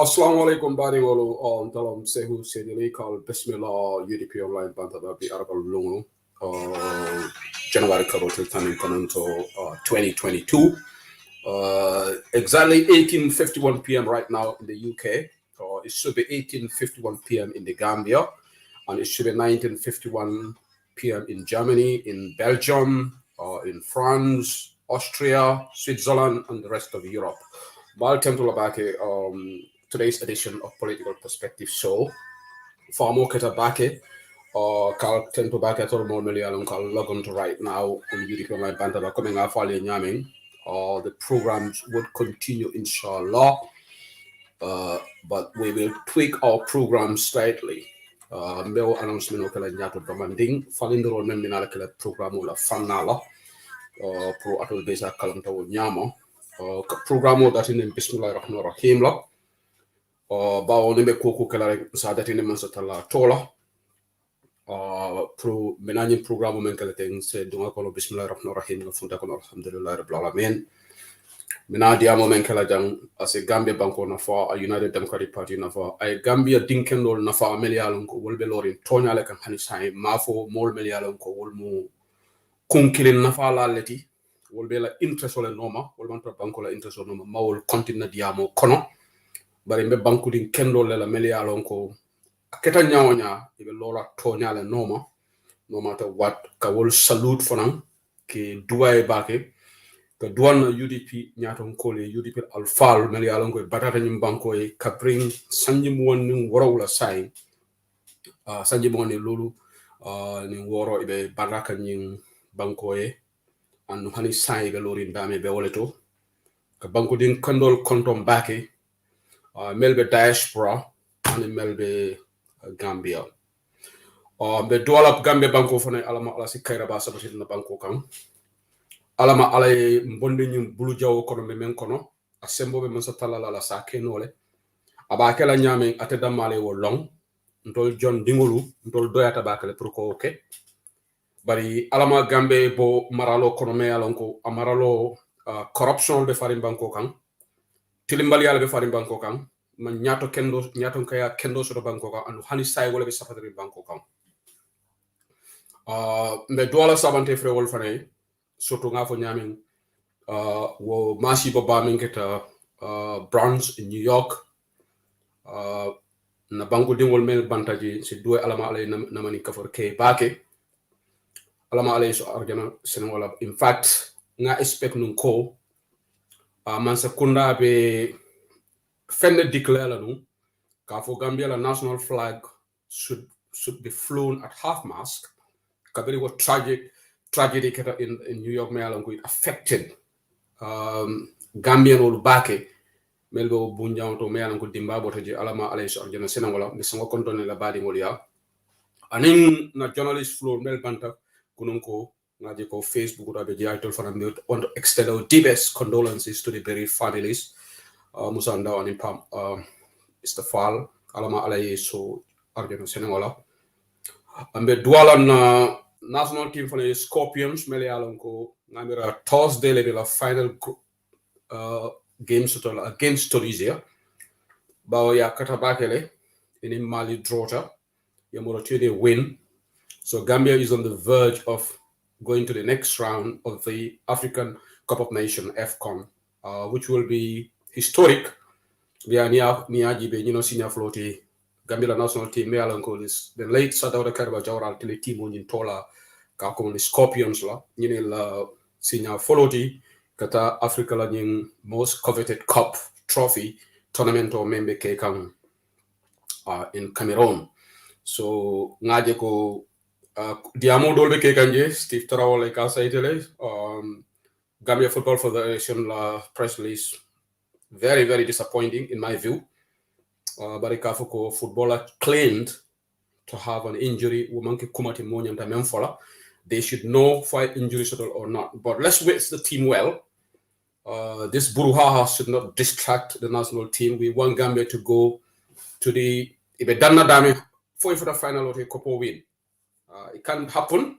Assalamu alaikum baringolo on talam sehu sedili kal bismillah UDP online bantada bi arabal lungu January karotel tanin kananto 2022 exactly 18:51 p.m. right now in the UK. It should be 18:51 p.m. in the Gambia, and it should be 19:51 p.m. in Germany, in Belgium, in France, Austria, Switzerland, and the rest of Europe. Welcome to today's edition of Political Perspective Show. Famo Ketabake, Kal Tento Bake at all normally along Kal log on to right now on UDP Online Bantaba coming out for Yamin. The programs would continue inshallah. But we will tweak our program slightly. Meo announcement of the Nyato Bramanding, Falindro Meminala program or Fanala, pro Atol Besa Kalamta Nyama. Program that in Bismillah Rahman Rahim la bawo nembe koko kala sa dati ne mansa tala tola pro menani program men kala ten se dunga ko Bismillah Rahman Rahim la funda ko alhamdulillah rabbil alamin mena diamo men kala jang ase Gambia banko na fa United Democratic Party na fa ay Gambia dinkendol na fa melialon ko wolbe lorin tonyale kan hani sai mafo mol melialon ko wolmu konkilin na fa la leti wolbe la interest wala noma wol man to banko la interest noma mawol continue diamo kono bari be banku din kendo la melialon ko aketa nyawonya ibe lola tonyale noma to wat ka wol salute fonan ke duwaye bake ka duwan UDP nyaton ko le UDP alfal melialon ko batata nyim banko e kabring sanjim wonni worawla sai sanjim wonni lolu ni woro ibe baraka nyim banko e and hani sai be lorin dame be woleto ka banko din kandol kontom bake melbe diaspora and melbe Gambia be dolap Gambia banko fone alama ala sikayra ba sabati na banko kan alama alay mbonde nyum bulu jaw kono be men kono asembo be man sa talala la sa kenole aba kala nyame ate damale wo long ndol John dingolu ndol doyata bakale pour ko okay bari alama Gambe bo maralo kono me alonko amaralo corruption be farim banko kan tilimbali ala be farim banko kan man nyato kaya kendo so banko kan anu hani sai wala be safatri banko kan me dola sabante fre wol fanay surtout nga fo nyamin wo masi bo ba min keta Bronx in New York na banko dingol mel bantaji si duwe alama alay namani kafor ke bake alama alay so arjana sen wala in fact nga expect nun ko Mansakunda be fende declare lanu ka for Gambia la national flag should be flown at half mast. Kabiri was tragedy in New York Mayalangu it affected Gambian olu bake melbo bunjang to Mayalangu dimba botaji alama alayso arjana senangola misango kontone la badi ngolia anin na journalist flow mel banta kununko ngaje ko Facebook rabe jiatol fana mi want to extend our deepest condolences to the bereaved families musanda anin pam Mr. Fall alama alayso arjana senangola ambe dualan national team for the Scorpions Melialonko Namira Thursday le la final game against Tunisia. Bao ya katabakele in Mali drawta. Yamurotune win. So Gambia is on the verge of going to the next round of the African Cup of Nations AFCON, which will be historic. Via Niaji senior floaty Gambia national team Mealanko is the late Sadauda Karba Jawral tele team on Tola kako the Scorpions la la senior floaty kata Africa la most coveted cup trophy tournament or member kekang in Cameroon. So ngaje ko diamo dolbe kekanje Steve Tarawale ka saitele Gambia Football Federation la press release very, very disappointing in my view. Barikafoko footballer claimed to have an injury. They should know if injury or not. But let's wish the team well. This Buruhaha should not distract the national team. We want Gambia to go to the for the final of a couple win. It can't happen.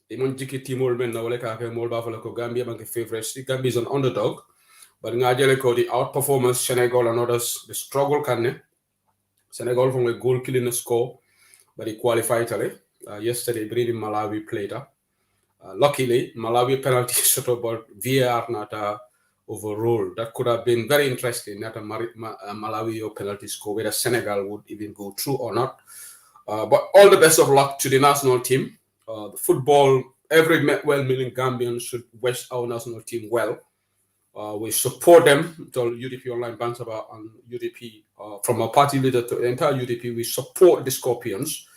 Gambia is an underdog. But the outperformance, Senegal and others, the struggle can Senegal from a goal killing score, but he qualified yesterday. Malawi played. Luckily, Malawi penalty shot about VAR not overruled. That could have been very interesting. Not a Malawi penalty score, whether Senegal would even go through or not. But all the best of luck to the national team. The football, every well-meaning Gambian should wish our national team well. We support them, to UDP Online Bansaba and UDP, from our party leader to the entire UDP, we support the Scorpions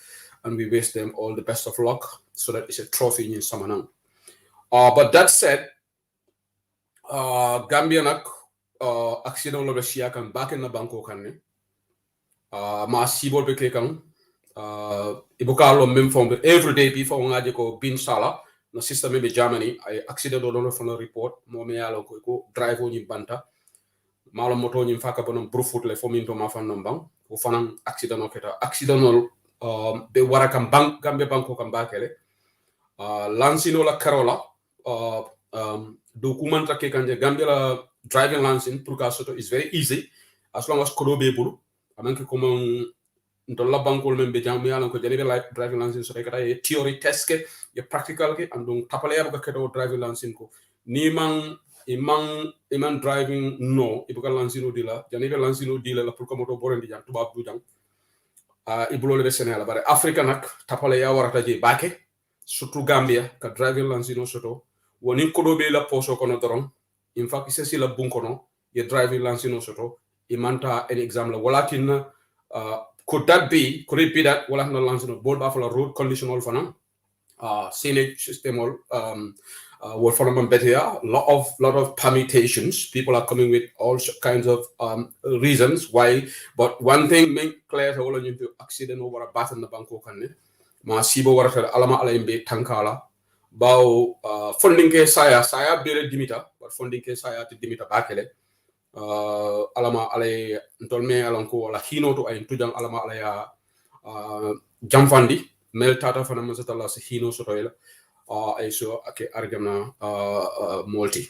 and we wish them all the best of luck so that it's a trophy in Samanang. But that said, Gambia accident lo Russia kan back in the banko kan ma sibol be kekan ibukalo mem from every day before ngaje ko bin sala no system be Germany I accident do no fono report mo me yalo ko drive ni banta malo moto ni faka bonon brufut le fomin to ma fan nombang o fanan accident o keta accident be warakam bank Gambia banko kan bakele lansino la Carola document ke kanje Gambia la driving license pour ka soto is very easy as long as kodo be bulu amanke comme ndolla bankol men be jam yalan ko jani be like driving license so kata e theory test ke e practical ke andung tapale yabo ka kedo driving license ko ni man iman driving no ibuka lansino dila jani be lansino dila la pour ko moto borendi jam tuba du jam ibulo le Sénégal bare Africa nak tapale ya warata je bake surtout Gambia ka driving lansino soto woni ko do be la poso kono doron in fact c'est la bunkono ye driving lansino soto imanta an example walakin could it be that wala na lansino board buffalo road conditional fana scenic system what for them better lot of permutations people are coming with all kinds of reasons why but one thing make clear to all into accident over a bat in the banko kanne ma sibo warata alama ala imbe tankala bao funding ke saya bere dimita but funding ke saya ti dimita bakele alama alay ntolme alanko wala hino to ay tujang alama alaya jamfandi mel tata fana masatalla se hino soto ila ay so ake argana multi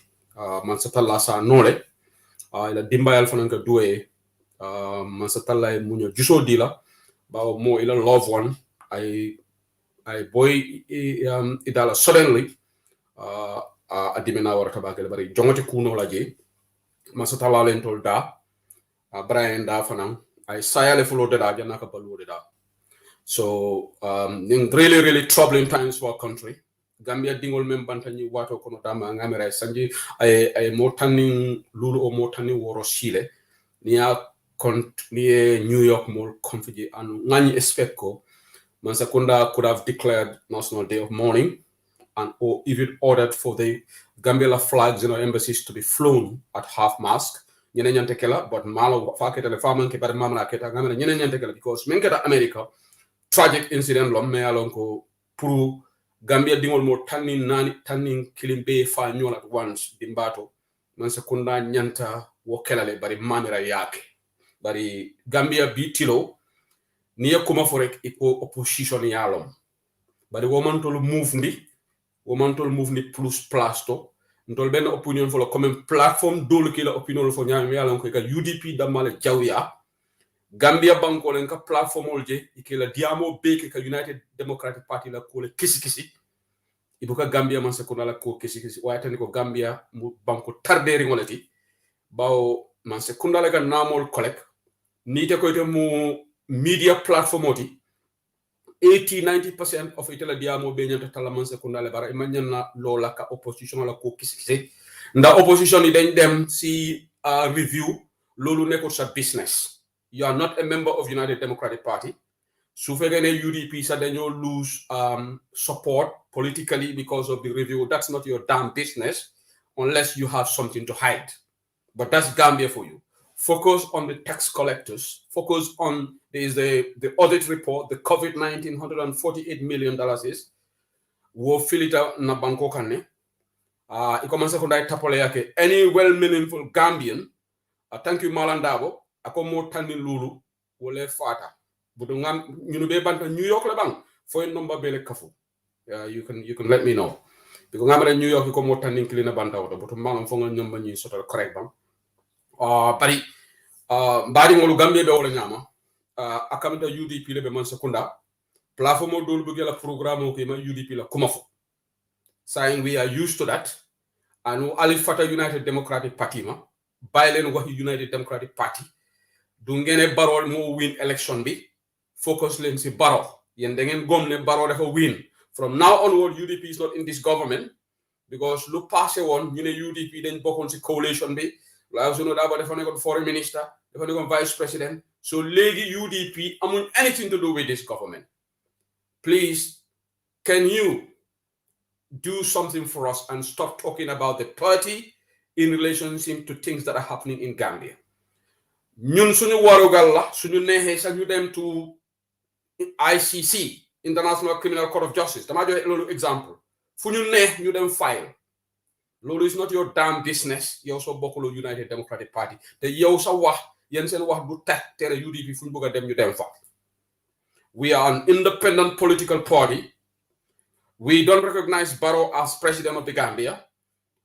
masatalla sa nole ila dimbayal fana ka duwe masatalla munyo juso dila ba mo ila loved one ay boy idala suddenly adimena warata bakele bari jongote kuno laje masatala len tol da Brian da fanang I sayale follow da janaka balu da so in really troubling times for our country Gambia dingol mem bantani wato kono dama ngamira sanji ay motani lulu o motani woro sile ni New York mol confiji and ngani expect ko man Sekunda could have declared National Day of Mourning and or even ordered for the Gambia flags in our embassies to be flown at half mast. Ñene ñante kela but malo fa keta le faman ke bar mamra keta ngamena ñene ñante kela because men keta America tragic incident lom me alon ko pour Gambia dingol mo tanning kilimbe fa ñol at once dimbato man Sekunda ñanta wo kelale bari mamira yake bari Gambia bi tilo ni yakuma fo rek iko opposition yalom bari womantol move ndi plus plasto ntol ben opinion fo la comme platform dol ki la opinion fo ñam yalon ko ka UDP damale jawya Gambia banko len ka platform olje ke la diamo be ke ka United Democratic Party la ko le kisi ibuka Gambia man se ko la ko kisi way tan ko Gambia mu banko tarderi ngolati bawo man se kunda la ga namol kolek ni te ko te mu media platform oti 80-90% of itala diamo be nyanta talaman sekunda le bara imanyanna lola ka opposition la ko kisi nda opposition ni dañ dem si review lolu nekul sa business. You are not a member of United Democratic Party. So fegene UDP sa dañu lose support politically because of the review. That's not your damn business unless you have something to hide. But that's Gambia for you. Focus on the tax collectors. Focus on the audit report, the COVID-19, $148 million is. Wo filita na banko kanne. Ikomansa kundai tapole yake. Any well-meaningful Gambian, thank you Malandabo, ako mo tani lulu, wole fata. Budu ngam, be banta New York le bang, for number bele kafu. You can let me know. Because ngamara New York iko mo tani kilina banta wato, butu mangam fonga nyomba nyi sotal correct bang. Bari mbadi ngolu Gambia be wala nyama akamita UDP le be man sekunda platform dol bu gela programme ko ma UDP la kumafo saying we are used to that and ali fata United Democratic Party ma baylen wax United Democratic Party du ngene barol mo win election bi focus len si baro yen da ngeen gom ne baro dafa win from now onward UDP is not in this government because lu passé won ñu ne UDP dañ bokon ci coalition bi la suno daba dafa nekon foreign minister dafa nekon vice president so legi UDP amun anything to do with this government. Please, can you do something for us and stop talking about the party in relationship to things that are happening in Gambia? Ñun suñu warugal la suñu nexé sax ñu dem to ICC, International Criminal Court of Justice. Dama joxe lolu example. Fu ñu nex ñu dem file. Lolu is not your damn business. Yow so bokkulo United Democratic Party. Te yow sa wax yen sen wax du tax tere UDP fu ñu bëgg dem ñu dem fa. We are an independent political party. We don't recognize Barrow as president of the Gambia.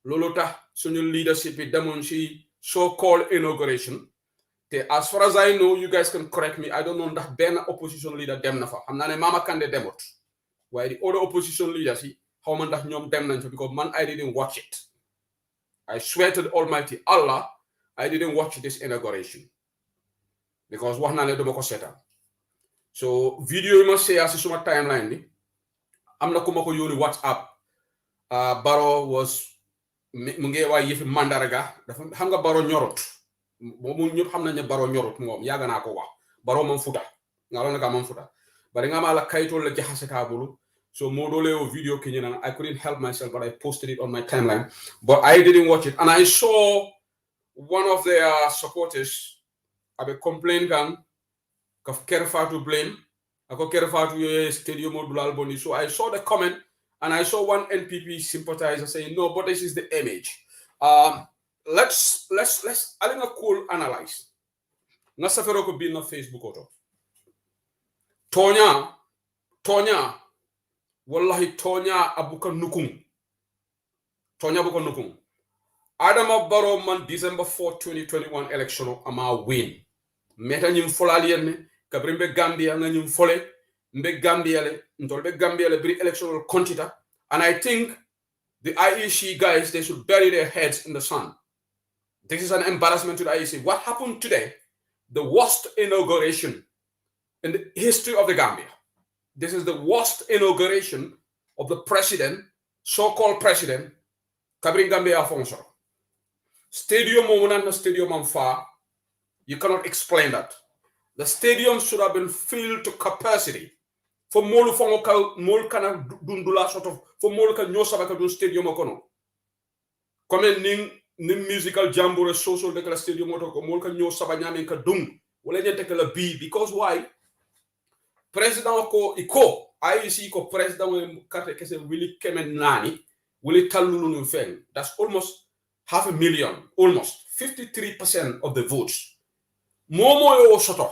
Lolu tax suñu leadership bi demon ci so-called inauguration. As far as I know, you guys can correct me. I don't know that Ben opposition leader dem na fa. Xamna ne Mama Kandeh demot. Why the other opposition leaders how man that ñom dem nañ fa because man I didn't watch it. I swear to the Almighty Allah, I didn't watch this inauguration. Because wax na ne dama ko setan. So video yi ma share ci suma timeline bi amna kuma ko yoni WhatsApp. Barrow was mu ngi way yefi mandaraga dafa xam nga Barrow ñorot. Momu ñep xam nañ ne Barrow ñorot mom yaga na ko wax Barrow mom futa ngalo na ka mom futa bari nga mala kayto la jaxase ka bulu so modole o video kinyana I couldn't help myself but I posted it on my timeline but I didn't watch it and I saw one of their supporters abe complain kan ka kerfa to blame ako kerfa to stadium modulal boni so I saw the comment and I saw one NPP sympathizer saying no but this is the image. Let's alinga cool analyze nga safero ko bi na Facebook auto tonya wallahi tonya abuka nukung Adama Barrow man December 4 2021 election ama win meta nyim folali yenne kabrimbe Gambia nga nyim fole mbe Gambia le ntolbe Gambia le bri electoral kontita and I think the IEC guys they should bury their heads in the sand. This is an embarrassment to the IEC. What happened today? The worst inauguration in the history of the Gambia. This is the worst inauguration of the president so-called president kabri Gambia fonso stadium mo stadium am fa you cannot explain that. The stadium should have been filled to capacity for molu fongo ka mol kana dundula sort of for mol ka nyosaba ka dun stadium kono comme ning musical jamboree social de la stadium moto ko mol ka nyosaba nyame ka dum wala nyente ka la bi because why president ko iko IEC ko president we carte kese really kemen nani wili talulu no feng that's almost 500,000 almost 53% of the votes momo yo soto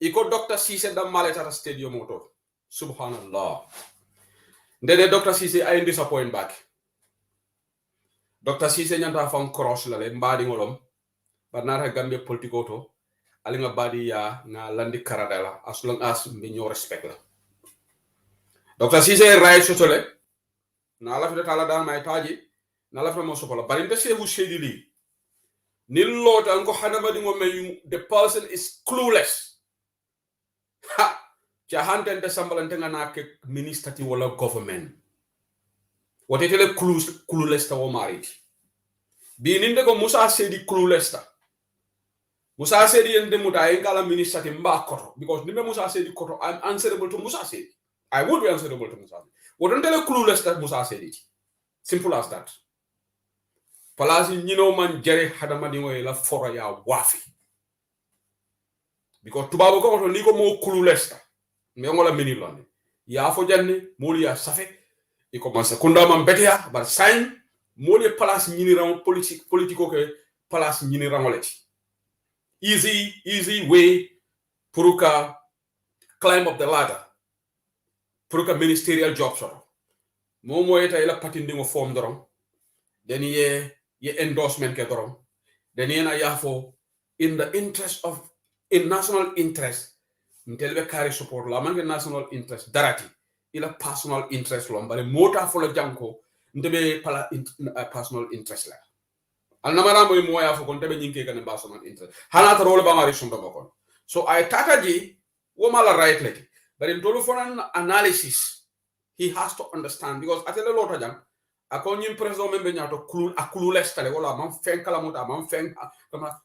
iko Dr. Cissé da maleta stadium moto subhanallah ndede Dr. Cissé ay disappoint back Dr. Cissé nyanta fam cross la le mbadi ngolom barnata Gambia politiko to ali nga badi ya na landi karadala as long as mbi ñoo respect la Dr. Cissé ray sotole na la fi tala dal may taji na la fi mo sopola bari nte sebu sedi li ni lota ngo hanama di ngo may the person is clueless ha ci hante de sambalante nga nak ministre ti wala government wote tele clueless ta wo mariti bi ninde ko Musa Sedi clueless ta Musa Sedi yende muta en kala ministre ti mbakoto because nimbe Musa Sedi koto I'm answerable to Musa Sedi I would be answerable to Musa Sedi wote tele clueless ta Musa Sedi simple as that palasi ñino man jere hadama di ngoy la foro ya wafi because tubabo ko to liko mo clueless ta me ngola mini lon ya fo janne moli ya safe e commence kunda man betia bar sain moli place ñini ram politico ke place ñini ramoleti easy way pour ka climb up the ladder pour ka ministerial job so mo moyeta ila patindi mo form doron then ye endorsement ke doron then ye na yafo in the interest of in national interest mtelbe carry support la manke national interest darati ila personal interest lo mbale mota fo la janko ndebe pala personal interest la al namara moy mo yafo kon tebe nyinke kan personal interest hanata role ba mari sunda bakon so ay tataji wo mala right leti bari ndolu fonan analysis he has to understand because atele lota jang akon nyim president membe nyato clueless tale wala man fen kala mota man fen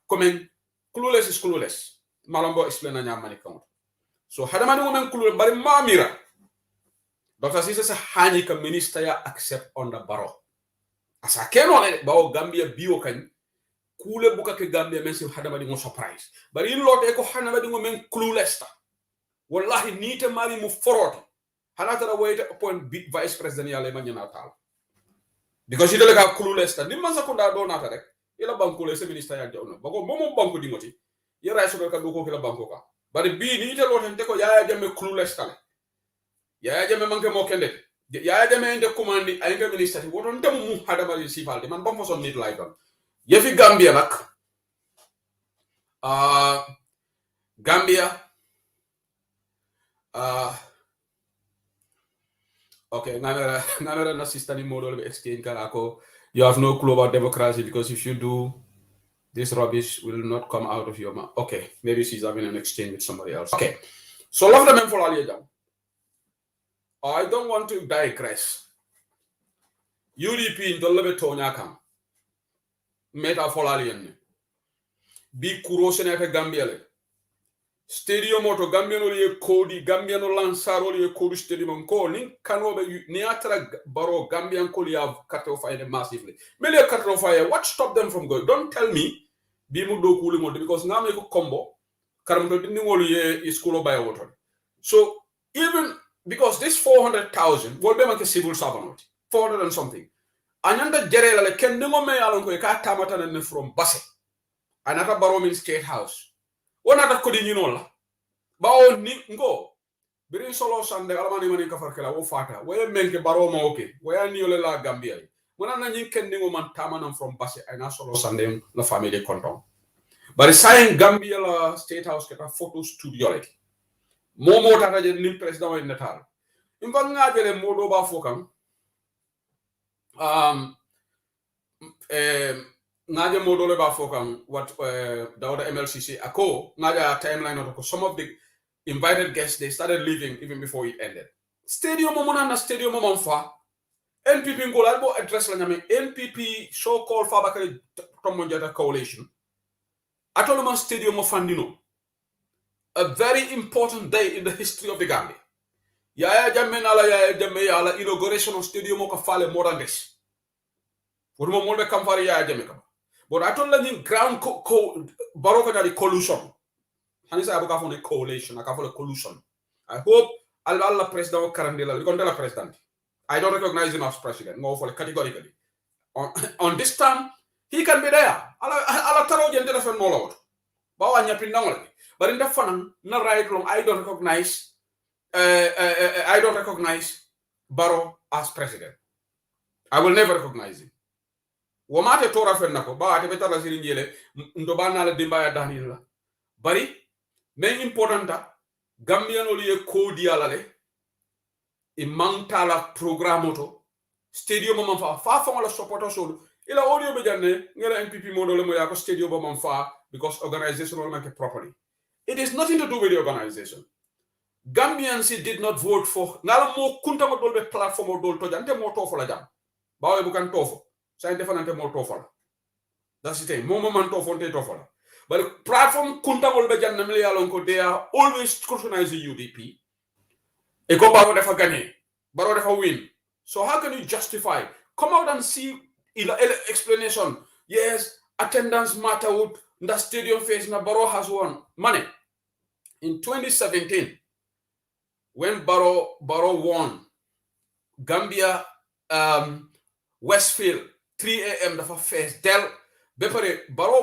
comme clueless is clueless malombo explain na nyamani kan so hadama ni men clueless bari mamira Dr. Cissé sa hani ka minister ya accept on the baro asa keno le bawo Gambia biwo kan kule buka ke Gambia men si hadama di mo surprise bari lote ko hadama di men clueless ta wallahi nite mari mu foroti hanata la wayte upon vice president ya le manyana tal because idele ka clueless ta nimman sakunda do nata rek ila banko le minister ya jawno bako momo banko di ngoti yera so ka do ko ke la banko ka bari bi ni te lote te ko yaaya jamme clueless ta yaaya jamme manke mo kende yaaya jamme inde commandi ay nga ministre woto ndem mu hadama di sifal man bam façon nit lay don yefi Gambia nak Gambia okay nana na sistani model exchange karako you have no clue about democracy because if you do this rubbish will not come out of your mouth. Okay, maybe she's having an exchange with somebody else. Okay, so love the men for all down. I don't want to digress. UDP in the lebe tonya kam meta for alien bi kuro senete Gambia le stadium auto Gambia no ye kodi Gambia no lansaro ye kodi stadium ko ni kanobe ni atra baro Gambian ko ya kato fire massively mele kato fire what stop them from going don't tell me bi mu do kuli mo because ngame ko combo karam do ni wolu ye school by water so even because this 400,000 will be make civil servant 400 and something ananda jerela le ken ngo me alon ko ka tamata ne from Basse anata baro min state house wona da ko di ñu non la bawo ni ngo birin solo sande almani mani ka farkela wo fata waye menke baro ma oke waya ni la Gambia wona na ñi ken ngo man tamanam from Basse ay na solo sande la family konton bari sayin Gambia la state house ke ta photo studio like momo tata je ni president way natal imba ngajele modo ba fokam ngaje modole ba fokam what Dawda MLCC ako ngaja timeline of some of the invited guests they started leaving even before it ended stadium mo na stadium mo fa NPP ngolal bo address la nyame NPP so called Fabakary Tombong coalition Atoloma Stadium of Fandino, a very important day in the history of the Gambia. Yaya Jammeh nala Yaya Jammeh ala inauguration of stadium of Kafale more than this. For mo molbe kamfari Yaya Jammeh kam. But atola ni ground baroko na the collusion. Hanisa abuka for the coalition, aka for the collusion. I hope Allah president Karandela, we the president. I don't recognize him as president. No, for categorically. On this term, he can be there. Ala taro jende na fen molawot. Bawa nyapin nangol. But in the fun, na right long, I don't recognize Barrow as president. I will never recognize him. Wamate tora fen nako. Bawa te betala sirinjele. Ndobana la dimbaya danila. Bari, main importanta, Gambian oliye kodi alale. Imantala programoto. Stadium man fa la supporter solo. Ila audio be janne ngela NPP modole mo yako stadium man fa because organization will make it properly. It is nothing to do with the organization. Gambians did not vote for nala mo kunta mo dolbe platform o dol to jante mo tofo la jam. Bawe bukan tofo. Sa defanante mo tofo la. That's the thing. Mo man tofo nte tofo la. But platform kunta mo be janne mele yalon ko they are always scrutinizing UDP. Eko Barrow defa gagner. Barrow defa win. So how can you justify? Come out and see explanation. Yes, attendance matter would the stadium face na Barrow has won money. In 2017, when Barrow won, Gambia Westfield 3 a.m. the first del. Barrow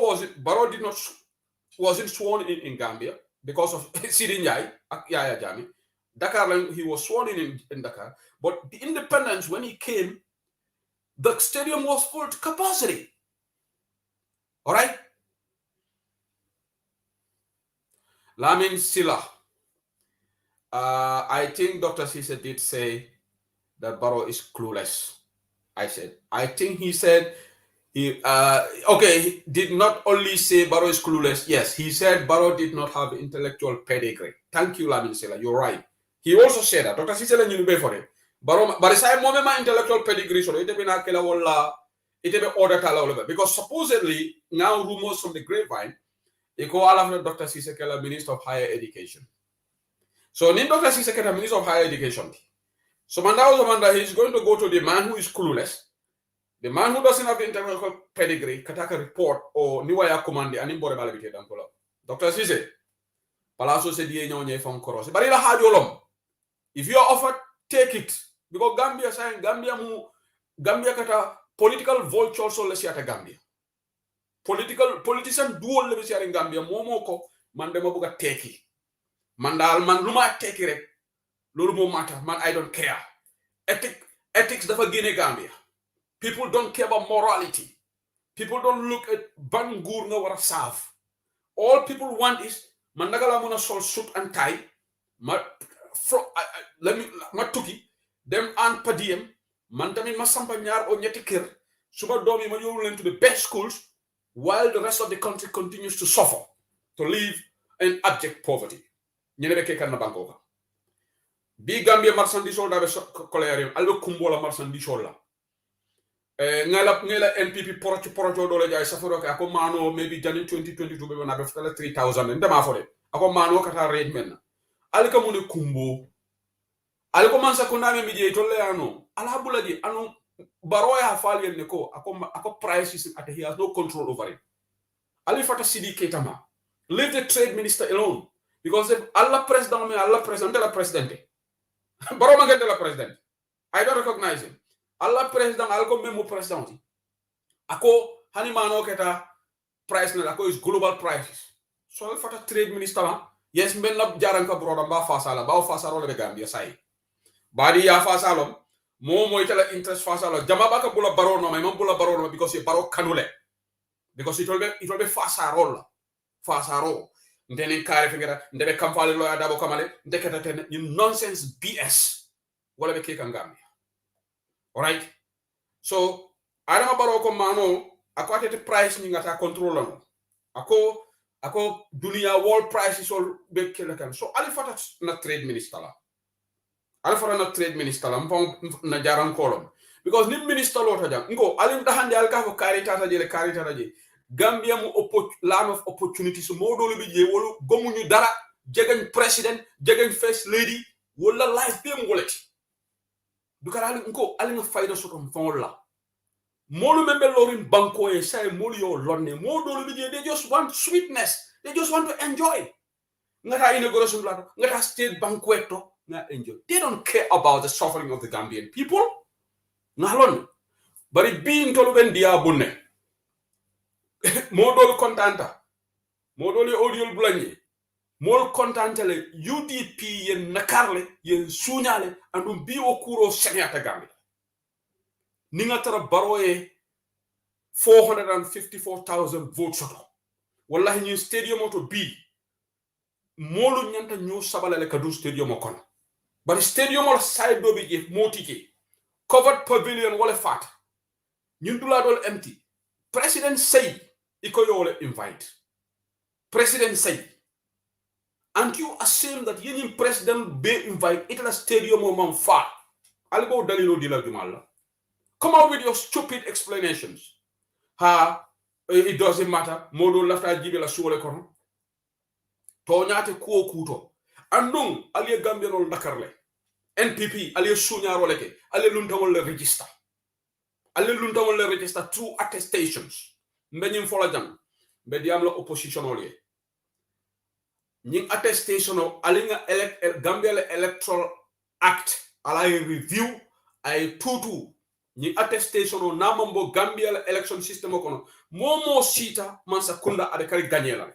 wasn't sworn in Gambia because of Sidin Yaya Jammeh. Dakar, he was sworn in Dakar. But the independence, when he came, the stadium was full to capacity. All right? Lamin Silla. I think Dr. Sise did say that Barrow is clueless. I think he said, he did not only say Barrow is clueless. Yes, he said Barrow did not have intellectual pedigree. Thank you, Lamin Silla. You're right. He also said that. Dr. Sise you pay for it. Barrow, but I my intellectual pedigree, so it be order tala because supposedly now rumors from the grapevine, they call Dr. Sisekela Minister of Higher Education. So Nin Dr. Sisekela Minister of Higher Education. So Manda he's going to go to the man who is clueless, the man who doesn't have the intellectual pedigree, Kataka report or Niwaya command and Imbore Balabite Dankola. Dr. Sise, Palaso said ye nyonye from Koros. But if you are offered, take it. Because Gambia saying Gambia kata political vulture so let's at Gambia. Politician dual le in Gambia momoko mandema buga teki. Mandal man luma teki rek. Lulu matter man I don't care. Ethics dafa gene Gambia. People don't care about morality. People don't look at bangur nga wara serve. All people want is mandagala muna sol suit and tie. Matuki dem an padiem man tamit ma sampa ñaar o ñetti kër suba doom yi ma yóbbu leen to the best schools while the rest of the country continues to suffer to live in abject poverty ñene be ke kan na banko ka bi Gambia marchandise da be colère albe kumbola marchandise la ngala NPP porocho do la jay safaro ka ko mano maybe January 2022 be na be fala 3000 ndama fo de ako mano kata rate men alka mu ne kumbo ali commence ko ndame mi je tolle ano ala bulaji anu Barrow ya fali ne ko ako prices at he has no control over it. Ali fata Sidi Keitama leave the trade minister alone because if Allah president la presidente Barrow magente la president I don't recognize him. Allah president alko memo president ako hani mano keta price na ako is global prices so ali fata trade minister yes men na jaranka broda ba fasalo le Gambia sai badi ya fasalom mo itala interest fasalo jama baka bula Barrow no mam bula Barrow no because Barrow kanule because it will be fasaro ndene kare fingera ndebe kamfale lo adabo kamale ndekata ten nonsense BS wala be ke Gambia. All right, so adama Barrow ko mano akwate te price ni ngata control no ako dunia world prices all be kele kan so alifata na trade minister la mpon na jaran kolom because ni minister lota jam ngo alim dahande alka fo kari tata je Gambia mu land of opportunities mo do bi je wolu gomuñu dara jegañ president jegañ first lady wala life be ngoleti dukara ali ngo ali nga fayda sotom fongola molu membe lorin banko e say molu yo lonne mo do bi je they just want sweetness, they just want to enjoy ngata inauguration plato ngata state banquet to na enjoy. They don't care about the suffering of the Gambian people ngalon bari being tolu ben dia bunne modol contanta modol audio blanye mol contanta le UDP yen nakarle yen suñale andum bi o kuro senyata Gambia ninga tara baroye 454,000 votes soto wallahi ñu stadium auto bi molu ñanta ñu sabalale kadu stadium o kono bari stadium o side do bi je motike covered pavilion wala fat ñun dula dol empty. President say iko yole invite president say and you assume that yin president be invite itala stadium o man fa albo dalilo dila dumalla. Come out with your stupid explanations. It doesn't matter modo lafta jibe la suole kono to ñaate kuo kuto andung ali Gambia nol dakarle NPP ali suñaro leke ali luntawol le register alle luntawol le register through attestations mbeñim fola jam be diam la opposition olé ñing attestation o ali nga Gambia le Electoral Act ala review ay tutu ñing attestation o namambo Gambia le election system o kono momo sita man sa kunda ade kari gagner la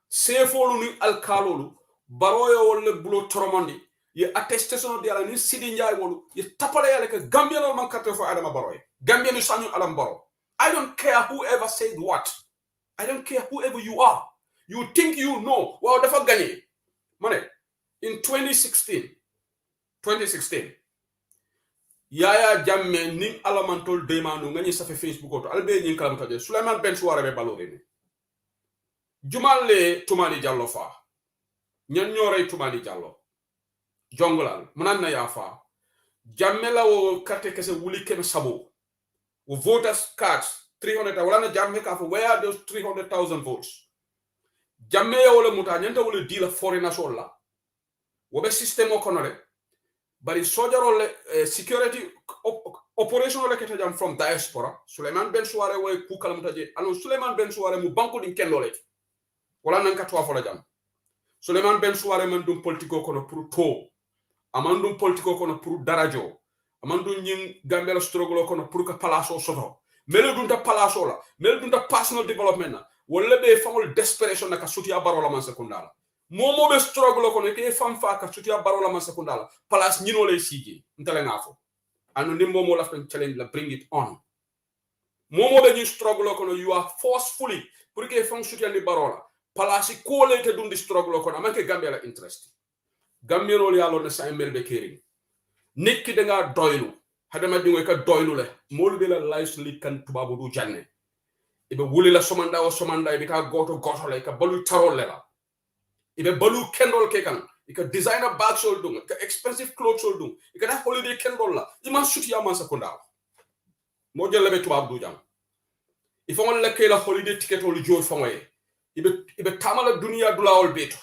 sefolu ni alkalolu baroyo wolle bulo toromondi ye attestation de ala ni Sidi Njay wolu ye tapale yale ke Gambia no man carte fo Adama Barrow Gambia ni sanyu Adam Barrow. I don't care whoever said what. I don't care whoever you are. You think you know. Wow, dafa gagné. Mané, in 2016, Yaya Jammeh ning alamantol demanu ngani sa fe Facebook auto albe nyin kalam taje Sulaiman Ben Suare be balore. Jumalle Tumani Jallo fa. Ñan ñoray Tumani Jallo. Jongolal manan na yafa Jammeh la wo carte kese wuli ken sabo wo voters cards 300 wala na Jammeh ka fo where are those 300,000 votes Jammeh wala muta ñanta wala dila foreign national la wo be system o kono re bari sojarol le security operation le kete jam from diaspora Suleiman Ben Suare way ku kalam taje alo Suleiman Ben Suare mu banko din ken lole wala nan ka to fo la jam Suleiman Ben Suare man dum politiko kono pour to amandum politiko kono pour darajo amandum ñing Gambia struggle kono pour ka palaso soto mele dunta palaso la mele dunta personal development na wala be famol desperation na ka sutia barola man sekundala momo be struggle kono ke fam fa ka sutia barola man sekundala palas ñino lay sigi ntale ngafo anu ni momo la fan challenge la bring it on momo be ñu struggle kono you are forcefully pour que fam sutia ni barola palasi ko le te dundi struggle kono amanke Gambia la interest Gambia no yalo na sa melbe kering nit ki da nga doylu hadama dingo ka doylu le molu be la life li kan tubabu du janne ibe wuli la somanda ibe ka goto le ka balu tarol le la ibe balu kendol ke kan ika designer bag sol dung ka expensive clothes sol dung ika da holiday kendol la iman suti ya man sakunda mo jelle be tubabu du jam il faut la ke la holiday ticket ol jor famoye ibe tamala dunia dulawol beto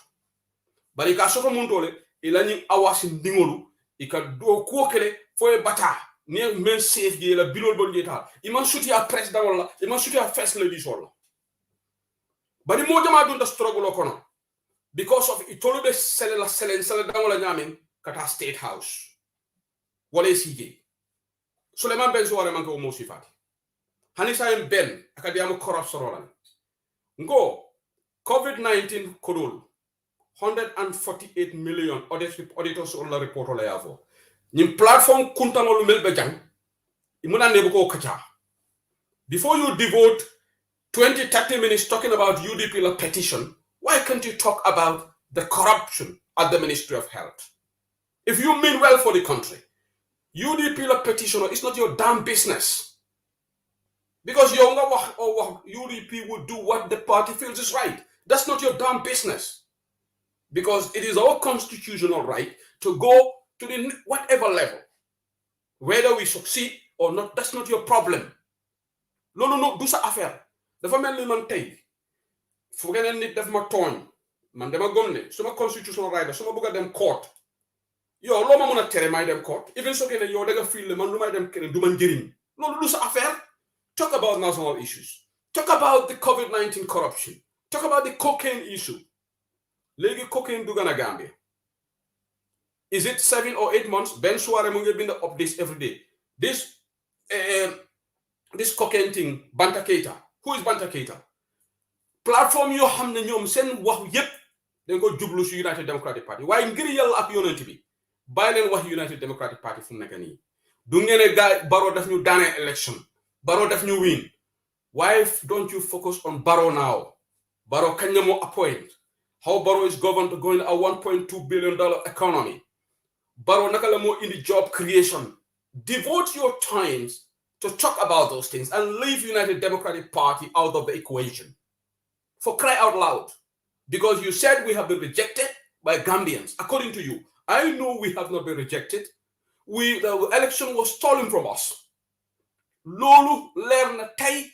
bari ka soto muntole ilani awasi ndingolu ika do ko kele foye bata ni men safe gi la bilol bon deta iman suti a president wala iman suti a first lady wala bari mo jama dunda struggle kono because of itolube sele da wala nyamen kata state house wala CJ Suleiman Ben Suare man ko mo sifati hani sa ben akadiam corruption wala ngo COVID-19 kodol 148 million auditors on la report la yavo nim platform kuntangol melbe jang imuna nebuko kacha before you devote 20-30 minutes talking about UDP la petition, why can't you talk about the corruption at the Ministry of Health? If you mean well for the country, UDP la petition is not your damn business, because UDP will do what the party feels is right. That's not your damn business. Because it is our constitutional right to go to the whatever level. Whether we succeed or not, that's not your problem. No, do sa affaire. Dafa mel ni man tey fu geneen nit def ma tooñ man dama gëm ne suma constitutional right la suma bëgg a dem court yow loo ma mën a tere may dem court even soo ne yow da nga feel man lu may dem keneen du ma njëriñ loolu du sa affaire. Talk about national issues. Talk about the COVID-19 corruption. Talk about the cocaine issue. Legi cocaine dugg na Gambia. Is it 7 or 8 months? Ben Suare mu ngi bind updates every day. This cocaine thing, Banta Keita. Who is Banta Keita? Platform yoo xam ne ñoom seen wax yépp dañ ko jublu si United Democratic Party waaye ngir yàlla ak yonent bi bàyyi leen wax United Democratic Party fu mu nekk nii du ngeen ne gaay Barrow daf ñu daane election Barrow daf ñu win. Why don't you focus on Barrow now? Barrow kañ la moo appoint. How Barrow is governed going a $1.2 billion economy. Barrow naka la moo indi job creation. Devote your times to talk about those things and leave United Democratic Party out of the equation. For cry out loud. Because you said we have been rejected by Gambians. According to you, I know we have not been rejected. The election was stolen from us. Lolu leer na tay.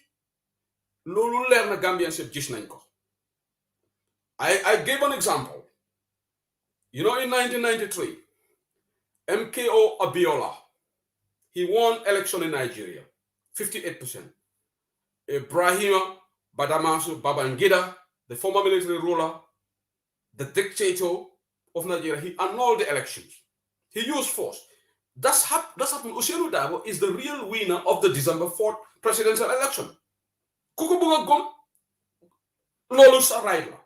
Lolu leer na Gambians yëpp gis nañ ko. I gave an example. You know, in 1993, MKO Abiola, he won election in Nigeria, 58%. Ibrahim Badamasu Babangida, the former military ruler, the dictator of Nigeria, he annulled the elections. He used force. That's happened. Ousainou Darboe is the real winner of the December 4th presidential election. Kuku buga gom, lolu sa right la.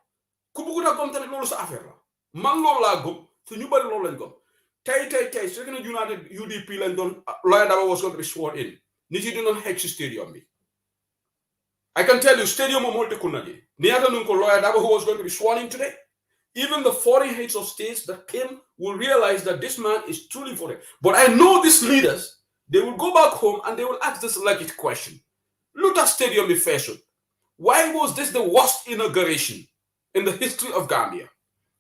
Ku bugu da gom tamit lolu sa affaire la. Man lolu la gom, so ñu bari lolu lañ gom. Tay, so gonna United UDP lañ don Lawyer Darboe was going to be sworn in. Nit yi dinañ xej ci stadium bi. I can tell you, stadium mo molti kunagi. Niata nun ko Lawyer Darboe who was going to be sworn in today. Even the foreign heads of states that came will realize that this man is truly foreign. But I know these leaders, they will go back home and they will ask this legit question. Look at Stadium Ifeso. Why was this the worst inauguration in the history of Gambia?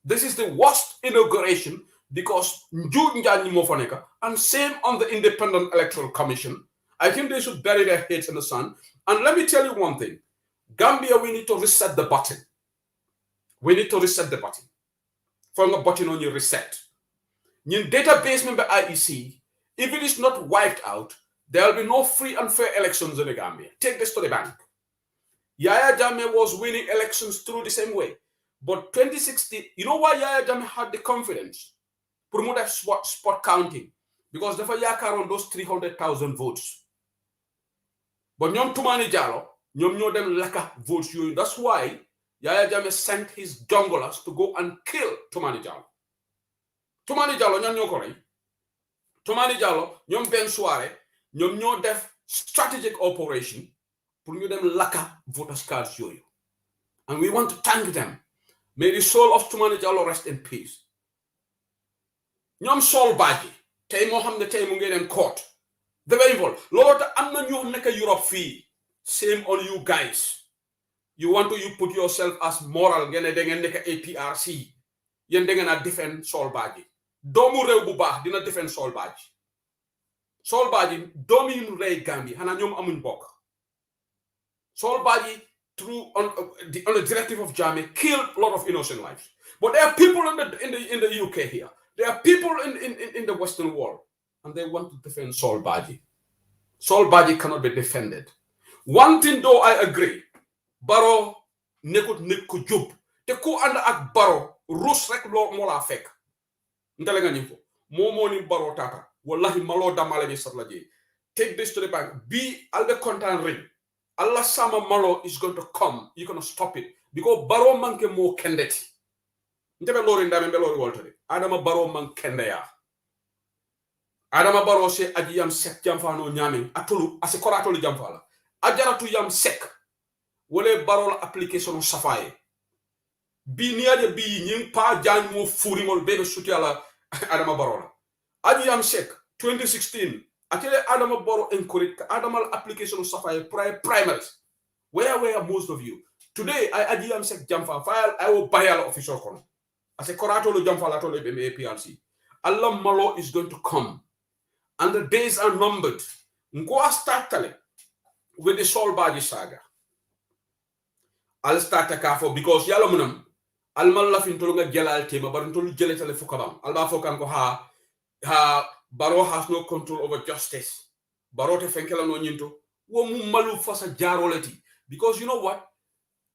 This is the worst inauguration because and same on the Independent Electoral Commission. I think they should bury their heads in the sand. And let me tell you one thing. Gambia, we need to reset the button. We need to reset the button. From the button on your reset. In database member IEC, if it is not wiped out, there will be no free and fair elections in the Gambia. Take this to the bank. Yaya Jammeh was winning elections through the same way. But 2016, you know why Yaya Jammeh had the confidence? Promote that spot counting. Because they yakar on those 300,000 votes. But nyom Tumani Jallow, nyom them laka votes. That's why Yaya Jammeh sent his junglers to go and kill Tumani Jallow. Tumani Jallow, nyom nyo korey. Tumani Jallow, nyom Ben Suare, nyom nyo def strategic operation pour ñu dem laka voters cards yoyu. And we want to thank them. May the soul of Tumani Jallow rest in peace. Ñom Sol Badji, tay mo xamne tay mu ngi dem court. The very evil. Lord, am na ñu nekk Europe fii. Same on you guys. You want to put yourself as moral ngeen da ngeen nekk APRC. Yeen da ngeen na defend Sol Badji. Doomu rew bu baax dina defend Sol Badji. Sol Badji doomi ñu rey Gambie xana ñoom amuñ bokk. Sol Badji on the directive of Jammeh killed a lot of innocent lives. But there are people in the UK here. There are people in the Western world, and they want to defend Sol Badji. Sol Badji cannot be defended. One thing though, I agree. Barrow nekut nek ko jub. Te ko and ak Barrow rus rek lo mo la fek. Ndale nga ñim fo. Mo ni Barrow tata. Wallahi malo damale ni satla ji. Take this to the bank. Be albe content ring. Allah sama malo is going to come. You're going to stop it. Because Barrow manke mo kendeti. Ntebe lori ndame be lori woltade. Adama Barrow man kende ya. Adama Barrow se aji yam sek jamfano nyame atulu ase koratolu jamfala. Ajaratu yam sek. Wole Barrow la application safaye. Bi niaje bi nying pa jan mo furi mol bebe suti ala Adama Barrow la. Aji yam sek 2016 Akele Adama Barrow encourage Adama application of Sapphire primaries. Where were most of you? Today, I am sec jamfa file, I will buy an official con. As a corato jamfa lato APRC. Allah Malo is going to come and the days are numbered. Go start with the Sol Baji saga. I'll start a kafo because yalamunam almal lafin tolunga gelal tema barantol geletale fukabam alba fokan ko ha baro has no control over justice. Baro te fenkela no nyinto wo mu malu fasa jaroleti because you know what,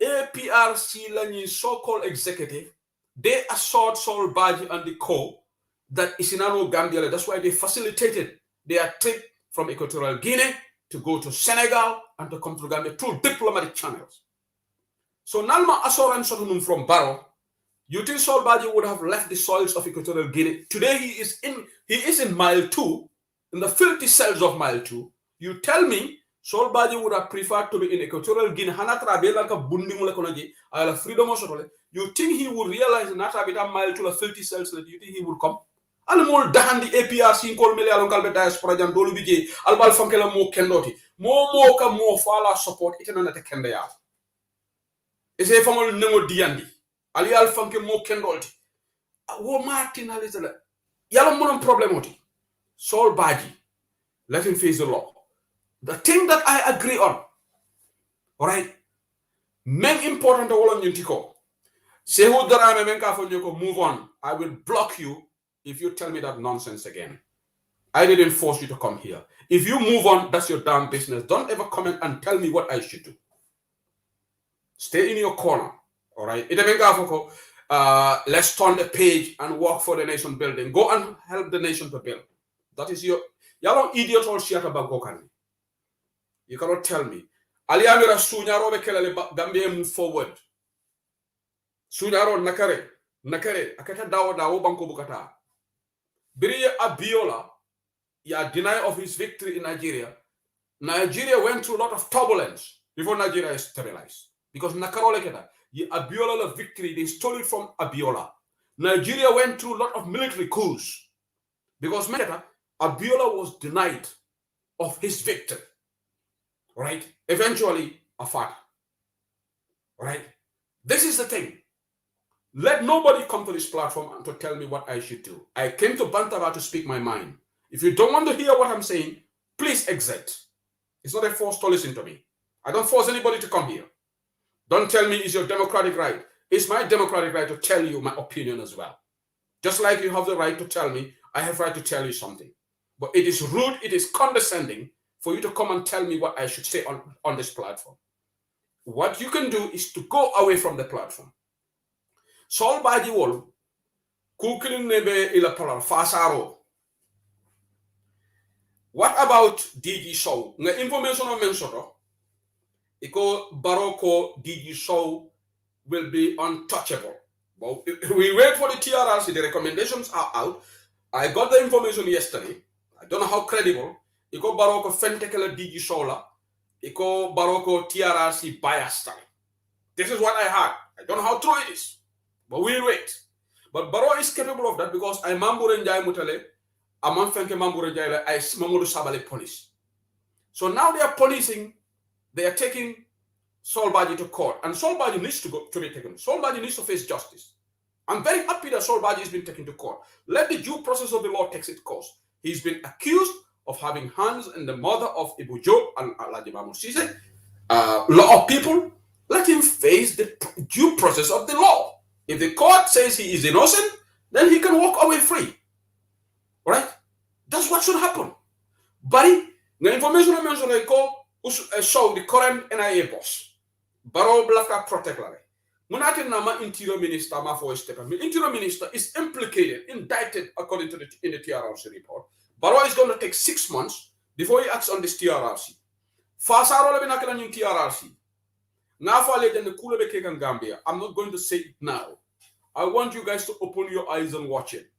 APRC lani so-called executive, they assault Sol Baji and the co that is in Gambia. That's why they facilitated their trip from Equatorial Guinea to go to Senegal and to come to Gambia through diplomatic channels. So Nalma assurance from Barrow, you think Sol Baji would have left the soils of Equatorial Guinea? Today he is in mile 2, in the filthy cells of mile 2. You tell me Sol Baji would have preferred to be in Equatorial Guinea. You think he would realize that mile 2 the filthy cells? Do you think he would come? Almol dahandi APRC kol mele alon kalbe diaspora jan dolu bije albal fankela mo kendoti mo ka mo fala support itena na te kende ya ese famol nengo diandi ali al fanke mo kendolti wo martin alizala yalla monon problem oti Sol Baji, let him face the law. The thing that I agree on, all right, men important to all on Yuntiko. Say who darame men ka fonyoko move on. I will block you if you tell me that nonsense again. I didn't force you to come here. If you move on, that's your damn business. Don't ever comment and tell me what I should do. Stay in your corner, all right? Let's turn the page and work for the nation building. Go and help the nation to build. That is your y'all idiot all shit about Gokani. You cannot tell me. Aliamira Sunyaro Kelele Gambia move forward. Sunyaro Nakare, Akata Dawa Banko Bukata. Biriya Abiola, deny of his victory in Nigeria. Nigeria went through a lot of turbulence before Nigeria is stabilized. Because Nakarole Keta, Abiola victory, they stole it from Abiola. Nigeria went through a lot of military coups. Because Abiola was denied of his victory. Right? Eventually, a fight. Right? This is the thing. Let nobody come to this platform and to tell me what I should do. I came to Bantaba to speak my mind. If you don't want to hear what I'm saying, please exit. It's not a force to listen to me. I don't force anybody to come here. Don't tell me it's your democratic right. It's my democratic right to tell you my opinion as well. Just like you have the right to tell me, I have the right to tell you something. But it is rude, it is condescending for you to come and tell me what I should say on this platform. What you can do is to go away from the platform. Sol Baji wol kukilin nebe ila palar fasaro. What about DG Show? Nga information on mensoto. Iko baroko DG Show will be untouchable. Well, we wait for the TRRC. The recommendations are out. I got the information yesterday. I don't know how credible. Iko baroko fentekela DG Show la. Iko baroko TRRC biased. This is what I heard. I don't know how true it is. But we'll wait. But Baro is capable of that because I Mambure Njai Mutale, Aman Fenke Mambure Njai, I Mamodu Sabale police. So now they are policing, they are taking Sol Baji to court. And Sol Baji needs to be taken. Sol Baji needs to face justice. I'm very happy that Sol Baji has been taken to court. Let the due process of the law take its course. He's been accused of having hands in the murder of Ibu Job and Alajimamu Sise, law of people. Let him face the due process of the law. If the court says he is innocent, then he can walk away free. Right? That's what should happen. But the information I mentioned, I call show the current NIA boss. Baro Blaka protect Lare. Munati Nama Interior Minister Mafo Estepa. The Interior Minister is implicated, indicted according to in the TRRC report. Baro is going to take 6 months before he acts on this TRRC. Fasaro Lebinakan in TRRC. Gambia. I'm not going to say it now. I want you guys to open your eyes and watch it.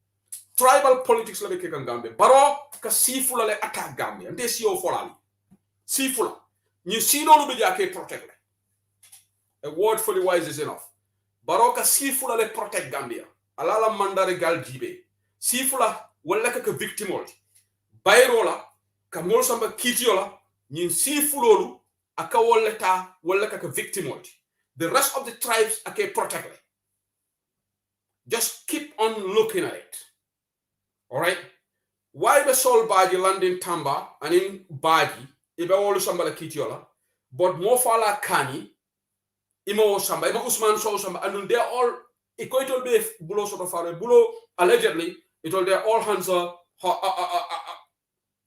Tribal politics in Gambia. Baro ka sifula le attack Gambia. Nde si o folali. Sifula. Ni sino lubija ke protect. A word for the wise is enough. Baro ka sifula le protect Gambia. Alala mandare gal jibe. Sifula wala ka victimol. Bayrola ka mol samba kitiola ni sifulolu aka walleta wallaka ka victimol. The rest of the tribes ake protect. Just keep on looking at it. All right? why the Sol Baji land in Tamba and in Baji, ibe wolu sambala kitiola, but mo fala kani, imo samba, imo Usman so samba, and they're all equator be bulo sort of fare, bulo allegedly, it all they're all hands are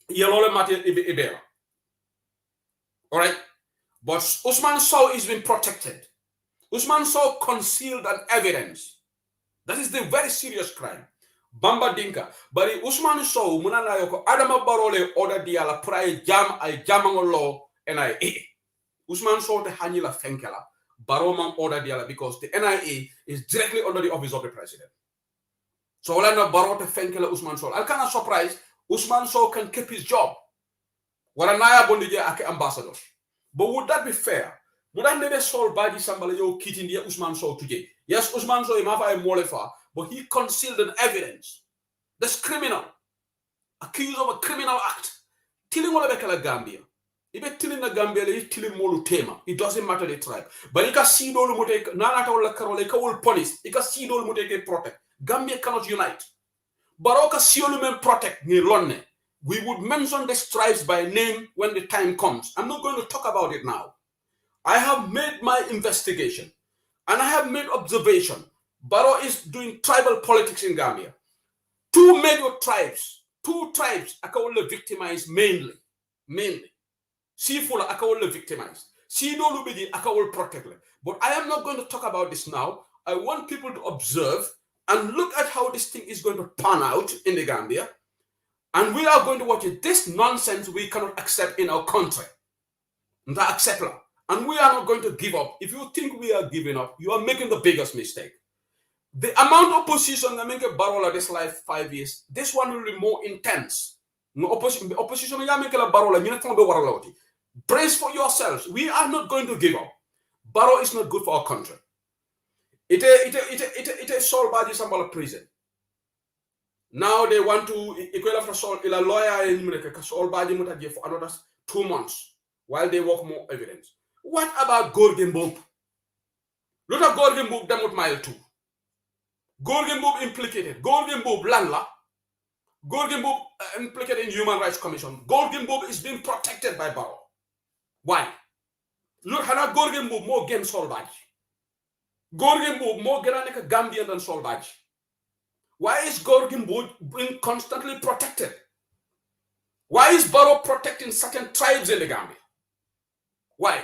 yellow matter ibe. Alright? But Usman Sow is being protected. Usman Sow concealed an evidence. That is the very serious crime. Bamba Dinka. But Usman Sow, Munana Yoko, Adama Barole order diala pray jam ay jamango law NIA. Usman Sow the Hanila Fenkela, Baroman order diala because the NIA is directly under the office of the president. So Olanda Barote Fenkela Usman Sow. I cannot surprise Usman Sow can keep his job. Waranaya Bondije Ake ambassador. But would that be fair? Would that never solve Baji Sambala yo kit India Usman Sow today? Yes, Usman Sow imafa e molefa, but he concealed an evidence. That's criminal. Accused of a criminal act. Tilling all bekala Gambia. Ibe tilling the Gambia le tilling molu tema. It doesn't matter the tribe. But you can see no muteke nana ta wala karole ka will police. You can see no muteke protect. Gambia cannot unite. Baroka siolu men protect ni lonne. We would mention the tribes by name when the time comes. I'm not going to talk about it now. I have made my investigation and I have made observation. Barrow is doing tribal politics in Gambia. Two major tribes are only victimized mainly. Sifula are only victimized. Sido Lubidi are only protected. But I am not going to talk about this now. I want people to observe and look at how this thing is going to pan out in the Gambia. And we are going to watch it. This nonsense we cannot accept in our country. And we are not going to give up. If you think we are giving up, you are making the biggest mistake. The amount of opposition that make a Barola this life 5 years, this one will be more intense. No opposition, brace for yourselves. We are not going to give up. Barrow is not good for our country. It is Sol Baji Sambala prison. Now they want to equal after Sol a lawyer in Sol Baji Mutaji for another 2 months while they work more evidence. What about Gorgon Bob? Look at Gorgon Bob Damot Mile 2. Gorgon Bob implicated. Gorgon Bob Landla. Gorgon Bob implicated in Human Rights Commission. Gorgon Bob is being protected by Barrow. Why? Look, Hana Gorgon Bob more gen Sol Baji. Gorgon Bob more Granaka Gambian than Sol Baji. Why is Gorgon Bob being constantly protected? Why is Barrow protecting certain tribes in the Gambia? Why?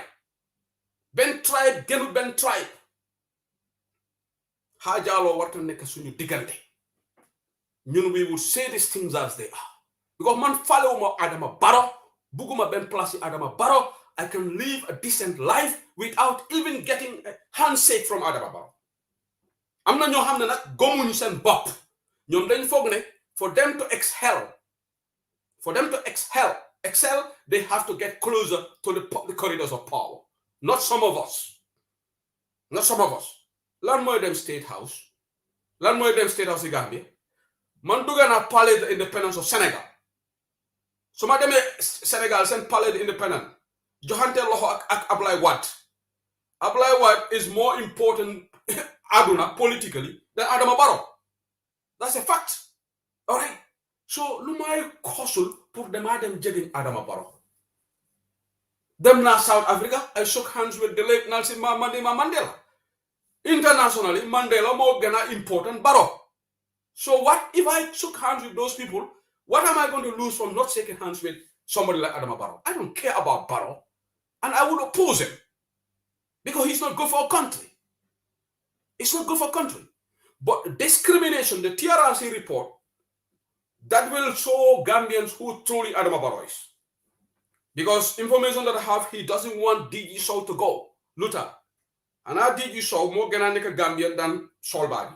Ben tribe, genu ben tribe. Hajalo warta nek suñu digante. Ñun we will say these things as they are. Because man follow ma Adama Barrow, buguma ben place Adama Barrow, I can live a decent life without even getting a handshake from Adama Barrow. Am na ñoo xamne nak gomuñu sen bop. Ñom dañ fogne for them to excel, they have to get closer to the corridors of power. Not some of us. Lan moy dem State House. Lan moy dem State House in Gambia. Man duga na Palais de Independence of Senegal. So ma demé Senegal sen Palais de Independence. Joxante loxo ak Ablaye Wade. Ablaye Wade is more important aduna politically than Adama Barrow. That's a fact. All right. So lu may kosul pour dem jegin Adama Barrow. Them na South Africa, I shook hands with the late Nelson Mandela. Internationally, Mandela more gonna important Barrow. So what if I shook hands with those people? What am I going to lose from not shaking hands with somebody like Adama Barrow? I don't care about Barrow, and I would oppose him because he's not good for our country. It's not good for our country. But discrimination, the TRRC report, that will show Gambians who truly Adama Barrow is. Because information that I have, he doesn't want DG Sow to go. Luther. And our DG Sow more Gananeka Gambian than Sol Baji.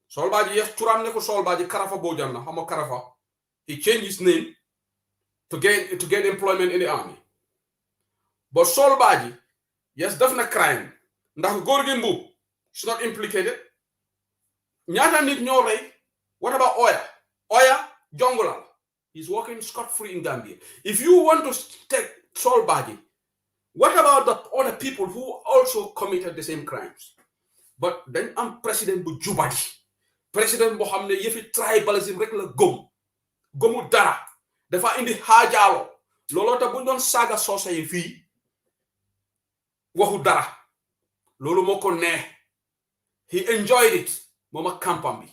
Sol Baji, yes, Turam Neko Sol Baji, Karafa Bojana, Hamo Karafa. He changed his name to get employment in the army. But Sol Baji, yes, definitely crime. Ndax Gorgin Boub, she's not implicated. Nyata nit ñoo rey. What about Oya? Oya Jongolal. He's working scot-free in Gambia. If you want to take Sol Baji, what about the other people who also committed the same crimes? But then I'm President bu Jubadi. President bo xamne yefi tribalism rek la gom. gëmul dara dafa indi xaajaalo looloo tax bu ñu doon saaga soose yi fii waxu dara loolu moo ko neex he enjoyed it moom ak campam bi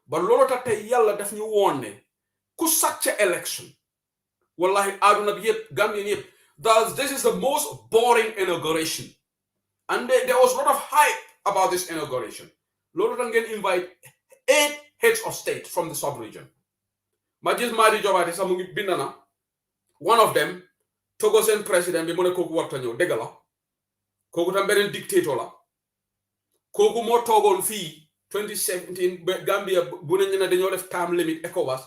ba looloo tax tey yàlla daf ñu woon ne ku sàcc election wallahi àdduna bi yëpp Gambien yëpp this is the most boring inauguration and there was a lot of hype about this inauguration loolu tax ngeen invite 8 heads of state from the sub-region ma gis Madi Jobaate sax mu ngi bind na one of them Togo seen président bi mu ne kooku warta ñëw dëgg la kooku tam beneen dictator la kooku moo toogoon fii 2017 Gambia bu ne ñu ne dañoo def term limit ECOWAS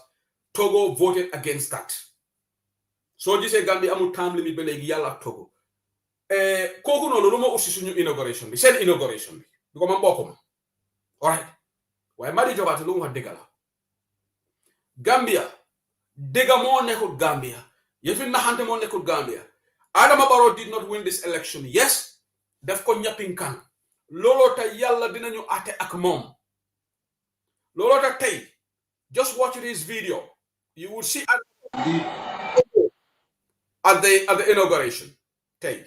Togo voted against that soo gisee Gambia amul term limit ba léegi yàlla ak Togo kooku noonu lu ma aussi suñu inauguration bi seen inauguration bi ko ma mbokkuma alright waaye Madi Jobaate lu mu wax dëgg la Gambia dëgg moo nekkul Gambia yëfi naxante moo nekkul Gambia Adama Barrow did not win this election yes def ko ñapping kan looloo tax yàlla dinañu àtte ak moom looloo tax tey just watch this video you will see at the inauguration tey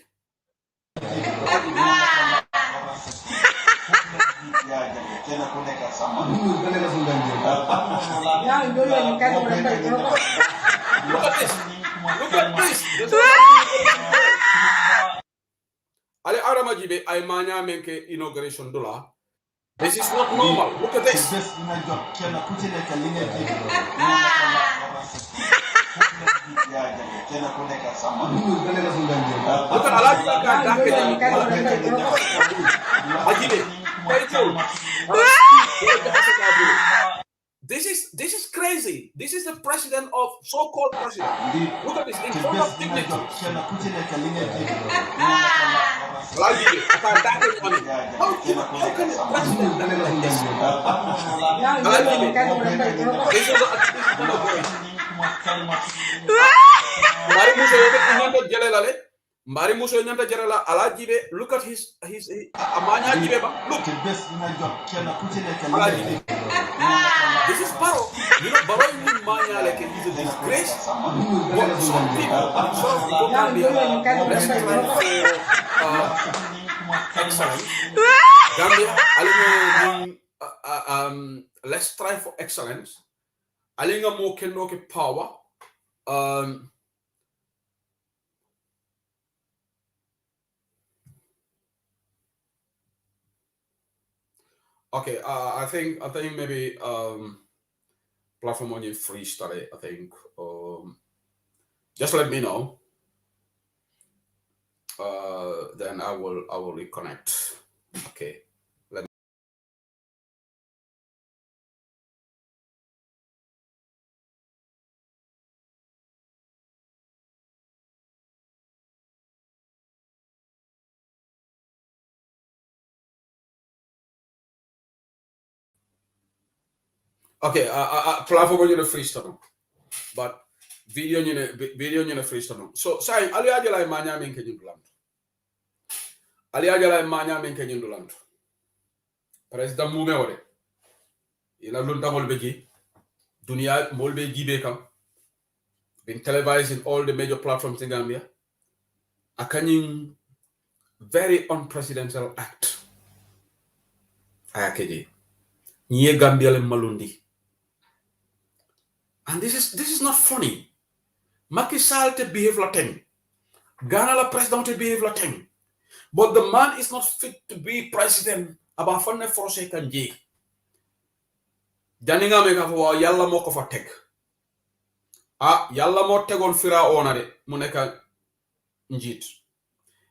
Look at this. Ale Adama Jibe ay manya menke inauguration dola. This is not normal. Look at this. Look at This is crazy. This is the president of so-called president. Look at this in front of dignitaries. How can the president do like this? This is Mari Muso Nyanta Jarala Alajibe, look at his Amanya Jibe. Look. This is Barrow. You know, Barrow in Manya like he's a disgrace. But some people excellence. Gambia, let's try for excellence. Alinga mo kenoke power. Okay, I think maybe platform on your freestyle. I think just let me know. Then I will reconnect. Okay. Okay, platform on your freestyle, but video on your freestyle. So, say, Ali Ajala Manya men Kenyuland. Ali Ajala Manya men Kenyuland. President Mumeore. Ila Lunda Molbeji. Dunia Molbeji Beka. Been televised in all the major platforms in Gambia. A canning very unprecedented act. Ayakeji. Nye Gambia le Malundi. And this is not funny. Macky Sall te behave la thing. Ghana la president te behave la thing. But the man is not fit to be president. About funne force kanji. Janinga meka fo yalla moko fa tek. Yalla mo tegon fira ona de mu neka njit.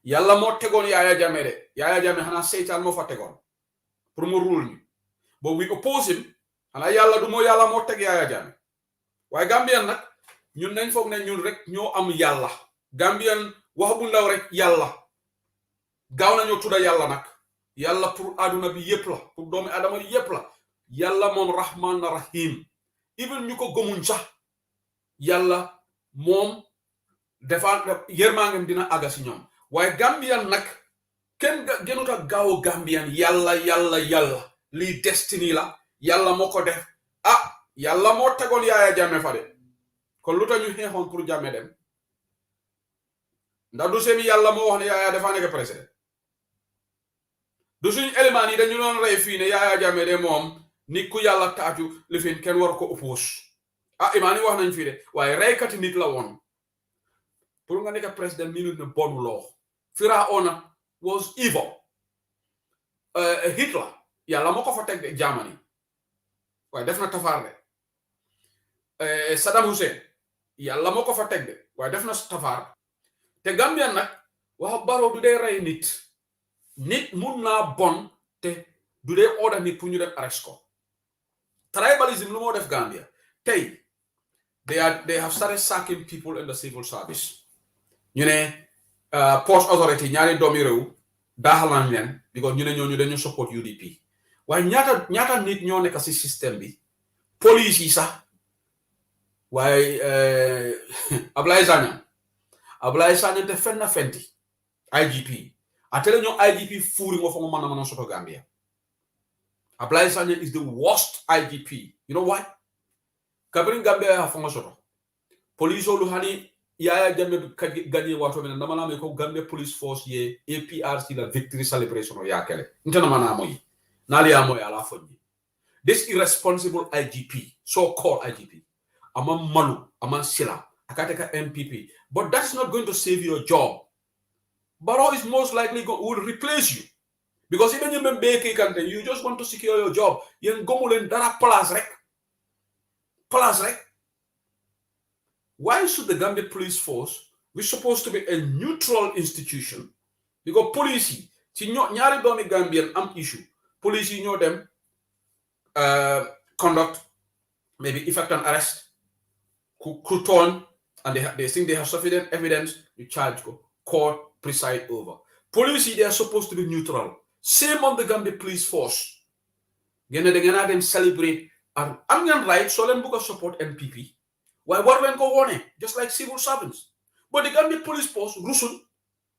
Yalla mo tegon Yaya Jammeh de. Yaya Jammeh hana seytan mo fa tegon. Pour mo rule ni. But we oppose him. Hana yalla du mo yalla mo teg Yaya Jammeh. Waaye Gambian nag ñun nañ foog ne ñun rek ñoo am yàlla Gambian wax bu ndaw rek yàlla gaaw nañoo tudda yàlla nag yàlla pour aduna bi yépp la pour doomi adama yépp la yàlla moom rahman rahim even ñu ko gëmuñ sax yàlla moom dafa yërmaangam dina àgga si ñoom waaye Gambian nag kenn gënut a gaaw Gambian yàlla lii destiny la yàlla moo ko def yàlla moo tegoon Yaya Jammeh fa de kon lu tax ñu xeexoon pour Jammeh dem ndax du seen yàlla moo wax ne Yaya dafa nekk président du suñu élément yi dañu doon rey fii ne Yaya Jammeh de moom nit ku yàlla taaju lifin kenn war ko oppose imaam yi wax nañ fii de waaye reykati nit la woon pour nga nekk président minute ne bonuloo Firaona was evil Hitler yàlla moo ko fa teg de Germany waaye def na tafaar de Saddam Hussein yàlla moo ko fa teg de waaye def na tafaar te Gambia nag wax Barrow du dee rey nit mun naa bon te du dee order nit pour ñu def arrest ko tribalism lu moo def Gambia tey they have started sacking people in the civil service ñu ne post authority ñaari doomi réew daaxal nañ leen because ñu ne ñooñu dañu support UDP waaye ñaata nit ñoo nekk si système bi police yi sax waaye Ablaye Sagnang te fen na fenti IGP atele ñoo IGP fuuri mo fo mo man soto Gambia Ablaye Sagnang is the worst IGP. You know why? Kabrin Gambia ha fonga soto police lu hani Yaya Jammeh gagné wato men ndama na ko Gambia police force ye APRC la victory celebration o yakele ntana mana moyi nali ya moyi ala fonni this irresponsible IGP so called IGP ama malu ama sila akateka MPP but that's not going to save your job. Barrow is most likely will replace you because even you just want to secure your job. Yen gomulen dara place rek. Why should the Gambia police force, which is supposed to be a neutral institution, because police, nyari domi Gambian am issue, police know them conduct, maybe effect an arrest, crouton, and they think they have sufficient evidence, you charge go, court preside over. Police, they are supposed to be neutral. Same on the Gambia police force. Gena them celebrate and I'm right, so them book support MPP. Why what when go on just like civil servants. But the Gambia police force, Rusun,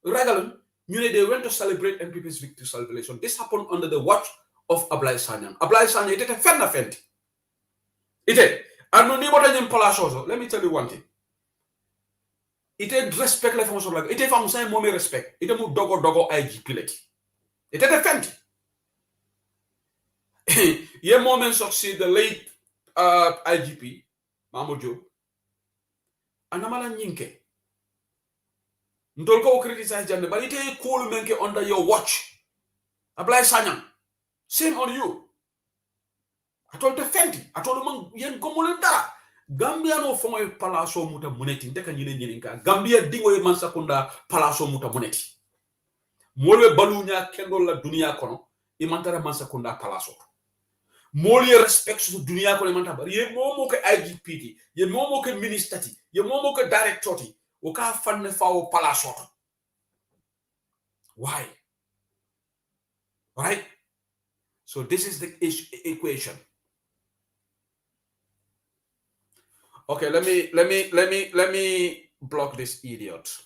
Ragalan, they went to celebrate MPP's victory celebration. This happened under the watch of Ablaye Sagnang. Ablaye Sagnang, it is a fend. It is. And no neighbor palace also. Let me tell you one thing. It is respect like from it is from same moment respect. It is dogo IGP like. It is a fend. Ye moment succeed the late IGP, Mamojo. Anamala nyinke. Ndolko criticize Jammeh, but it is cool menke under your watch. Ablaye Sagnang. Same on you. I told the Fenty. I told him yen gomulenda. Gambia no fongo palaso muta muneti. Ndeka nyininka. Gambia dingo ye mansakunda palaso muta muneti. Molwe balunya kendo la dunia kono. Imantara mansakunda palaso. Molye respect su dunia kono imantara. Ye momo ke IGP. Ye momo ke ministati. Ye momo ke directorati. Oka fanne fawo palaso. Why? Right? So this is the equation. Okay, let me block this idiot.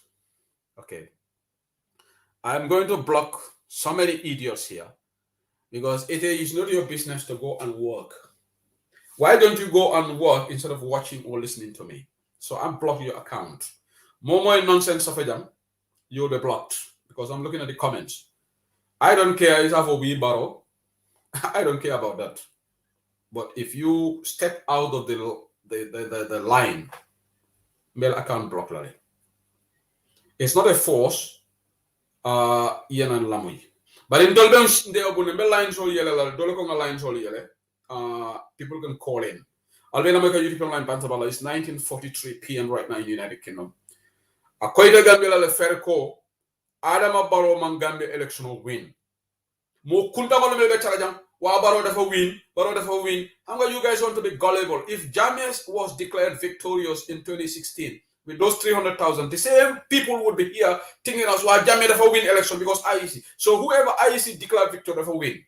Okay. I'm going to block so many idiots here because it is not your business to go and work. Why don't you go and work instead of watching or listening to me? So I'm blocking your account. More nonsense of them, you'll be blocked because I'm looking at the comments. I don't care if I have a wee Barrow. I don't care about that. But if you step out of the line, mail account block lari. It's not a force. Yen and Lamui. But in Dolben they open the lines all yellow, Dolokong lines all yellow. People can call in. Alvena make a YouTube line Pantabala is 19:43 p.m. right now in the United Kingdom. Akoida Gambia le Ferco, Adama Barrow Mangambia election will win. Mo kunta wala me betarajam wa Barrow dafa win. How you guys want to be gullible? If Jammeh was declared victorious in 2016 with those 300,000, the same people would be here thinking as why Jammeh dafa win election because IEC. So whoever IEC declared victor dafa win.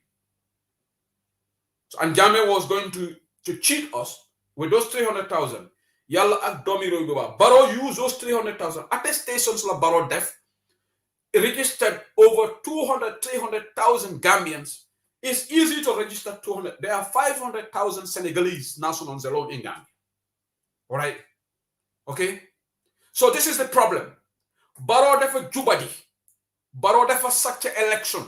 So, and Jammeh was going to cheat us with those 300,000. Yalla ak domi roiba. Barrow used those 300,000 attestations la Barrow def. Registered over 300,000 Gambians. It's easy to register 200. There are 500,000 Senegalese nationals alone in Gambia. All right. Okay? So this is the problem. Barrow defa jubadi. Barrow defa such an election.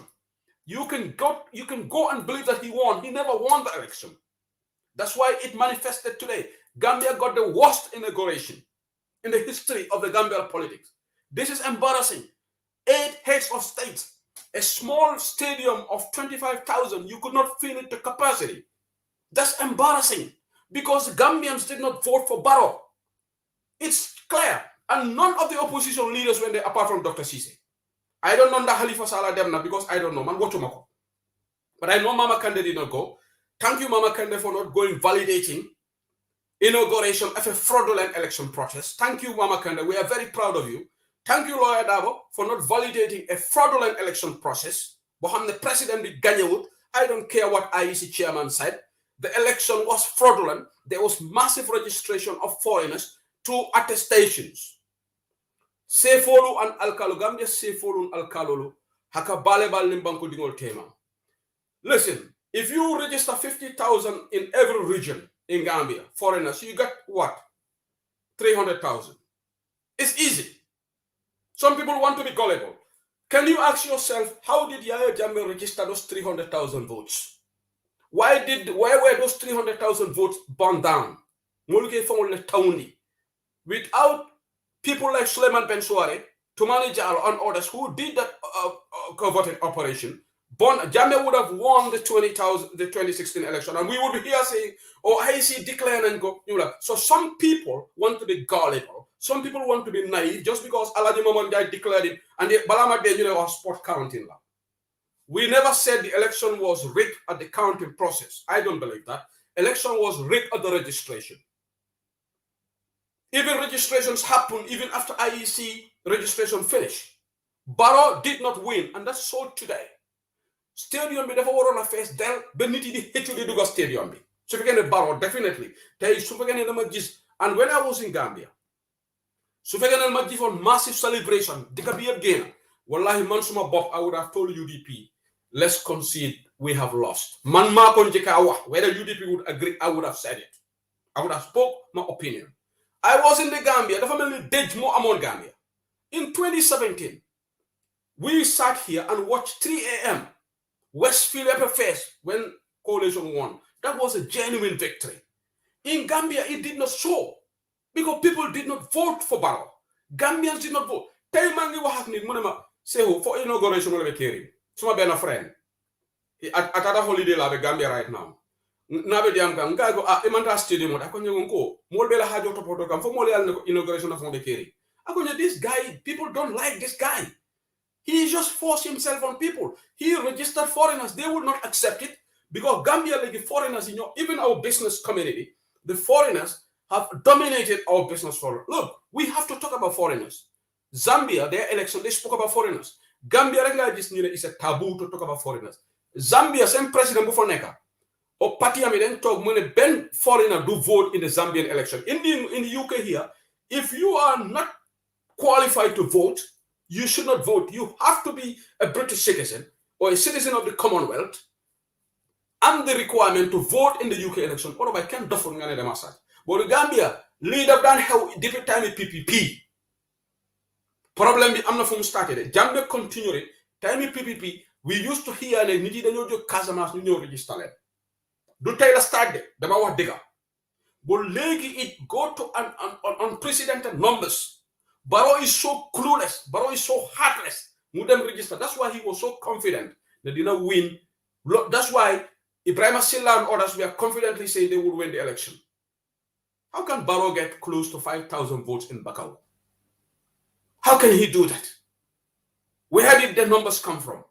You can go and believe that he won. He never won the election. That's why it manifested today. Gambia got the worst inauguration in the history of the Gambia politics. This is embarrassing. 8 heads of state, a small stadium of 25,000, you could not fill it to capacity. That's embarrassing because Gambians did not vote for Barrow. It's clear. And none of the opposition leaders went there apart from Dr. Sise. I don't know the Halifa Salah Demna because I don't know. Man, go to Mako. But I know Mama Kande did not go. Thank you, Mama Kande, for not going validating inauguration of a fraudulent election process. Thank you, Mama Kande. We are very proud of you. Thank you, Lawyer Dabo, for not validating a fraudulent election process. But the president Ganyawut, I don't care what IEC chairman said. The election was fraudulent. There was massive registration of foreigners to attestations. Sefolu and Alkalo Gambia, Sefolu and Alkalolo, Haka Balebal Nimbanko Dingol Tema. Listen, if you register 50,000 in every region in Gambia, foreigners, you got what? 300,000. It's easy. Some people want to be gullible. Can you ask yourself, how did Yahya Jammeh register those 300,000 votes? Why were those 300,000 votes burned down? Without people like Suleiman Ben Suare, Tumani Jalo, and others who did that coveted operation, Jammeh would have won the 2016 election, and we would be here saying, "Oh, I see declare and go." So some people want to be gullible. Some people want to be naive just because Alhaji Mamman declared it, and the Balama Day, was spot counting. We never said the election was rigged at the counting process. I don't believe that. Election was rigged at the registration. Even registrations happened even after IEC registration finished. Barrow did not win, and that's so today. Stadium be dafa warona face del ba nit yi di heccu di duga stadium bi su fekkee ne Barrow definitely tay su fekkee ne dama gis, and when I was in Gambia su fekkee ne ma gifoon massive celebration dika bi yeb génn wallahi man suma bopp I would have told UDP, let's concede, we have lost. Man maa ko njëkka wax, whether UDP would agree, I would have said it. I would have spoke my opinion. I was in the Gambia, dafa mel ni dëj moo amoon Gambia. In 2017 we sat here and watched 3 a.m. Westfield FFS when coalition won. That was a genuine victory. In Gambia, it did not show because people did not vote for Barrow. Gambians did not vote. Tell mangi wa hakni munema say for inauguration wala be keri. Suma ben a friend. At a holiday la be Gambia right now. Nabe diam kam ngago imanta stadium da ko ngongo mol be la hajo topoto kam fo mol yal inauguration na fo be keri. Akonya, this guy, people don't like this guy. He just forced himself on people. He registered foreigners. They would not accept it because Gambia, like the foreigners, even our business community, the foreigners have dominated our business forum. Look, we have to talk about foreigners. Zambia, their election, they spoke about foreigners. Gambia, is a taboo to talk about foreigners. Zambia, same president before Neka. Or Patiami then talk when a Ben foreigner do vote in the Zambian election. In the UK here, if you are not qualified to vote, you should not vote. You have to be a British citizen or a citizen of the Commonwealth and the requirement to vote in the UK election. Otherwise, can't do for the massage. But the Gambia, leader than how different time with PPP. Problem I'm not from started. Gambia continued time with PPP. We used to hear the niti dañu jog Casamance ñu register leen. Du tay la start dama wax dëgga. But legi it go to unprecedented numbers. Barrow is so clueless. Barrow is so heartless. Mudem register. That's why he was so confident they did not win. That's why Ibrahim Silla and others were confidently saying they would win the election. How can Barrow get close to 5,000 votes in Bakau? How can he do that? Where did the numbers come from?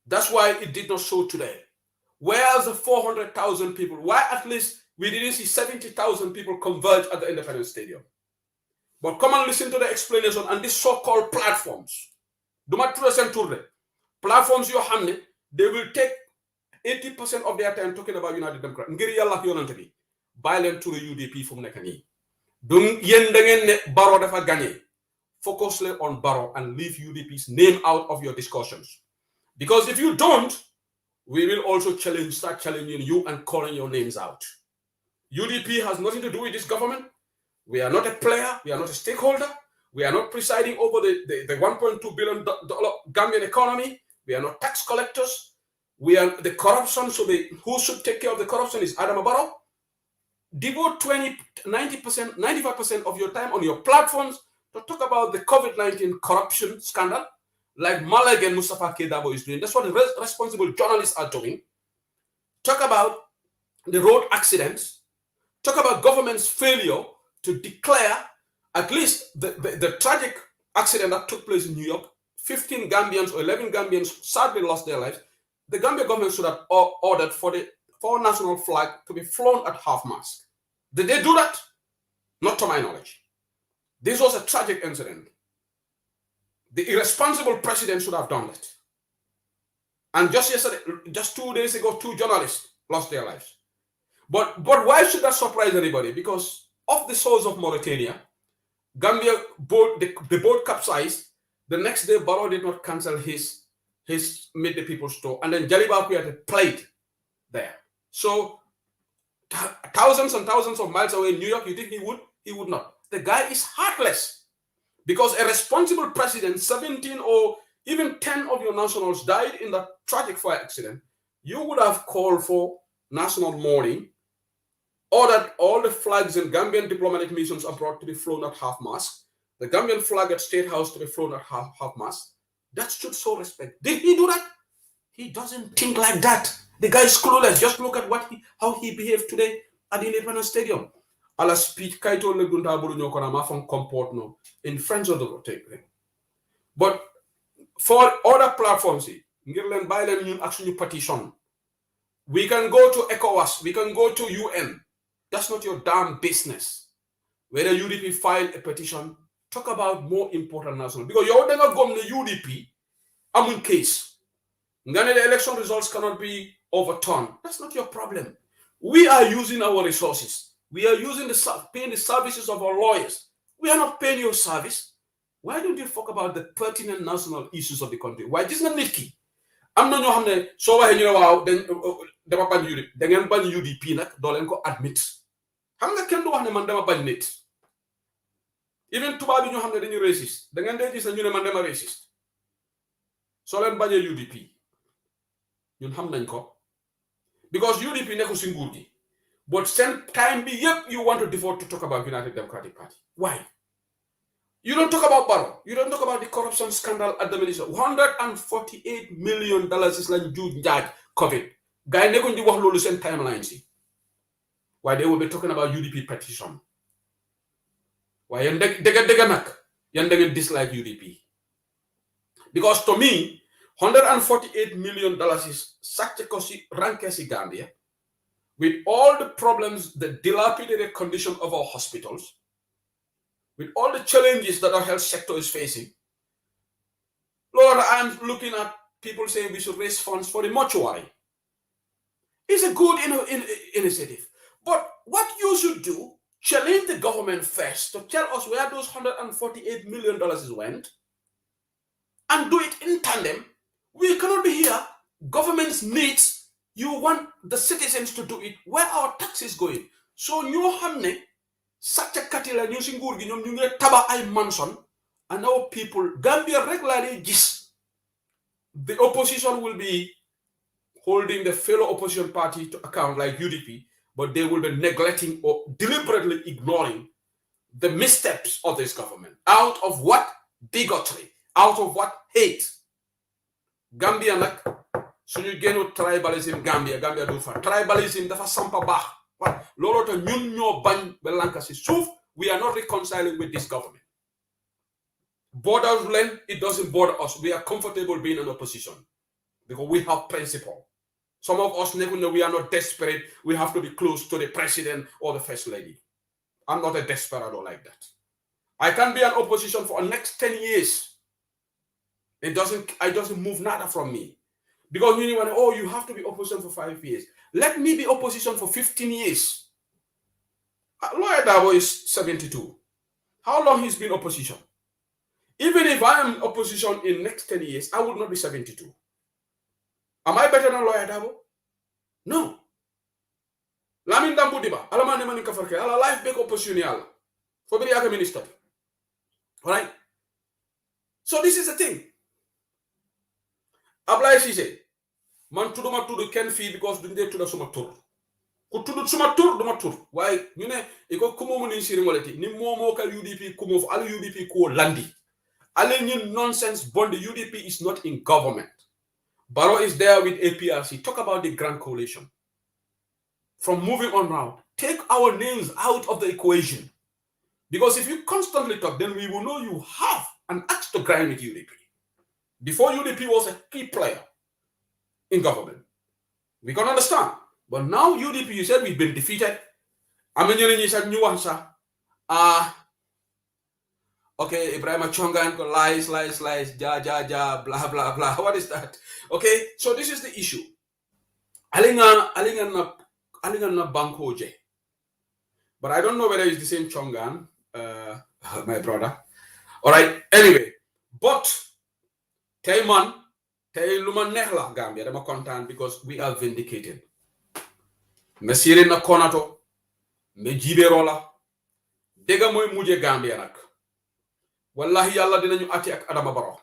That's why it did not show today. Where are the 400,000 people? Why at least we didn't see 70,000 people converge at the Independence Stadium? But come and listen to the explanation and these so-called platforms. Platforms you have, they will take 80% of their time talking about United Democrats. Ngiri yalla yonante bi. Bàyyi leen turu UDP fu mu nekk nii. Dung yéen da ngeen ne Barrow dafa gagné. Focus on Barrow and leave UDP's name out of your discussions. Because if you don't, we will also start challenging you and calling your names out. UDP has nothing to do with this government. We are not a player. We are not a stakeholder. We are not presiding over the $1.2 billion Gambian economy. We are not tax collectors. We are the corruption. So who should take care of the corruption is Adam Barrow. Devote 90%, 95% of your time on your platforms to talk about the COVID-19 corruption scandal, like Malag and Mustafa Kedabo is doing. That's what responsible journalists are doing. Talk about the road accidents. Talk about government's failure to declare at least the tragic accident that took place in New York. 15 Gambians or 11 Gambians sadly lost their lives. The Gambia government should have ordered for the national flag to be flown at half-mast. Did they do that? Not to my knowledge. This was a tragic incident. The irresponsible president should have done it. And just yesterday, just 2 days ago, 2 journalists lost their lives. But why should that surprise anybody? Because off the shores of Mauritania, Gambia boat, the boat capsized. The next day, Barrow did not cancel his Meet the People's tour, and then Jalibaku had a plate there. So thousands and thousands of miles away in New York, you think he would? He would not. The guy is heartless because a responsible president, 17 or even 10 of your nationals died in that tragic fire accident. You would have called for national mourning, ordered all the flags in Gambian diplomatic missions abroad to be flown at half-mast, the Gambian flag at State House to be flown at half-mast. That should show respect. Did he do that? He doesn't think like that. The guy is clueless. Just look at how he behaved today at the Independence Stadium. Ala speech kaito le gunta bulu nyoko na mafon comport no in French of the tape. But for other platforms, ngir len bay len ñun ak suñu petition. We can go to ECOWAS, we can go to UN. That's not your damn business. Whether UDP file a petition, talk about more important national. Because you're not going to UDP, I'm in case. The election results cannot be overturned. That's not your problem. We are using our resources. We are paying the services of our lawyers. We are not paying your service. Why don't you talk about the pertinent national issues of the country? Why this is not Nikki? I'm not know so why you know then dama ban UDP. Da ngeen ban UDP nak do len ko admit. Xam nga kenn du wax ne man dama bañ nit. Even tubaab yi ñoo xam ne dañuy raciste da ngeen day gis ñu ne man dama raciste. So leen bañee UDP ñun xam nañ ko because UDP nekku si nguur gi but same time bi yëpp you want to devote to talk about United Democratic Party. Why? You don't talk about Barrow. You don't talk about the corruption scandal at the ministry. $148 million is like juuj njaaj COVID. Guy nekkuñ di wax loolu seen timeline si. Why they will be talking about UDP petition. Why yan dega nak yan dega dislike UDP. Because to me, $148 million is such a rankesi Gambia with all the problems, the dilapidated condition of our hospitals, with all the challenges that our health sector is facing. Lord, I'm looking at people saying we should raise funds for the mortuary. It's a good initiative. But what you should do, challenge the government first to tell us where those $148 million went, and do it in tandem. We cannot be here. Government's needs, you want the citizens to do it. Where are our taxes going? So ñu xamne such a katila ñu ci nguur gi ñom ñu ngi taba ay mansion and our people Gambia regularly gis the opposition will be holding the fellow opposition party to account like UDP, but they will be neglecting or deliberately ignoring the missteps of this government. Out of what? Bigotry. Out of what? Hate. Gambia nak suñu gënu tribalism Gambia du fa tribalism dafa sampa baax lolo to ñun ñoo bañ ba lanka ci suuf. We are not reconciling with this government. Borders land, it doesn't bother us. We are comfortable being in opposition because we have principle. Some of us know we are not desperate. We have to be close to the president or the first lady. I'm not a desperado like that. I can be an opposition for the next 10 years. It doesn't move nada from me. Because when you want, oh, you have to be opposition for 5 years. Let me be opposition for 15 years. Lawyer Dabo is 72. How long he's been opposition? Even if I am opposition in next 10 years, I would not be 72. Am I better than Lawyer Dabo? No. Lamin Dambudiba, Alamane Manikafarke, ala life big opposition yalla. For the minister. All right? So this is the thing. Ablay Cissé, man tuduma tudu ken fi because dunde tuda suma tur. Ku tudu suma tur duma tur. Why? You know, iko kumo mun insiri moleti. Ni momo ka UDP kumo al UDP ko landi. Ale nyin nonsense bond. The UDP is not in government. Barrow is there with APRC. Talk about the Grand Coalition. From moving on now, take our names out of the equation. Because if you constantly talk, then we will know you have an axe to grind with UDP. Before UDP was a key player in government. We can understand. But now UDP, you said we've been defeated. You said new answer. Okay, Ibrahim Chongan, lies, ja, blah, blah, blah. What is that? Okay, so this is the issue. Alinga na banko je. But I don't know whether it's the same Chongan, my brother. All right, anyway. But, tay luman nehla Gambia, I'm content because we are vindicated. Mesire na konato, me jiberola, dega moy muje Gambia nak. Wallahi yalla dinañu ati ak Adama Barrow.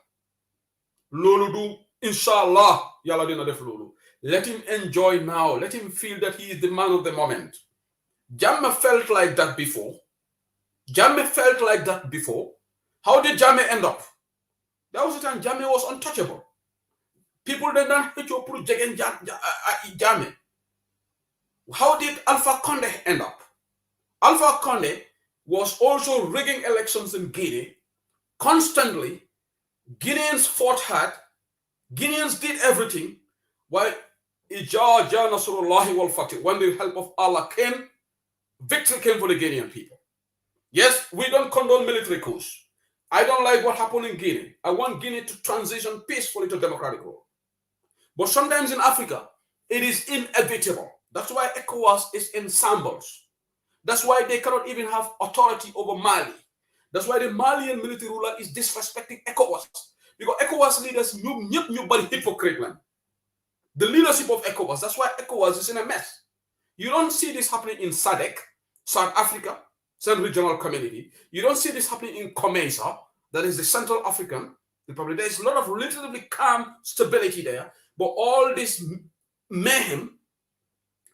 Lolu du inshallah yalla dina def lolu. Let him enjoy now. Let him feel that he is the man of the moment. Jammeh felt like that before. How did Jammeh end up? That was the time Jammeh was untouchable. People did not hit your project and Jammeh. How did Alpha Conde end up? Alpha Conde was also rigging elections in Guinea. Constantly, Guineans fought hard. Guineans did everything. While when the help of Allah came, victory came for the Guinean people. Yes, we don't condone military coups. I don't like what happened in Guinea. I want Guinea to transition peacefully to democratic rule. But sometimes in Africa, it is inevitable. That's why ECOWAS is in shambles. That's why they cannot even have authority over Mali. That's why the Malian military ruler is disrespecting ECOWAS. Because ECOWAS leaders new body hypocrite, man. The leadership of ECOWAS, that's why ECOWAS is in a mess. You don't see this happening in SADC, South Africa, Southern Regional Community. You don't see this happening in COMESA, that is the Central African Republic. There's a lot of relatively calm stability there, but all this mayhem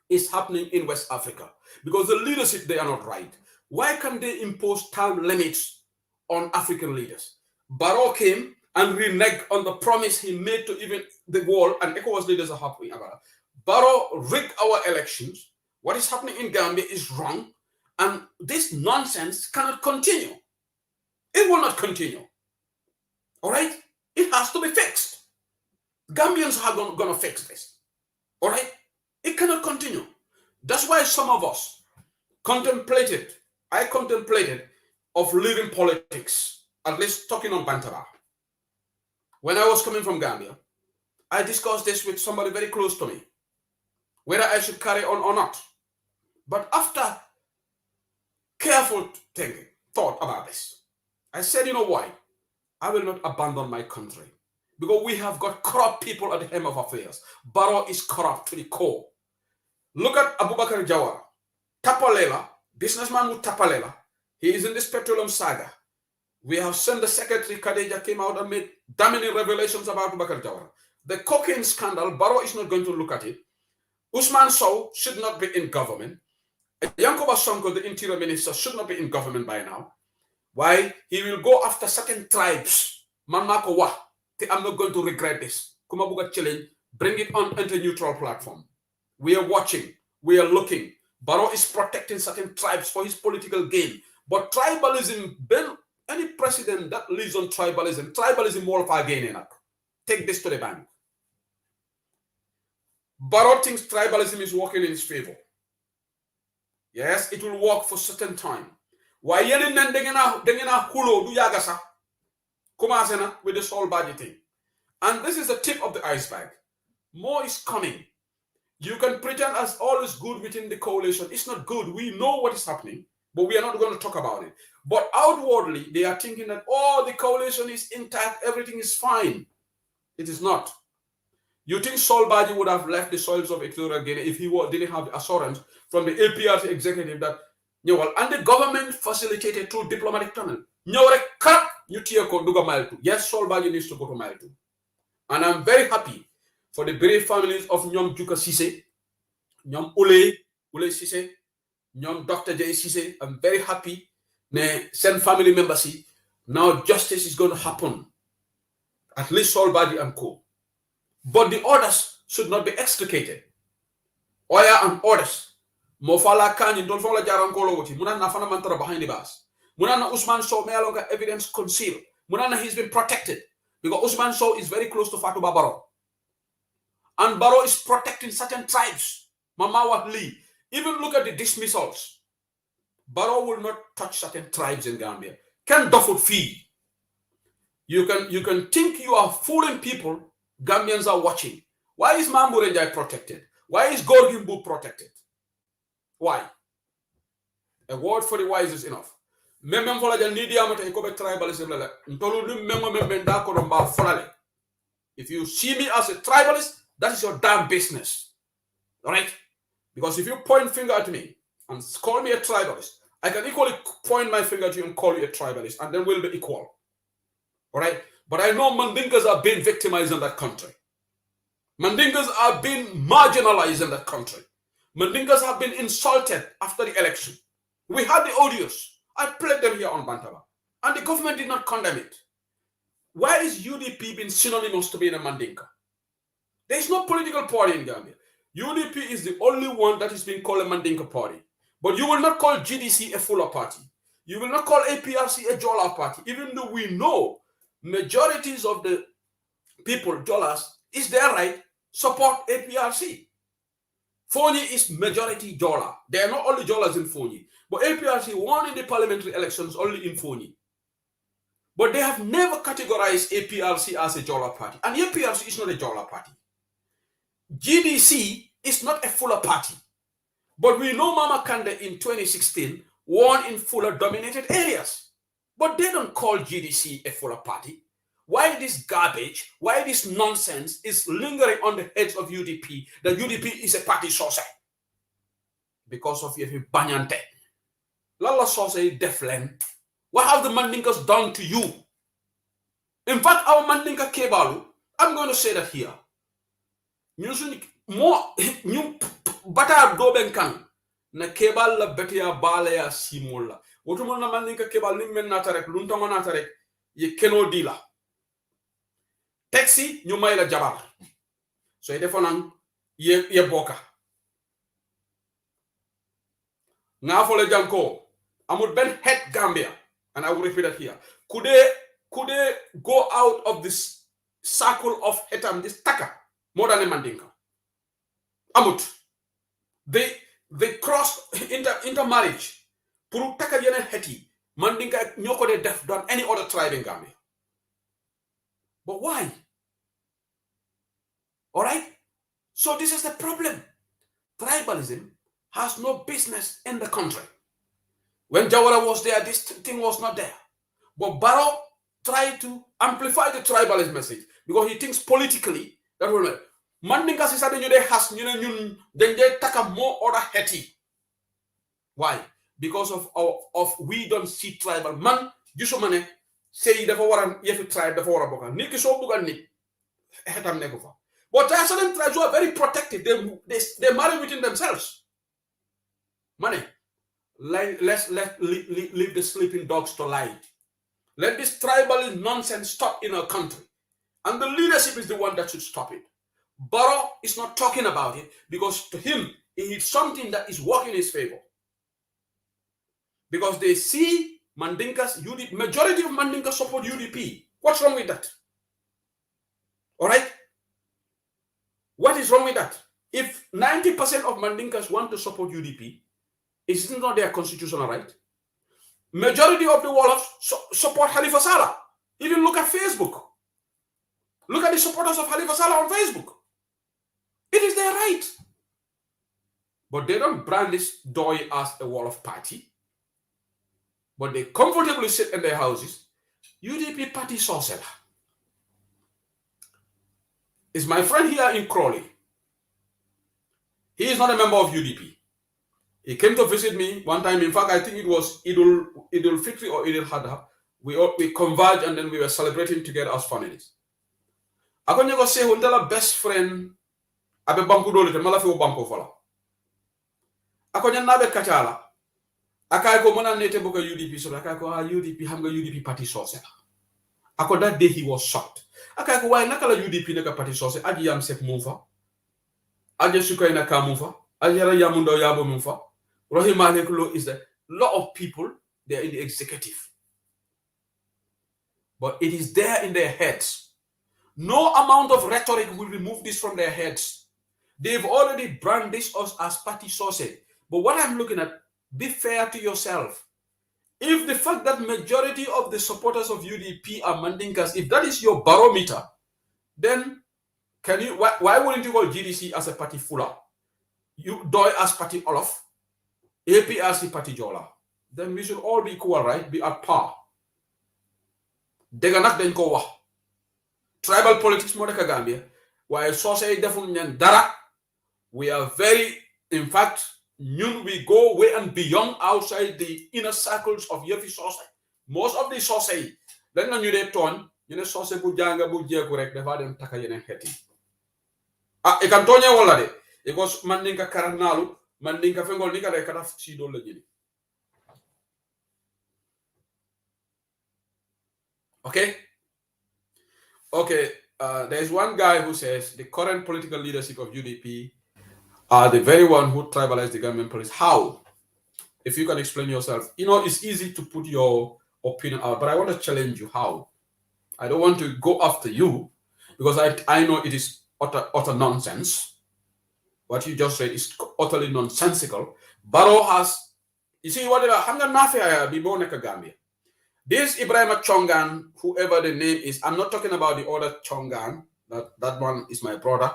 is happening in West Africa because the leadership, they are not right. Why can't they impose term limits on African leaders? Barrow came and reneged on the promise he made to even the world, and ECOWAS leaders are happy about it. Barrow rigged our elections. What is happening in Gambia is wrong, and this nonsense cannot continue. It will not continue. All right? It has to be fixed. Gambians are going to fix this. All right? It cannot continue. That's why some of us contemplated of leaving politics, at least talking on Bantaba. When I was coming from Gambia, I discussed this with somebody very close to me, whether I should carry on or not. But after careful thought about this, I said, you know why? I will not abandon my country. Because we have got corrupt people at the helm of affairs. Barrow is corrupt to the core. Look at Abubakar Jawara. Tapalela, businessman with Tapalela. He is in this petroleum saga. We have sent the secretary, Khadija, came out and made damning revelations about Abubakar Jawara. The cocaine scandal, Barrow is not going to look at it. Usman Sow should not be in government. Yankuba Sonko, the interior minister, should not be in government by now. Why? He will go after certain tribes. Manmako wa. I'm not going to regret this. Kumabuga challenge, bring it on into neutral platform. We are watching. We are looking. Barrow is protecting certain tribes for his political gain. But tribalism, any president that lives on tribalism more of our gain enough. Take this to the bank. Barrow thinks tribalism is working in his favor. Yes, it will work for certain time. Why dengena hulo du yagasa? Kumasena with this whole budgeting. And this is the tip of the iceberg. More is coming. You can pretend as all is good within the coalition. It's not good. We know what is happening, but we are not going to talk about it. But outwardly, they are thinking that, oh, the coalition is intact, everything is fine. It is not. You think Sol Baji would have left the soils of Electoral Guinea if he didn't have the assurance from the APRC executive that And the government facilitated through diplomatic tunnel. Yes, Solbaji needs to go to mile 2. And I'm very happy for the brave families of Nyom Juka Sise, Nyom Ule Sise, Nyom Dr. J Sise. I'm very happy. Send family members. Now justice is going to happen. At least Solbaji and co. But the orders should not be extricated. Oya and orders. Mofala Kani, don't follow Jaran Kolowoti. Munana Fana Mantara behind the bars. Munana Usman Sow may longer evidence concealed. Munana, he's been protected. Because Usman Sow is very close to Fatuba Baro. And Baro is protecting certain tribes. Mamawa Lee. Even look at the dismissals. Baro will not touch certain tribes in Gambia. Can Dofut fee? You can think you are fooling people. Gambians are watching. Why is Mamburenjai protected? Why is Gorgimbu protected? Why? A word for the wise is enough. If you see me as a tribalist, that is your damn business. Alright? Because if you point finger at me and call me a tribalist, I can equally point my finger at you and call you a tribalist, and then we'll be equal. Alright? But I know Mandinkas are being victimized in that country. Mandinkas are being marginalized in that country. Mandinkas have been insulted after the election. We had the audios. I played them here on Bantaba. And the government did not condemn it. Why is UDP being synonymous to being a Mandinka? There is no political party in Gambia. UDP is the only one that is being called a Mandinka party. But you will not call GDC a Fuller party. You will not call APRC a Jola party, even though we know majorities of the people, Jolas, is their right, support APRC. Fonyi is majority Jola. There are not only Jolas in Fonyi, but APRC won in the parliamentary elections only in Fonyi. But they have never categorized APRC as a Jola party. And APRC is not a Jola party. GDC is not a Fuller party. But we know Mama Kande in 2016 won in Fuller dominated areas. But they don't call GDC a Fuller party. Why this garbage, why this nonsense is lingering on the heads of UDP, that UDP is a party source? Because of Yefi Banyante. Lala source Deflen. What have the Mandinkas done to you? In fact, our Mandinka Kebalu, I'm going to say that here. More new bata doben kan na kebal la betia balaya simola. Wotumo na Mandinka Kebal nimmen natarek, luntongo natarek, ye keno dila. Taxi ñu may la jabar so defo nan ye boka nga fo le janko amul ben head Gambia, and I will repeat that here. Could they go out of this circle of hetam, this taka, more than a Mandinka? Amut. They cross intermarriage. Puru taka yene heti. Mandinka nyoko de def than any other tribe in Gambia. But why? All right? So this is the problem. Tribalism has no business in the country. When Jawara was there, this thing was not there. But Barrow tried to amplify the tribalist message because he thinks politically that will matter. Mandinka is something they has then they take a more order hetty. Why? Because of we don't see tribal man. Jusomane say the foreign yefu tribe the foreign boka. Niki so buga ni hetam negofa. But there are certain tribes who are very protective. They marry within themselves. Money. Let's leave the sleeping dogs to lie. Let this tribal nonsense stop in our country. And the leadership is the one that should stop it. Barrow is not talking about it because to him, it is something that is working in his favor. Because they see Mandinkas, majority of Mandinkas support UDP. What's wrong with that? All right? What is wrong with that? If 90% of Mandinkas want to support UDP, is it not their constitutional right? Majority of the Wolof support Halifa Sallah. Even look at Facebook. Look at the supporters of Halifa Sallah on Facebook. It is their right. But they don't brand this Doi as a Wolof party. But they comfortably sit in their houses. UDP party sorcerer. Is my friend here in Crawley. He is not a member of UDP. He came to visit me one time. In fact, I think it was Idul Fitri or Idul Adha. We converged and then we were celebrating together as families. Ako nyego se hontala best friend abe banku dole te mala fi o banko fala. Ako nyanna be kachala. Akay ko mona nete boka UDP so akay ko UDP ham nga UDP party source. Ako that day he was shocked. Akay ko why nakala UDP naka party source aji yam sek mufa. Aji sukay na ka mufa. Aji ra yamundo yabo mufa. Rahimahullah is that a lot of people, they are in the executive. But it is there in their heads. No amount of rhetoric will remove this from their heads. They've already brandished us as party sausage. But what I'm looking at, be fair to yourself. If the fact that majority of the supporters of UDP are Mandinkas, if that is your barometer, then can you? Why wouldn't you call GDC as a party fuller? You DOI as party Olaf? APRC party Jola, then we should all be equal, right? Be at par. Deganak den ko wax. Tribal politics mo deka Gambia. While society definitely dara, we are very, in fact, we go way and beyond outside the inner circles of Yefi society. Most of the society, then when you de ton, you know, society bu janga bu je correct, defa dem taka yenen xeti. E kan tonya wala de. E ko man ninka karanalu. Mandinka fengol nika de kada si do la jini. Okay? Okay. There's one guy who says the current political leadership of UDP are the very one who tribalized the government police. How? If you can explain yourself. You know, it's easy to put your opinion out, but I want to challenge you. How? I don't want to go after you because I know it is utter nonsense. What you just said is utterly nonsensical. Barrow has, you see what Gambia. This Ibrahim Chongan, whoever the name is, I'm not talking about the other Chongan. That one is my brother.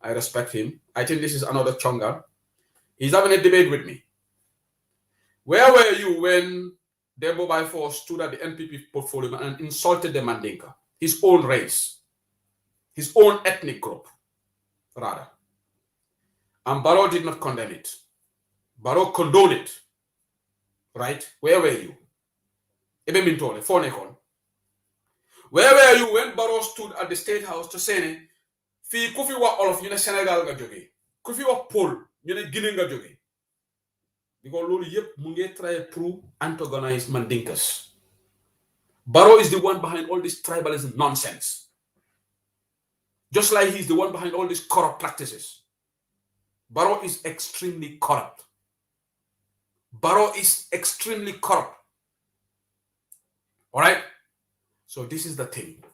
I respect him. I think this is another Chongan. He's having a debate with me. Where were you when the mobile force stood at the NPP portfolio and insulted the Mandinka, his own race, his own ethnic group, rather? And Barrow did not condemn it. Barrow condoned it. Right? Where were you? Where were you when Barrow stood at the State House to say, Fi kufi wa olof ñu ne Sénégal nga jógee kufi wa Pôl ñu ne Guinée nga jógee because loolu yëpp mu ngi try to antagonize Mandinkas. Barrow is the one behind all this tribalism nonsense. Just like he's the one behind all these corrupt practices. Barrow is extremely corrupt. Barrow is extremely corrupt. All right? So this is the thing.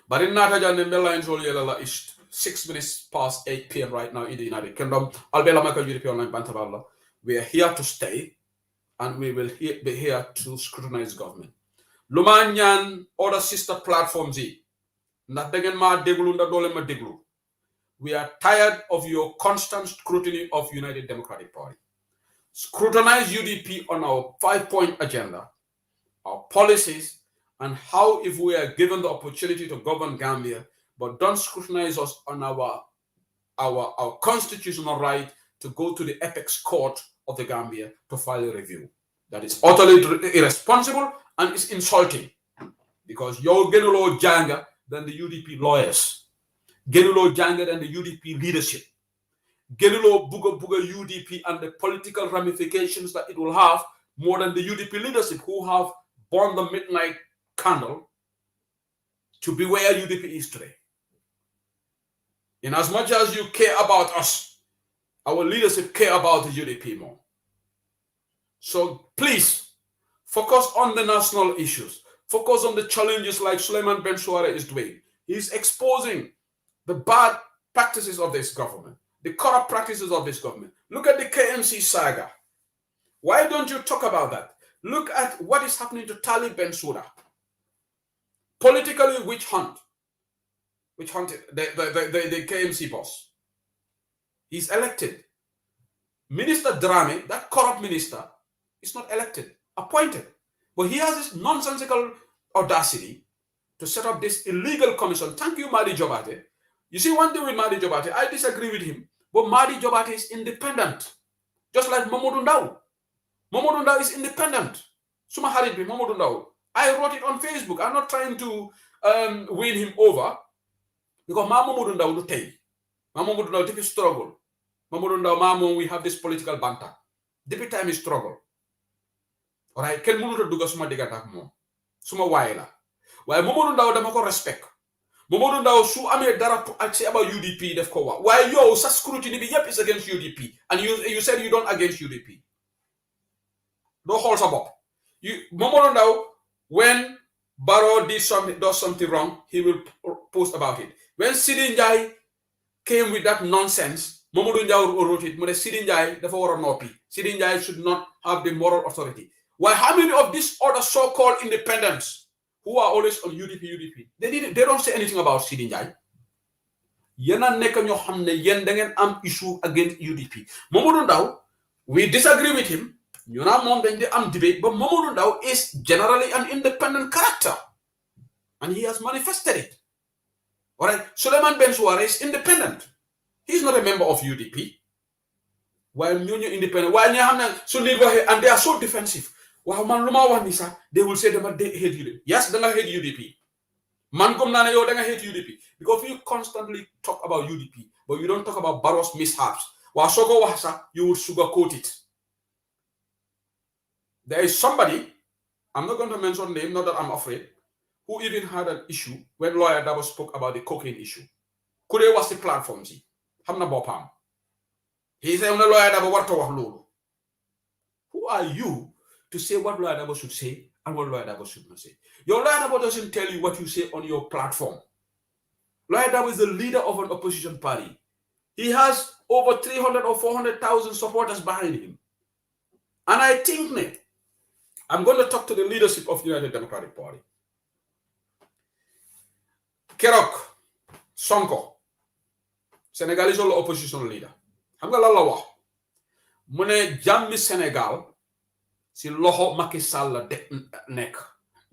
But in Nataja is 6 minutes past 8 p.m. right now in the United Kingdom. We are here to stay and we will be here to scrutinize government. Lumanyan, other sister platforms. We are tired of your constant scrutiny of United Democratic Party. Scrutinize UDP on our 5-point agenda, our policies, and how if we are given the opportunity to govern Gambia, but don't scrutinize us on our constitutional right to go to the apex court of the Gambia to file a review. That is utterly irresponsible and is insulting because you're getting janga than the UDP lawyers. Genulo Janga than the UDP leadership. Genulo Buga UDP and the political ramifications that it will have more than the UDP leadership who have burned the midnight candle to be where UDP is today. In as much as you care about us, our leadership care about the UDP more. So please, focus on the national issues. Focus on the challenges like Suleiman Ben Suare is doing. He's exposing the bad practices of this government, the corrupt practices of this government. Look at the KMC saga. Why don't you talk about that? Look at what is happening to Talib Bensouda. Politically witch hunted the KMC boss. He's elected. Minister Drame, that corrupt minister, is not elected, appointed. But he has this nonsensical audacity to set up this illegal commission. Thank you, Madi Jobate. You see, one thing with Madi Jobate, I disagree with him, but Madi Jobate is independent. Just like Mamadou Ndaw. Mamadou Ndaw is independent. Suma harit bi Mamadou Ndaw. I wrote it on Facebook. I'm not trying to win him over because Mamadou Ndaw do tay. Mamadou Ndaw depuis struggle. Mamadou Ndaw Mamo, we have this political banter. Depuis time is struggle. Alright, ken mënu ta dugga suma digata ak mom. Suma waye la. Waye Mamadou Ndaw dama ko respect. Mamadou Ndaw su amé dara accès about UDP def ko wa. Waye yow sa scrutiny bi yep is against UDP and you said you don't against UDP. Do xol sa bop. Mamadou Ndaw, when Barrow does something wrong, he will post about it. When Sidi Njai came with that nonsense, Mamadou Ndaw wrote it. Sidi Njai dafa wara nopi. Sidi Njai should not have the moral authority. Why? How many of these other so-called independents who are always on UDP, they don't say anything about Sidi Njai? Yena nek ñoo xamne yen da ngeen am issue against UDP. Mamadou Ndaw, we disagree with him. You know, mom dañ di am debate, but Mamadou Ndaw is generally an independent character, and he has manifested it. All right, Suleiman Bensouare is independent. He's not a member of UDP. While ñoo independent, while ñi xamne su nit waxe and they are so defensive. Wow, man luma wax ni sax they will say they hate UDP. Yes, they hate UDP. Man gom na ne yow da nga hate UDP because you constantly talk about UDP, but you don't talk about Barrow's mishaps. Wa soko wax sax you would sugarcoat it. There is somebody, I'm not going to mention name, not that I'm afraid, who even had an issue when Lawyer Dabo spoke about the cocaine issue. Kure was the platform, see? Hamna bopam. He said, Lawyer Dabo, what to wax lolu? Who are you to say what Lawyer Dabo should say and what Lawyer Dabo should not say? Your Lawyer Dabo doesn't tell you what you say on your platform. Lawyer Dabo is the leader of an opposition party. He has over 300 or 400,000 supporters behind him. And I think, I'm going to talk to the leadership of the United Democratic Party. Kerok, Sonko, Senegalese opposition leader. Xam nga lan la wax mu ne jàmmi Sénégal si loxo Macky Sall la nekk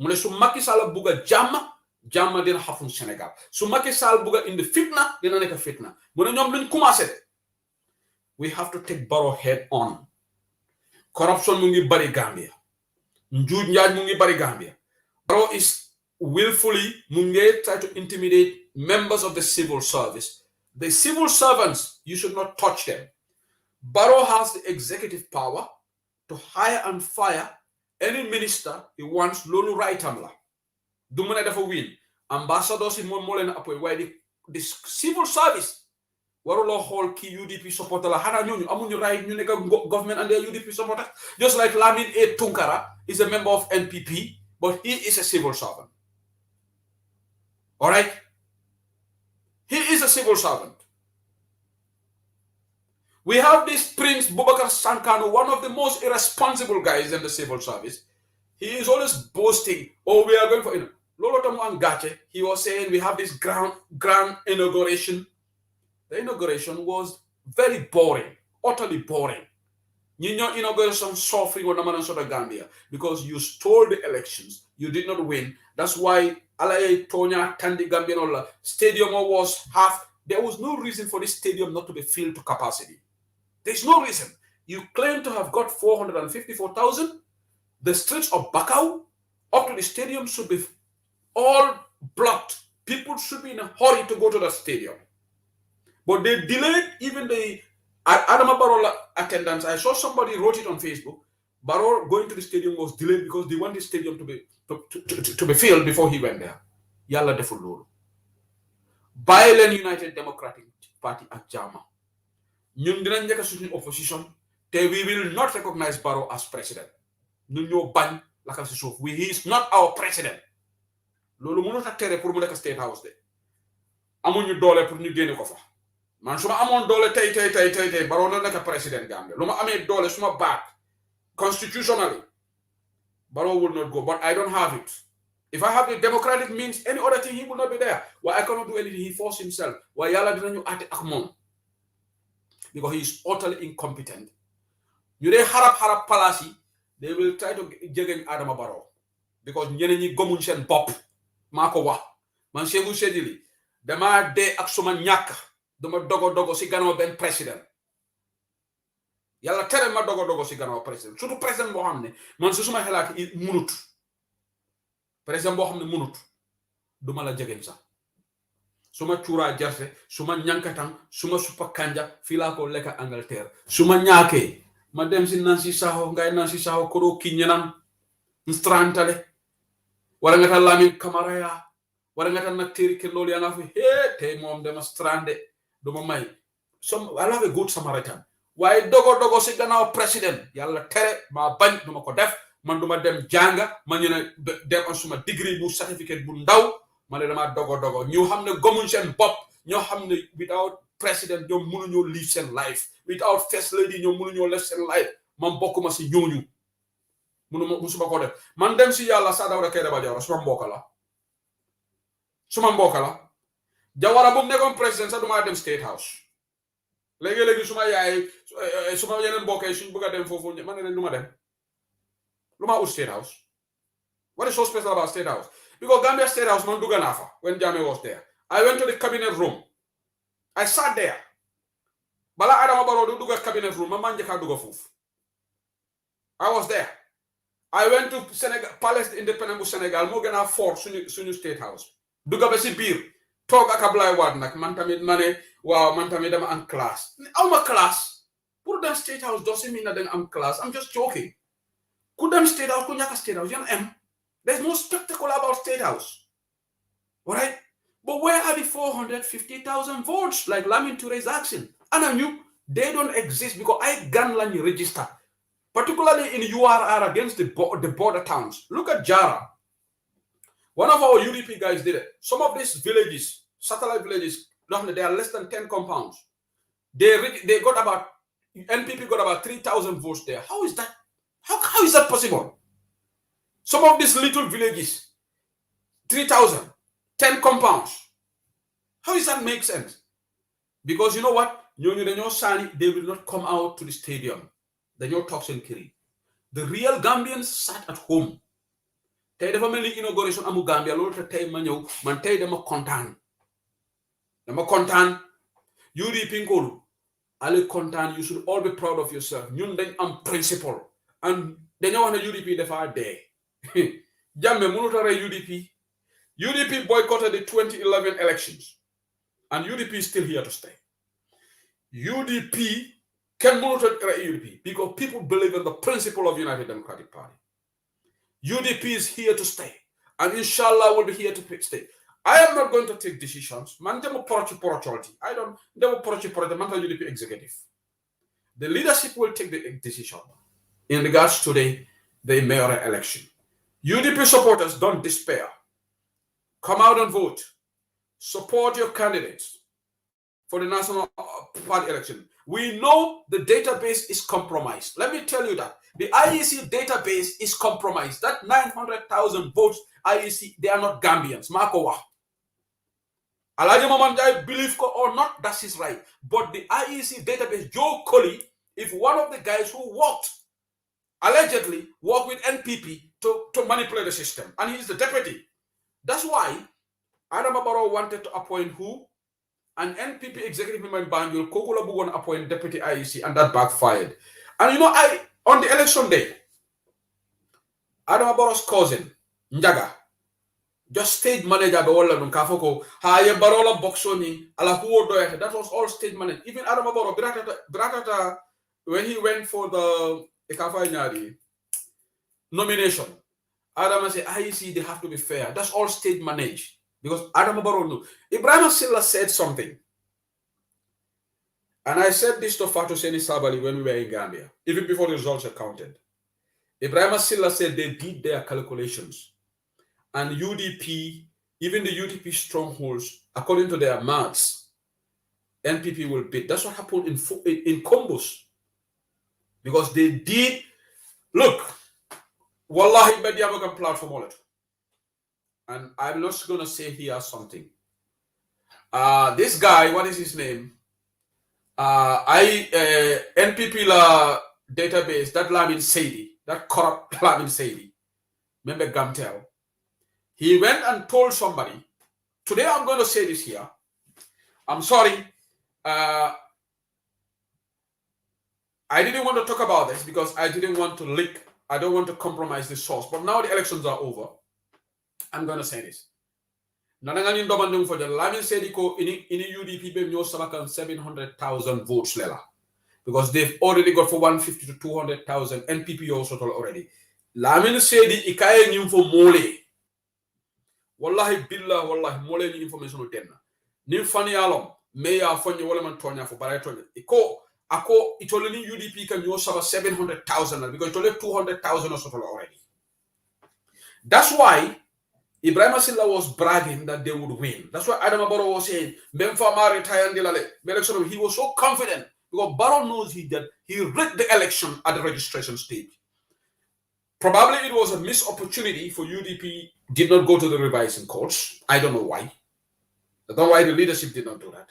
mu ne su Macky Sall bugga jàmm dina xafun Sénégal su Macky Sall bugga indi fitna dina nekk fitna mu ne ñoom luñ commencé de we have to take Barrow head on. Corruption mu ngi bari Gambia. Njuuj njaaj mu ngi bari Gambia. Barrow is willfully mu ngi try to intimidate members of the civil service. The civil servants, you should not touch them. Barrow has the executive power to hire and fire any minister he wants. Lolu rightam la. Du mu ne dafa win. Ambassadors in mo leen appoint waaye the civil service waruloo xool kii UDP supporter la xanaa ñooñu amuñu right ñu nekk government and their UDP supporters. Just like Lamin A. Tunkara is a member of NPP, but he is a civil servant. All right? He is a civil servant. We have this Prince Boubacar Sankano, one of the most irresponsible guys in the civil service. He is always boasting, oh, we are going for Lolotamu Angache. He was saying we have this grand inauguration. The inauguration was very boring, utterly boring. Your inauguration suffering on the Gambia because you stole the elections. You did not win. That's why Alaye Tonya Tandi Gambianola stadium was half. There was no reason for this stadium not to be filled to capacity. There's no reason. You claim to have got 454,000. The streets of Bakau up to the stadium should be all blocked. People should be in a hurry to go to the stadium. But they delayed even the Adama Barrow attendance. I saw somebody wrote it on Facebook. Barrow going to the stadium was delayed because they want the stadium to be filled before he went there. Yalla deful lolu. Bàyyi United Democratic Party ak jama. Ñun dinañ nekk suñu opposition te we will not recognize Barrow as president. Ñun ñoo bañ lakal ci suuf. He is not our president. Lolu mënu ta tere pour mu nekk State House de. Amuñu doole pour ñu génne ko fa. Man suma amon doole tay Barrow na nekk president Gambia. Luma amé doole suma baat constitutionally Barrow will not go, but I don't have it. If I have the democratic means, any other thing, he will not be there. Why I cannot do anything, he forced himself. Why yalla dinañu ate ak mom? Because he is utterly incompetent. You dey harap palasi, they will try to jegeñ Adama Barrow because ñeneen ñi gomuñ seen bopp mako wax man Seegu Sedili dama dee ak suma ñàkk dama dogo si gannaaw benn président yàlla tere ma dogo si gannaaw président surtout président boo xam ne man su suma xelaat munut président boo xam ne munut duma la jegeñ sax suma cuuraa jarte suma ñankatan suma suppa kanja fii laa ko lekka Angleterre suma ñaakee ma dem si Nancy Saho ngay Nancy Saho koro kiñenam nstrantale wala nga ta Lamin Camara ya wala nga ta nakteri ke loolu yaa nga fi tey moom dama strandé duma may I love a good Samaritan waaye dogo si gannaaw président yàlla tere maa bañ duma ko def man duma dem jànga ma ñu ne dem am suma degree bu certificate bu ndaw ma ne dama dogo ñu xam ne gomuñ seen bopp ñoo xam ne without president ñoom mënuñoo live seen life without first lady ñoom mënuñoo live seen life man bokkuma si ñooñu musuma ko def man dem si yàlla sa dawra Kairaba Jawara suma mbokka la Jawara bu mu nekkoon président sax duma dem State House léegi suma yaay suma yeneen mbokk yi suñ bëgg a dem foofu ma ne leen lu ma dem lu ma ut State House. What is so special about State House? Because Gambia State House man dugga naa fa when Jammeh was there. I went to the cabinet room. I sat there. Bala Adama Barrow du dugga cabinet room man njëkk a dugga foofu. I was there. I went to Senegal Palace Independence bu Senegal moo gën a fort suñu State House. Dugga ba si biir toog ak Ablaye Wade nag man tamit ma ne waaw man tamit dama am classe. Awma classe. Pour dem State House doesn't mean that I'm class. I'm just joking. Ku dem State House ku ñàkk State House yan am. There's no spectacle about State House. All right? But where are the 450,000 votes like Lamin Ture is asking? And I knew they don't exist because I can register, particularly in URR against the border towns. Look at Jara. One of our UDP guys did it. Some of these villages, satellite villages, they are less than 10 compounds. They got about, NPP got about 3,000 votes there. How is that? How is that possible? Some of these little villages, 3,000, 10 compounds. How does that make sense? Because you know what? They will not come out to the stadium. They're not toxin killing. The real Gambians sat at home. Tay dafa melni inauguration amu Gambia lolu te tay ma ñew man tay dama kontaan. UDP ngolu ale kontaan, you should all be proud of yourself. Ñun dañ am principle and dañu wax na UDP dafa dé. Jammeh mënut a rey UDP. UDP boycotted the 2011 elections. And UDP is still here to stay. UDP can mënut a rey UDP because people believe in the principle of United Democratic Party. UDP is here to stay. And inshallah will be here to stay. I am not going to take decisions. Man demo porocholity. I don't demo the mental UDP executive. The leadership will take the decision in regards to the mayoral election. UDP supporters, don't despair. Come out and vote. Support your candidates for the National Party election. We know the database is compromised. Let me tell you that. The IEC database is compromised. That 900,000 votes, IEC, they are not Gambians. Makowa. Alaji Mamandai, believe or not, that is right. But the IEC database, Joe Colley, if one of the guys who allegedly worked with NPP to manipulate the system, and he's the deputy. That's why Adama Barrow wanted to appoint who? An NPP executive member in Banjul, Kokola Bugon appoint deputy IEC, and that backfired. And on the election day, Adama Barrow's cousin, Njaga, just stage manager the whole of Kafoko, Haye Barola Boxoni, Alahuo Doyate, that was all stage manager. Even Adama Barrow, Bratata, when he went for the Ekafanyari nomination, Adama said, IEC, they have to be fair. That's all state managed. Because Adama Barrow knew. Ibrahim Silla said something. And I said this to Fatou Seni Sabali when we were in Gambia, even before the results are counted. Ibrahim Silla said they did their calculations. And UDP, even the UDP strongholds, according to their maths, NPP will beat. That's what happened in Combos. Because they did, look, Wallahi, Mediamo can platform all it. And I'm not going to say here something. This guy, what is his name? NPP la database, that Lamin Saidi, that corrupt Lamin Saidi, remember Gamtel? He went and told somebody, today I'm going to say this here. I'm sorry. I I didn't want to talk about this because I didn't want to leak. I don't want to compromise the source. But now the elections are over. I'm going to say this. Nanangani domandung for the Lamin Sediko in UDP be nyo sabakan 700,000 votes lela. Because they've already got for 150 to 200,000 NPP also already. Lamin Sedi ikaye nyumfo mole. Wallahi billah wallahi mole ni information o tenna. Ni fani alom meya fonye wala man tonya fo bare tonya. Ako itole ni UDP can nyo saba 700,000 because itole 200,000 also already. That's why Ibrahim Silla was bragging that they would win. That's why Adam Barrow was saying, he was so confident because Barrow knows that he rigged the election at the registration stage. Probably it was a missed opportunity for UDP did not go to the revising courts. I don't know why. I don't know why the leadership did not do that.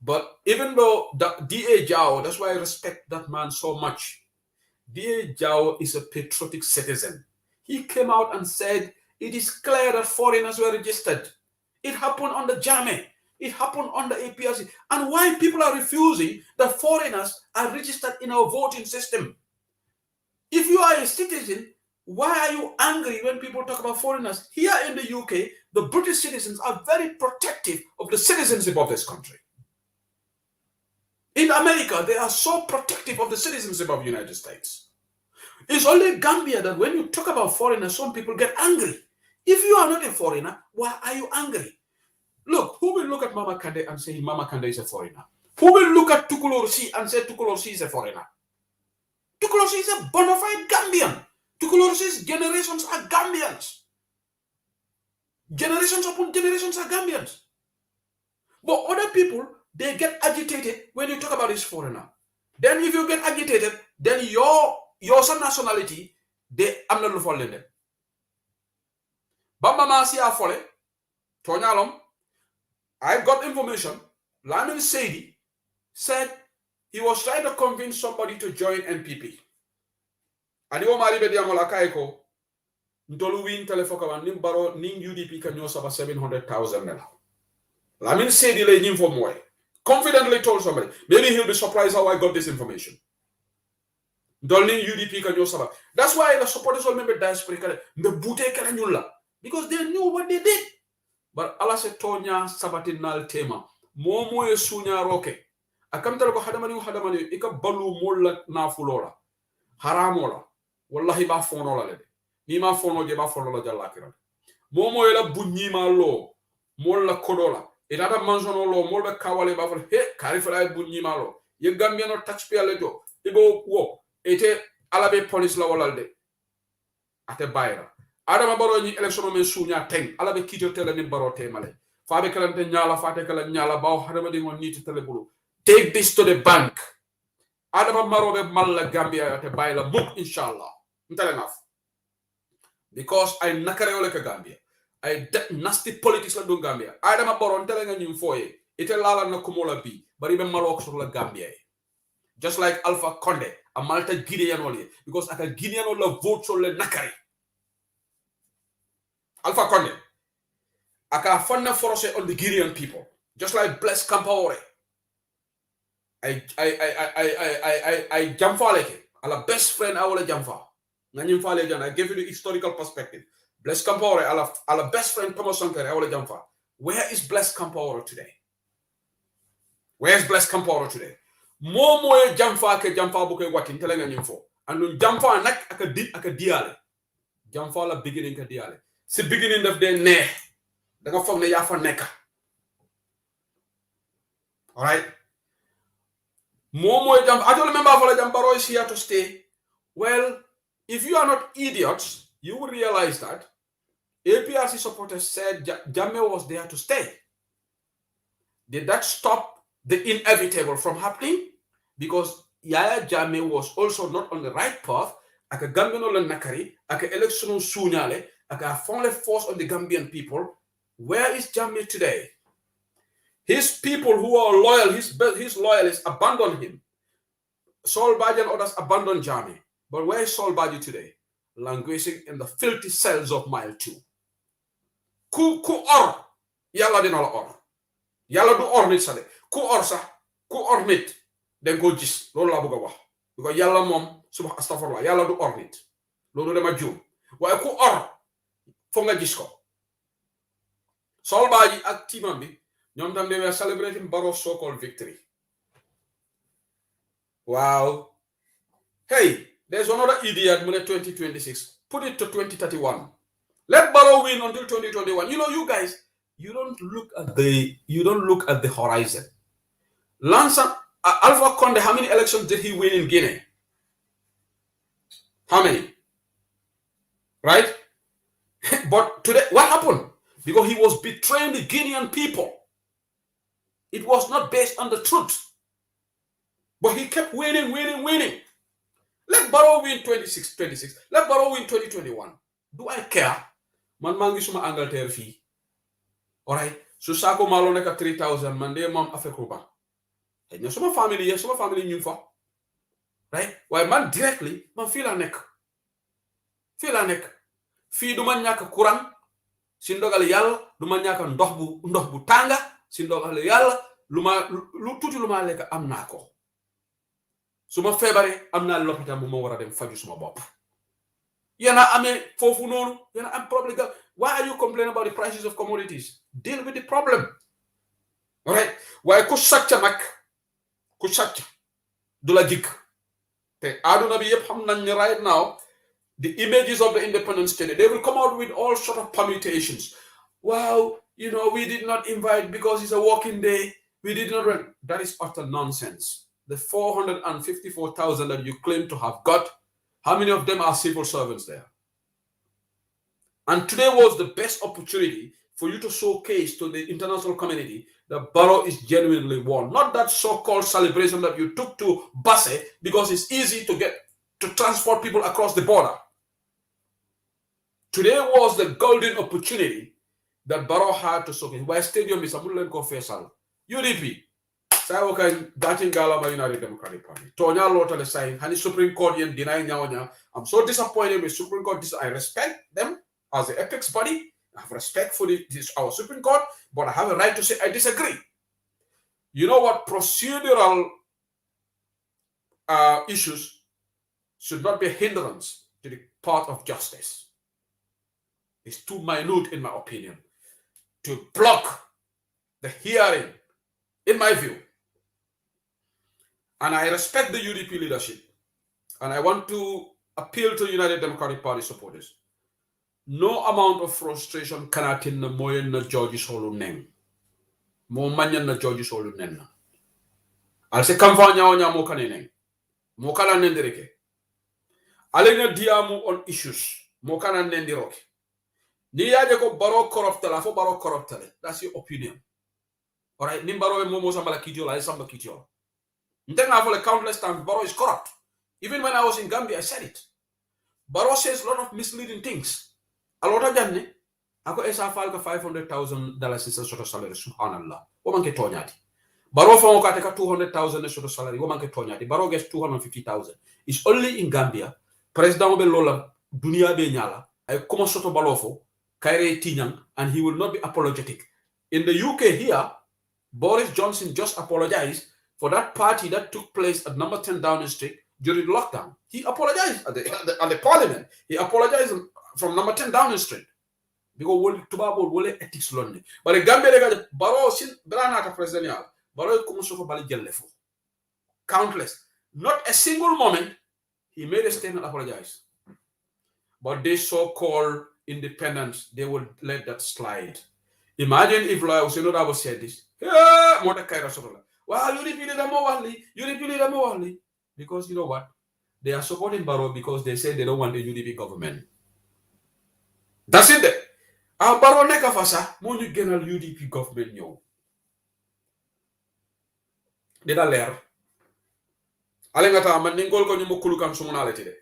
But even though D.A. Jao, that's why I respect that man so much. D.A. Jao is a patriotic citizen. He came out and said, it is clear that foreigners were registered. It happened on the JAME. It happened on the APRC. And why people are refusing that foreigners are registered in our voting system? If you are a citizen, why are you angry when people talk about foreigners? Here in the UK, the British citizens are very protective of the citizenship of this country. In America, they are so protective of the citizenship of the United States. It's only Gambia that when you talk about foreigners, some people get angry. If you are not a foreigner, why are you angry? Look, who will look at Mama Kande and say Mama Kande is a foreigner? Who will look at Tukulor Si and say Tukulor Si is a foreigner? Tukulor Si is a bona fide Gambian. Tukulor Si's generations are Gambians. Generations upon generations are Gambians. But other people, they get agitated when you talk about this foreigner. Then if you get agitated, then your nationality, I'm not following them. Bamba Masi Afole, Tonyalom, I got information. Lamin Sedi said he was trying to convince somebody to join NPP. And you mari bedi amola kaiko, ntolu win telefoka wan nimbaro ning UDP can use about 700,000 now. Lamin Sedi lay him for more. Confidently told somebody. Maybe he'll be surprised how I got this information. Ntolu UDP can use about. That's why the supporters all member diaspora the bute kalanyula. Because they knew what they did. But Allah said, Tonya sabatin nal tema. Momo e sunya roke. Akamtala ko hadamani, ika balu mola na fulola. Haramola. Wallahi ba fonola lede. Ni ma fono je ba fonola jallakira. Momo e la bunyima lo. Mola kodola. Itata manzono lo, molbe kawale ba fol. He, karifala e bunyima lo. Ye Gambia no touch pia lejo. Ibo wo. Ete alabe police la walalde. Ate bayra. Adama Barrow ni election men sunya teng ala be kito tele ni Barrow temale faabe kalante nyala faate kala nyala baw hadama di ngon niti tele bulu take this to the bank. Adama Barrow be malla Gambia te bayla muk inshallah ntale naf because I nakare ole ka Gambia I nasty politics la do Gambia Adama Barrow ntale nga nyum foye ite lala na kumola bi bari be malok sur la Gambia just like Alpha Conde a Malta Guinean ole because aka Guinean ole vote sur le nakare Alpha Conde, aka fonna force on the Guinean people, just like Blaise Compaoré. I jamfa leke. Ala best friend awole jamfa. Nganyim fale jan. I give you the historical perspective. Blaise Compaoré, ala best friend Thomas Sankara awole jamfa. Where is Blaise Compaoré today? Where is Blaise Compaoré today? Momo e jamfa ke jamfa buke watin tele nganyim fo. And jamfa nak aka diale. Jamfa la beginning ka diale. Si beginning of the ne daga fogg ne yafa neka. All right, Momo jam I don't remember for jam Barrow is here to stay. Well, if you are not idiots, you will realize that APRC supporters said Jammeh was there to stay. Did that stop the inevitable from happening? Because Yaya Jammeh was also not on the right path. Aka Gambino la nakari, aka election sunyale, aka finally force on the Gambian people. Where is Jammeh today? His people who are loyal, his loyalists abandoned him. Saul Badji and others abandoned Jammeh. But where is Saul Badji today? Languishing in the filthy cells of Mile 2. Ku or. Yalla dina la or. Yalla du or nit sale. Ku or sa. Ku or nit. Den ko gis. Lolu la bëgg wax. because yalla mom suba astaghfirullah yalla du or nit lolu dama joom waye ku or fo nga gis ko solbaaji ak timam bi ñom tam they were celebrating Barrow's so-called victory. Wow. Hey, there's another idiot in 2026. Put it to 2031. Let Barrow win until 2021. You know, you guys, you don't look at the horizon. Alpha Conde, how many elections did he win in Guinea? How many? Right? But today, what happened? Because he was betraying the Guinean people. It was not based on the truth. But he kept winning. Let Barrow win 26. Let Barrow win 2021. Do I care? Man mangi suma Angleterre fee. Alright? So sako malo neka 3,000 man de mam afeko ba. Hey, suma family nyum fa. Right? Why man directly man feel a neck. Fii du ma ñàkk courant si ndogal yàlla du ma ñàkk ndox bu tànga si ndogal yàlla lu tuuti lu ma lekk am naa ko su ma feebaree am naa lopitaan bu ma war a dem faju suma bopp yéena amee foofu noonu yéena am problème. Why are you complaining about the prices of commodities? Deal with the problem. All right? Waaye ku sàcc du la jikk te aduna bi yëpp xam nañ ne right now the images of the Independence Day, they will come out with all sort of permutations. Wow, you know, we did not invite because it's a working day. We did not run. That is utter nonsense. The 454,000 that you claim to have got, how many of them are civil servants there? And today was the best opportunity for you to showcase to the international community that Barrow is genuinely won. Not that so-called celebration that you took to Basse because it's easy to transport people across the border. Today was the golden opportunity that Barrow had to showcase. Why stadium is a Mulan Confessal. UDP. Sayoka Datin Galama United Democratic Party. Tonya Lotale saying, Hani Supreme Court yen denying Nyaonya. I'm so disappointed with Supreme Court. I respect them as the apex body. I have respect for our Supreme Court, but I have a right to say I disagree. You know what? Procedural issues should not be a hindrance to the path of justice. It's too minute, in my opinion, to block the hearing, in my view. And I respect the UDP leadership. And I want to appeal to United Democratic Party supporters. No amount of frustration can attain the moyen na George Solu neng. Mo manyan na George Solu neng. I'll say kamfanya onya mo kaneneng. Mo kana nendireke. Alena diamu on issues. Mo kana nendiroke. Ni yaje ko Barrow corruptala fo Barrow corruptale. That's your opinion. Alright, ni Barrow momo sambala kitiola, samba kitiola. Ntenga for countless times Barrow is corrupt. Even when I was in Gambia, I said it. Barrow says a lot of misleading things. A lot of them, ako esa falka $500,000 is a sort of salary. Subhanallah. Woman ke tonyati. Barrow fa ka take $200,000 sort of salary. Woman ke tonyati. Barrow gets $250,000. It's only in Gambia. President be lola dunia be nyala. Ay kuma soto balofo. Kaire Tinyang, and he will not be apologetic. In the UK here, Boris Johnson just apologized for that party that took place at number 10 Downing Street during lockdown. He apologized at the parliament. He apologized from number 10 Downing Street. Because tubabo wole ethics lonely. But the Gambia Barrow sin branata president Barrow kumusoko bali jellefo. Countless. Not a single moment he made a statement apologize. But they so-called independence, they will let that slide. Imagine if Lawyer Usenodabo said this. Well, you repeated them more. Because you know what? They are supporting Barrow because they say they don't want the UDP government. That's it. Our Barrow neka fasa, monu general UDP government nyo. Dida leer. Alengata maningol ko nyumo kulukan sumunality de.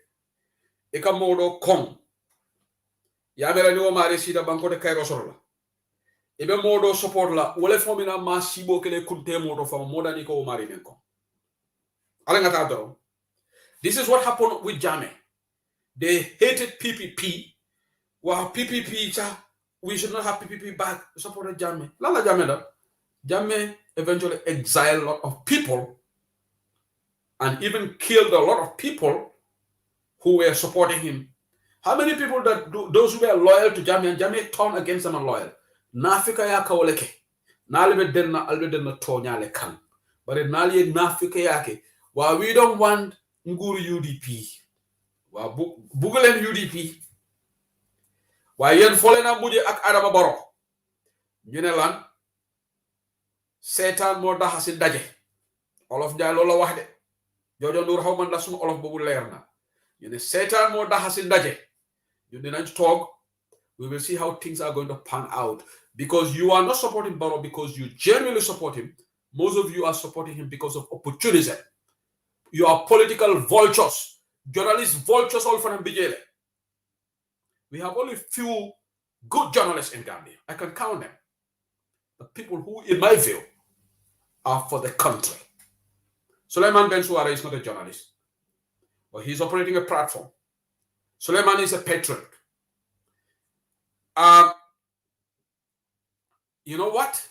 Eka modo kong. Yamera ni wo mari sida banko de kayro sorola. Ibe modo support la wole fomina ma sibo kele kunte modo fam modani ko mari nenko. Alengata do. This is what happened with Jammeh. They hated PPP. Wow, PPP, we should not have PPP back. Supported Jammeh. Lala Jammeh da. Jammeh eventually exiled a lot of people and even killed a lot of people who were supporting him. How many people those who were loyal to Jammeh and Jammeh turned against them and loyal? Nafika ya kawaleke. Nalibe denna albe denna tonyale kan. But nali nafika yake. Well, we don't want nguru UDP. Well, Bugalen UDP. Why yen folena muje ak Adama Barrow. Ñu ne lan seetaan moo daxa si daje olof njaay loolu la wax de Jojo Ndour xaw man la suma olof boobu leer na ñu ne seetaan moo daxa si daje ñu dinañ toog we will see how things are going to pan out because you are not supporting Barrow because you genuinely support him. Most of you are supporting him because of opportunism. You are political vultures, journalist vultures all from Bijele. We have only few good journalists in Gambia. I can count them. The people who, in my view, are for the country. Suleiman Bensuara is not a journalist, but he's operating a platform. Suleiman is a patriot. You know what?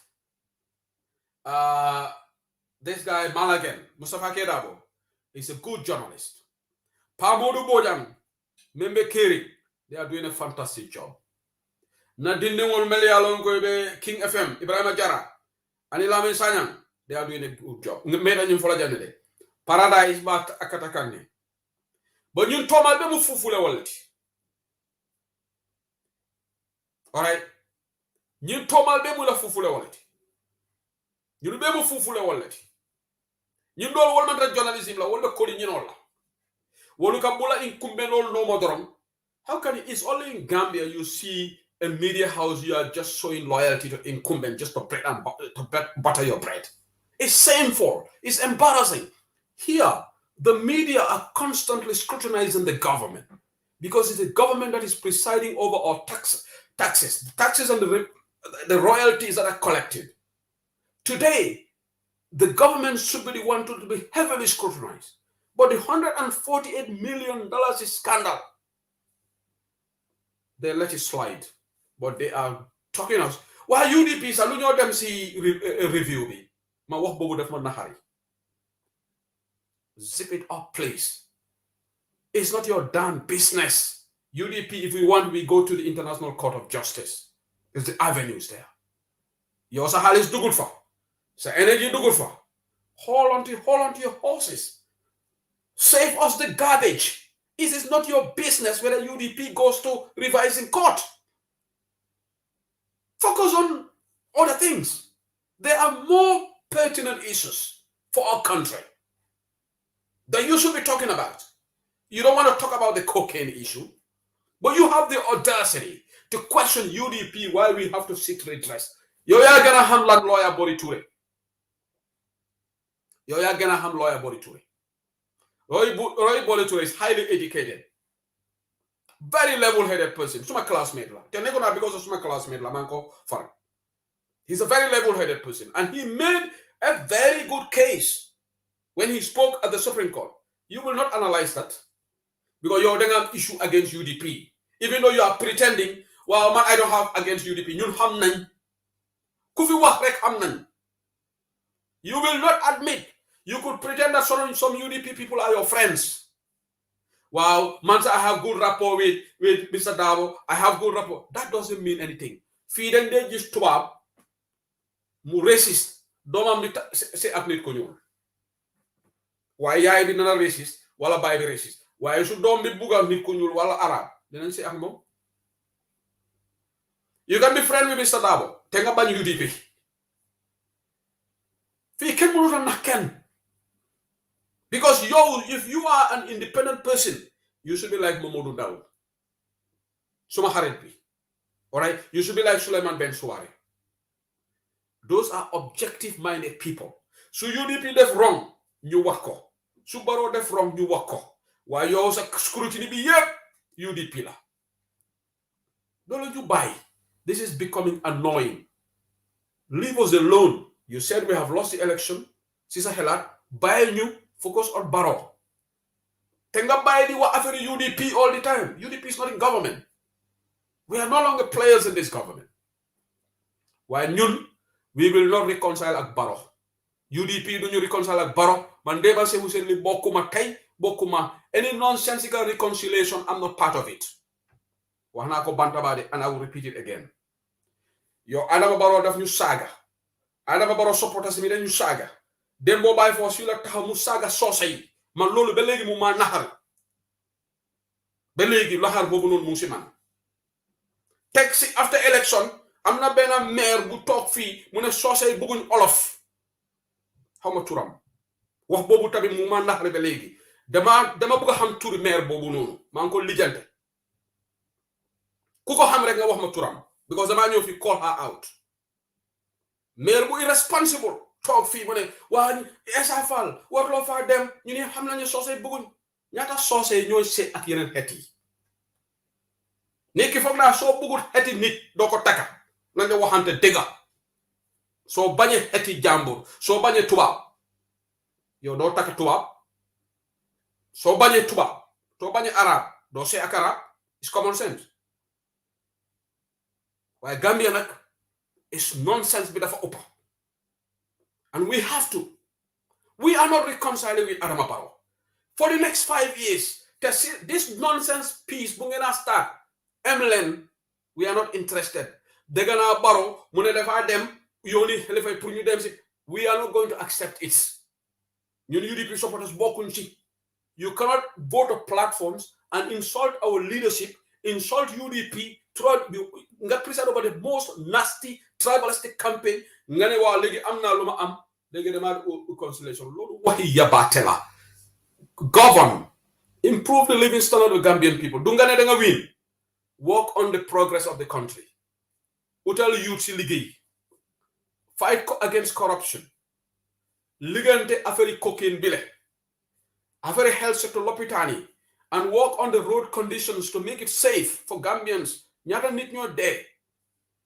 This guy, Malagan, Mustafa Kedabo, is a good journalist. Pamodu Bojang, Membe Keri, they are doing a fantastic job. Nadine Melialongo, King FM, Ibrahim Jara, Anilamin Sanyang, they are doing a good job. Paradise Bat Akatakane. But you told me to fufule wallet. Alright? You told me to fufule wallet. You be fufule wallet. You know what journalism la what coding you know. Wolukabula incumbent all no modern. How can it? It's only in Gambia you see a media house you are just showing loyalty to incumbent just to bread and butter your bread. It's shameful. It's embarrassing. Here, the media are constantly scrutinizing the government because it's the government that is presiding over our taxes and the royalties that are collected. Today, the government should be the one to be heavily scrutinized. But the $148 million is scandal. They let it slide. But they are talking us. Why UDP salunyo them see review me? Ma wax bobu def ma naxari. Zip it up, please. It's not your damn business. UDP, if we want, we go to the International Court of Justice. There's the avenues there. You also have this do good for. So energy do good for. Hold on to your horses. Save us the garbage. It is not your business whether UDP goes to revising court. Focus on other things. There are more pertinent issues for our country that you should be talking about. You don't want to talk about the cocaine issue, but you have the audacity to question UDP while we have to seek redress. You're gonna handle lawyer Bori Ture. You're gonna handle lawyer Bori Ture. Roy Bori Ture is highly educated, very level-headed person. Suma classmate la. Because of suma classmate la manko far. He's a very level-headed person, and he made a very good case when he spoke at the Supreme Court. You will not analyze that because you're doing an issue against UDP, even though you are pretending, well, man, I don't have against UDP. You ham nañ. Kufi wax rek ham nañ. You will not admit. You could pretend that some UDP people are your friends. Wow, man, I have good rapport with Mr. Davo. I have good rapport. That doesn't mean anything. Feeding they just twab, mu racist. Domam nit se ak nit ko ñuul. Waaye yaay bi na racist wala baay bi racist. Waaye su doom bi bugal nit ko ñuul wala arab, dinañ se ak moom. You can be friend with Mr. Davo. Te nga bañ UDP. Fi kenn mënut a nax kenn. Because if you are an independent person, you should be like Mamadou Daoud. Suma xarit bi. Alright? You should be like Suleiman Bensuara. Those are objective-minded people. So UDP def wrong, ñu wax ko. Su Barrow def wrong, ñu wax ko. Waaye yow sa scrutiny bi yépp UDP la. Don't you buy. This is becoming annoying. Leave us alone. You said we have lost the election. Sisa Helat, buy ñu. Focus on Barrow. Tenga buy the affaire UDP all the time. UDP is not in government. We are no longer players in this government. While ñun, we will not reconcile at Barrow. UDP duñu reconcile ak Barrow man Deba Sefu Sen li bokkuma tey bokkuma any nonsensical reconciliation I'm not part of it wax naa ko Bantaba and I will repeat it again yow Adama Barrow daf ñu saaga Adama Barrow supporters mi dañu saaga Dembo Baye Force fii la taxaw mu saaga soose yi man loolu ba léegi mu maa naxar ba léegi laxar boobu noonu mu si man teg si after election am na benn maire bu toog fii mu ne soose yi bëgguñ olof xaw ma turam wax boobu tamit mu maa naxar ba léegi dama bëgg a xam turi maire boobu noonu maa ngi ko lijjante ku ko xam rek nga wax ma turam because damaa ñëw fi call her out maire bu irresponsible toog fii mu ne waa Essa Faal warloo faa dem ñu ne xam nañu soose bëgguñ ñaata soose yi ñooy seet ak yeneen xeet yi nit ki foog naa soo bëggul xeeti nit doo ko taka na nga waxante dëgga soo bañee xeeti jàmbur soo bañee tubaab yow doo taka tubaab soo bañee tubaab soo bañee arab doo see ak arab is common sense waaye Gambia nag is nonsense bi dafa ëpp and we are not reconciling with Adama Barrow for the next 5 years this nonsense piece bu ngeen a start MLN we are not interested dégg naa Barrow mu ne dafa dem yooni xelifay pour ñu dem si we are not going to accept it ñun UDP supporters bokkuñ ci you cannot vote to platforms and insult our leadership insult UDP nga present over the most nasty tribalistic campaign nga ne waa léegi am naa lu ma am léegi dama reconciliation loolu waxi yabaate la govern improve the living standard of Gambian people du nga ne da nga win work on the progress of the country utal youth si liggéey fight against corruption liggante affaire cocaine bile affaire health sector lopitaani and work on the road conditions to make it safe for Gambians ñaata nit ñoo dee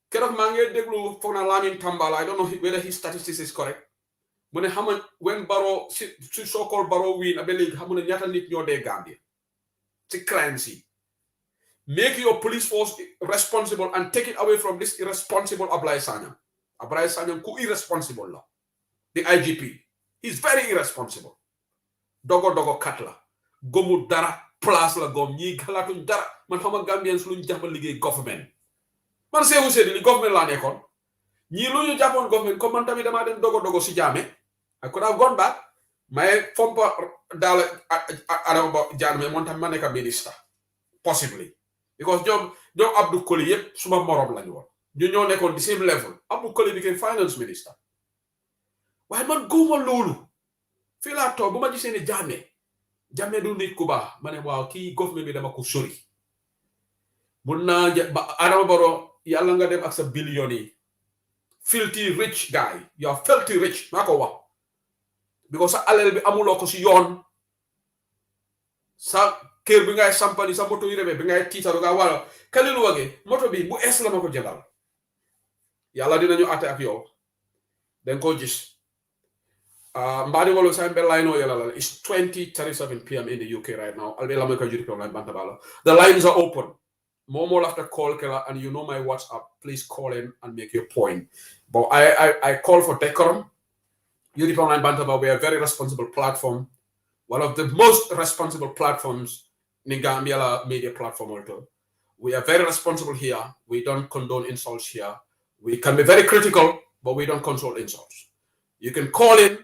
keroog maa ngi déglu foog na Lamin Tambala I don't know whether his statistics is correct mu ne xam when Barrow si so-called Barrow win ba léegi xam ne ñaata nit ñoo dee Gambia ci crimes yi make your police force responsible and take it away from this irresponsible Ablaye Sanyang ku irresponsible la the IGP he's very irresponsible dogo kat la gomu dara place la gom ñi xalaatuñ dara man xama Gambians luñu jàppal liggéey government man Seewu Seydi li government laa nekkoon ñi luñu jàppoon government comme man tamit damaa dem dogo si jaame I could have gone back may fompa daal Adama Ba jaame moom tamit ma nekk minister possibly because ñoom Abdou Koli yëpp suma morom lañu woon ñu ñoo nekkoon the same level Abdou Koli became finance minister waaye man góoma loolu fii laa toog bu ma gisee ne Jammeh du nit ku baax ma ne waaw kii government bi dama ko sori mun naa Adama Barrow yàlla nga dem ak sa billion yi filthy rich guy you are filthy rich maa ko wax because sa alal bi amuloo ko si yoon sa kër bi ngay sampani sa moto yi rebe bi ngay tiitaru nga wala Kalilu wage moto bi bu es la ma ko jëndal yàlla dinañu àtte ak yow den ko gis Mbadi Wolo Sambe line or it's 20:37 p.m. in the UK right now. I'll be the lines are open. Momo after call Kela, and you know my WhatsApp. Please call in and make your point. But I call for decorum. UDP Online Bantaba, we are a very responsible platform. One of the most responsible platforms in Gambia media platform also. We are very responsible here. We don't condone insults here. We can be very critical, but we don't console insults. You can call in.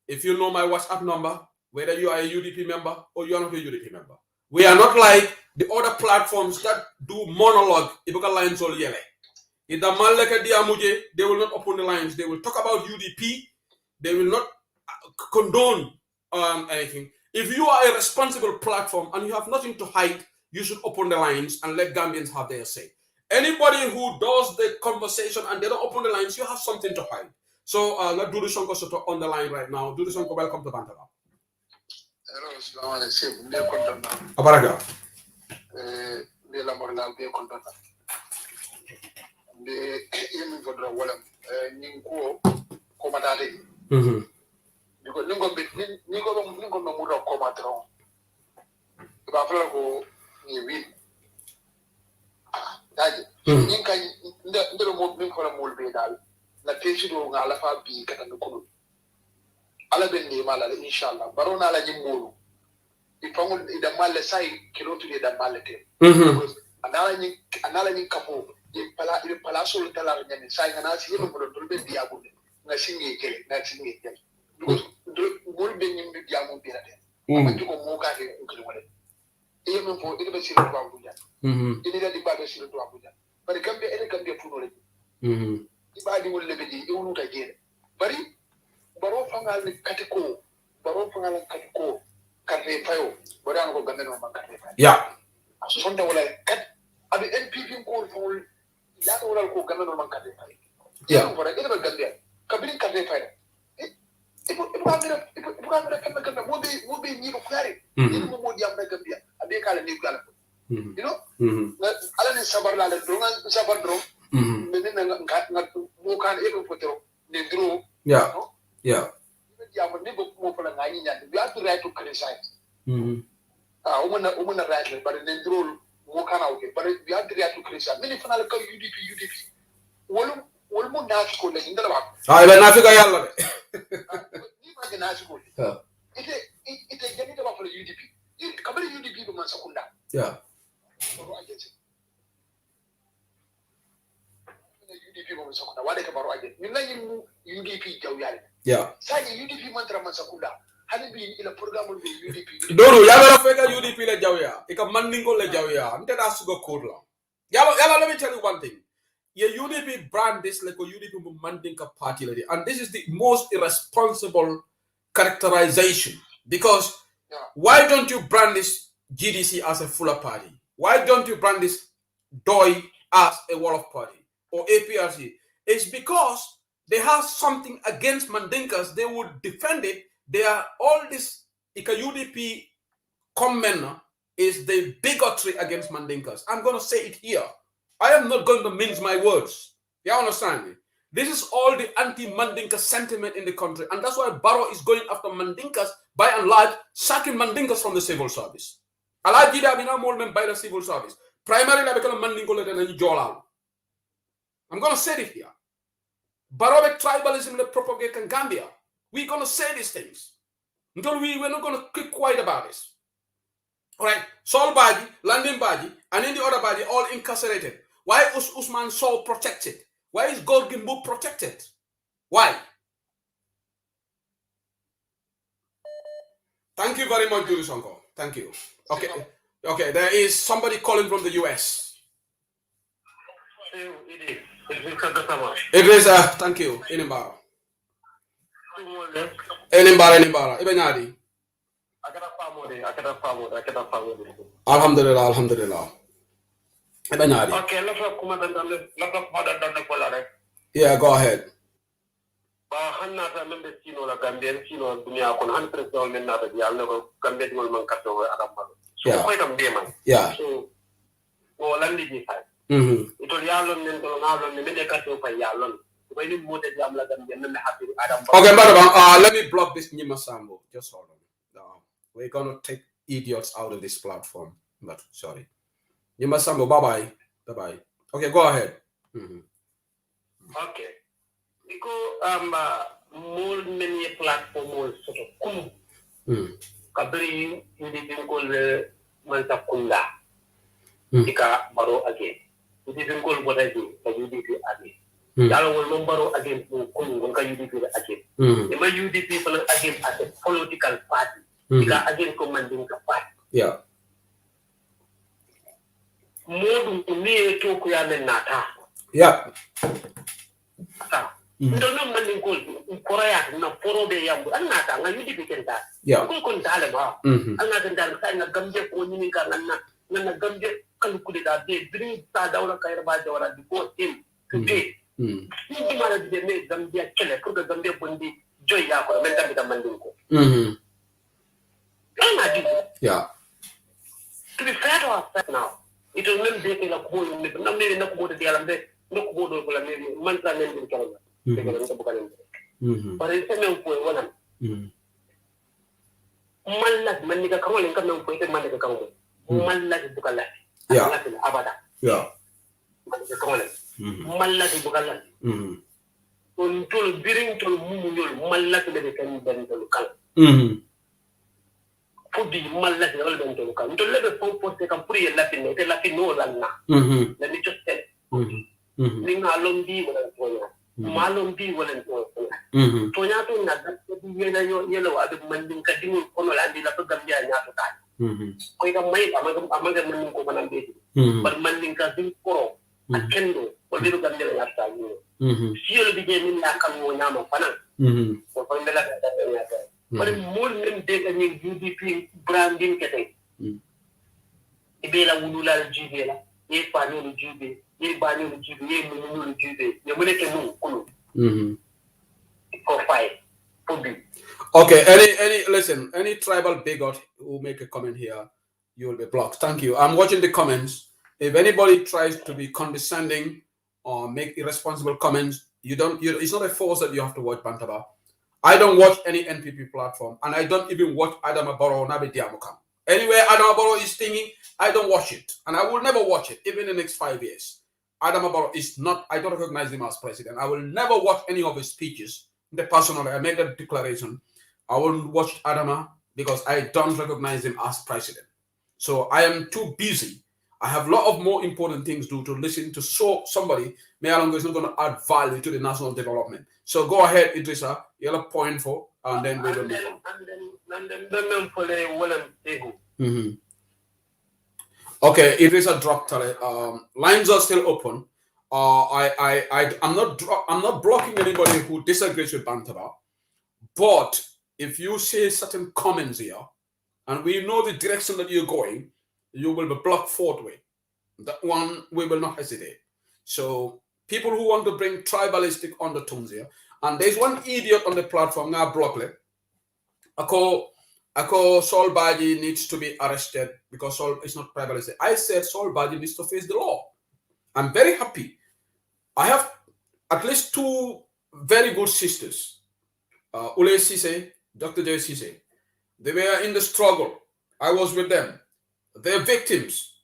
If you know my WhatsApp number, whether you are a UDP member or you are not a UDP member. We are not like the other platforms that do monologue. Ibuka lines all yele. If the Malaka Diamuje, they will not open the lines. They will talk about UDP. They will not condone anything. If you are a responsible platform and you have nothing to hide, you should open the lines and let Gambians have their say. Anybody who does the conversation and they don't open the lines, you have something to hide. So let's do the Sonko Soto on the line right now. Do the Sonko, welcome to Bantaba. Hello, assalamualaikum. Abaraga. De la mornal be kontona. De yemi vodra wala ninko komatade. Niko ningo no muda komatron. Ba fala ko ni win. Daje. Ninka ndero mo ninko la molbe dal. Na pechi do ngala fa bi kata no kuno. ala bendi mala inshallah barona la nyimbulu ifangul ida malle sai kilotu ida malle te anala ni kapo pala solo tala nyami sai ngana si yebo bodo dolbe diabu nga singi kele mol be nyimbi diamu birate amati ko mo ka ke ko wala e men fo ida be silo to abuja ida di ba be silo to abuja bari Gambia ene Gambia funo le ibadi wolle be di e wonu ta jere bari baro fangal ni katiko karte fayo bodan ko Gambia no man karte fayo ya sonda wala kat abi NPP ko fo ya to wala ko Gambia no man karte fayo ya ko ida be Gambia kabiri karte fayo ibu kamera kan mo be ni ko kare ni mo di am na Gambia abi kala ni kala you know ala ni sabar la do nga sabar do men na ngat mo kan e ko fotoro ni dro yeah ya mo ni mo fala ngani nya we have to right to criticize umuna right but ni dro mo kana okay but we have to right to criticize mini fanal ka UDP wol mo nafi ko le ndala ba be nafi ka yalla de ni ma ke nafi ko ite jani da ba fala UDP kabari UDP do man sakunda baro agent UDP mo sakunda wale ka baro agent min lañi UDP jawyale saji UDP man tra man sakunda hali bi ila programme bi UDP dodo yalla feka UDP le jawya ika mandingo le jawya nteda sugo kodla yalla let me tell you one thing. Yeah, UDP brand this like a UDP mandinka party lady, and this is the most irresponsible characterization because why don't you brand this GDC as a fuller party? Why don't you brand this DOI as a Wolof party or APRC? It's because they have something against Mandinkas. They would defend it. They are all this UDP comment is the bigotry against Mandinkas. I'm going to say it here. I am not going to mince my words. You understand me? This is all the anti-Mandinka sentiment in the country. And that's why Barrow is going after Mandinkas, by and large, sacking Mandinkas from the civil service. By the civil service. Primarily, I'm going to say it here. Barrow tribalism propagate in Gambia. We're going to say these things. Until we're not going to keep quiet about this. All right. Saul Baji, Landin Baji, and then the other Baji all incarcerated. Why is Usman Saul protected? Why is Golgimbo protected? Why? Thank you very much, Julius Uncle. Thank you. Okay. Okay, there is somebody calling from the US. It is, thank you. Inimbara. Ibenyadi. Alhamdulillah. Yeah, go ahead. Yeah. Okay, let me block this Nima Sambo. Just hold on. We're gonna take idiots out of this platform. But sorry. Nima Sambo, bye bye. Okay, go ahead. Okay. Because more many platforms sort of kabri hindi bingkol mansakunda ika baro again hindi bingkol bodaji ka UDP again dalo wol baro again kum ka UDP again ima UDP pala again as a political party ika again commanding ka party modu ni to ku ya nata Ndono manding ko Korea na poro de yambu anata nga UDP kenta ko kon dale ba anata dal sa nga Gambia ko ni ka na Gambia kan ku da de dri ta dawla kayra ba jawara di ko tim today ni mara de me Gambia kele ko Gambia bondi joy ya ko men tamita manding ko ana di to be fair to us now it will not be la ko ni na me na ko de yalambe no ko do ko la me man ta men di kala But it's a man for one. Malak Manika Kamal and Kaman for the Manika Kamal. Malak Bukala. Abada. Malak Bukala. on tol biring tol mumuyol mallat le kan ben tol kal fudi mallat le ben tol kal tol le fo poste kam pour yella finne te la finno lanna la ni jotte ni ngalombi wala tonya malombi wala tonya to na da yela yo yela wa de mandin kadimul kono la andi la to gambia nyaato ta ko ga may amaga man ko banan be bar mandin ka din koro akendo ko diru gambia nyaato ni siyol bi je min nakal mo nyama fanan ko ko ndela da nyaato bar mol men de ga ni UDP branding kete ibela wululal jibela ye fani lu jibe ye bani lu jibe ye munu lu jibe ye muleke mu kulu ko fay fudi. Okay, any tribal bigot who make a comment here, you will be blocked. Thank you. I'm watching the comments. If anybody tries to be condescending or make irresponsible comments, it's not a force that you have to watch Bantaba. I don't watch any NPP platform, and I don't even watch Adama Barrow or Nabi Diamokam. Anywhere Adama Barrow is singing, I don't watch it, and I will never watch it, even in the next 5 years. Adama Barrow is not, I don't recognize him as president. I will never watch any of his speeches. Personally, I made that declaration. I won't watch Adama because I don't recognize him as president. So I am too busy. I have a lot of more important things to listen to. So somebody, Mayalongo is not going to add value to the national development. So go ahead, Idrissa. You have a point for, and then we will move on. Okay, Idrissa dropped. Lines are still open. I'm not blocking anybody who disagrees with Bantaba, but if you say certain comments here, and we know the direction that you're going, you will be blocked forthwith. That one we will not hesitate. So people who want to bring tribalistic undertones here, and there's one idiot on the platform now, Broccoli. Ako Saul Baji needs to be arrested because Saul is not tribalistic. I said Saul Baji needs to face the law. I'm very happy. I have at least two very good sisters, Ule Sise, Dr. J. Sise. They were in the struggle. I was with them. They're victims.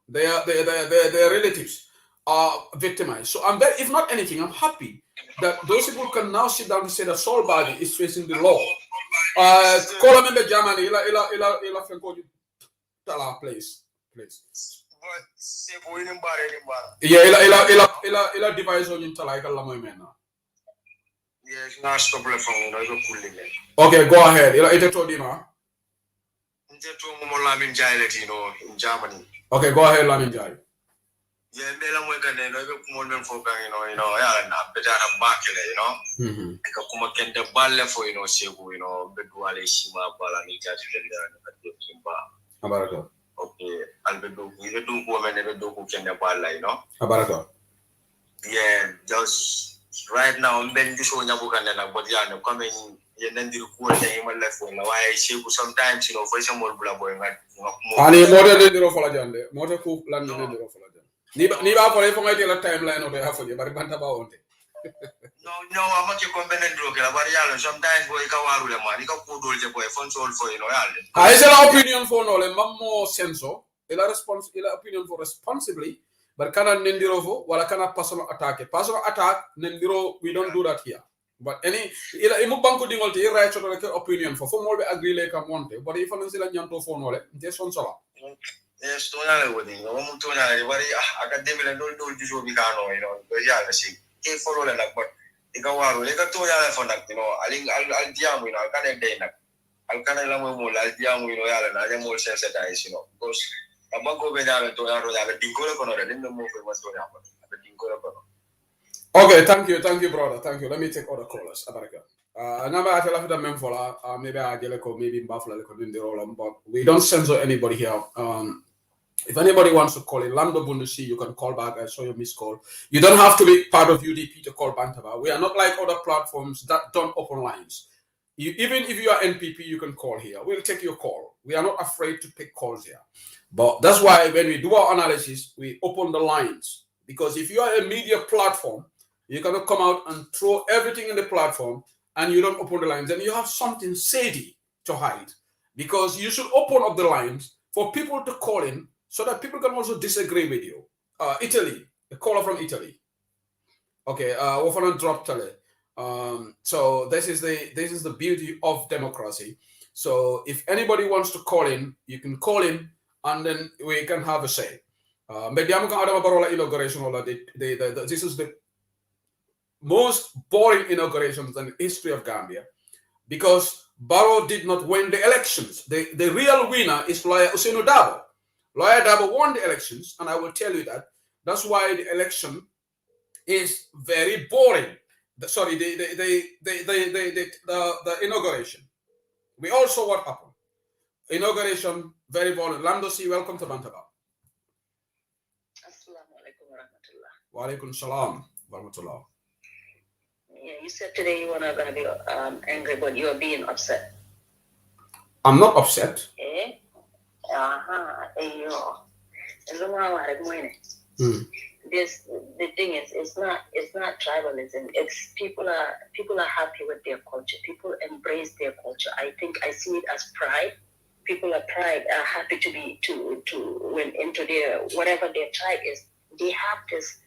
Their relatives are victimized. So I'm very, if not anything, I'm happy that those people can now sit down and say that Saul Baji is facing the law. Call them in the Germany. Please. Yeah, ila device on intala ikala mo imena. Yes, na stop le phone no go cool le. Okay, go ahead. Ila ite to dima. Nje to mo Lamin Jai le in Germany. Okay, go ahead, Lamin Jai. Yeah, me la mo ka ne no go mo men fo bang ya na beta na bakele ka kuma kende balle fo segu bedwale shima bala ni jati denda na kimba. Abaraka. Okay, albedo woman never do kende bala Abaraka. Yeah, just right now ben just on yabuka na but ya no coming yenandi ko na him life na why shegu sometimes for some more bla boy ani model de ro fala jande model ko lan de ro fala jande ni ba ko fo ngay la timeline o de ha fo bari banta ba wonte no I'm not convenient bro la bari yalla sometimes boy ka waru le man ka ko dol je boy fon sol fo yalla ha c'est la opinion for no le mammo senso e la opinion for responsibly but kana nendiro fo wala kana personal attack nendiro we don't do that here. But any imu banko dingol te right to the opinion for mo be agree le kam monte but if on sila nyanto fo no le te son sala yes to na le wodi no mo to na le bari academy le do jujo bi kano do yalla si e follow le nak but ika waru le ka to yalla fo nak al diamu kana de nak al kana la mo al diamu yalla na ya mo sensitize because amango be yalla to yalla dingolo kono le no mo fe waso yalla dingolo kono. Okay, thank you, brother. Thank you. Let me take other callers. Abaraka. Maybe I maybe but we don't censor anybody here. If anybody wants to call in Lando Bundusi, you can call back. I saw your missed call. You don't have to be part of UDP to call Bantaba. We are not like other platforms that don't open lines. Even if you are NPP, you can call here. We'll take your call. We are not afraid to pick calls here. But that's why when we do our analysis, we open the lines. Because if you are a media platform, you cannot come out and throw everything in the platform and you don't open the lines. And you have something shady to hide. Because you should open up the lines for people to call in so that people can also disagree with you. Italy, a caller from Italy. Okay, Wofana dropped tele. So this is the beauty of democracy. So if anybody wants to call in, you can call in, and then we can have a say. Inauguration, this is the most boring inauguration in the history of Gambia, because Barrow did not win the elections. The real winner is Lawyer Ousainou Darboe. Lawyer Darboe won the elections, and I will tell you that. That's why the election is very boring. The inauguration. We all saw what happened. Inauguration, very boring. Lamdosi, welcome to Bantaba. Assalamu alaikum wa rahmatullah. Wa alaikum salam wa rahmatullah. Yeah, you said today you were not going to be angry, but you are being upset. I'm not upset. Eh? The thing is, it's not tribalism. It's people are happy with their culture. People embrace their culture. I think I see it as pride. People are happy to went into their whatever their tribe is. They have this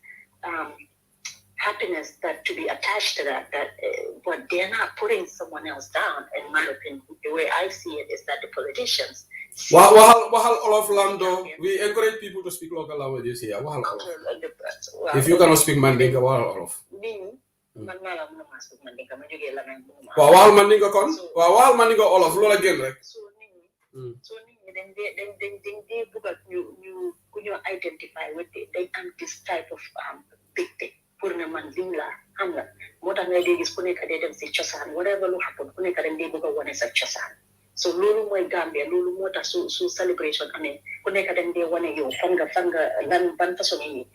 happiness that to be attached to that but they're not putting someone else down. In my opinion, the way I see it is that the politicians. Wahal of Lando, we encourage people to speak local languages here. If you cannot speak Mandinka, wahal of. Wahal Mandinka kon? Wahal Mandinka all of Lola again, right? So then they you identify with it. They am this type of big thing. Pour na man lim la xam nga moo tax ngay dee gis ku nekk dee dem si cosaan whatever lu happen ku nekk dañ dee bëgg a wane sa cosaan so loolu mooy Gambia loolu moo tax su celebration amee ku nekk dañ dee wane yow fan nga lan ban façon yi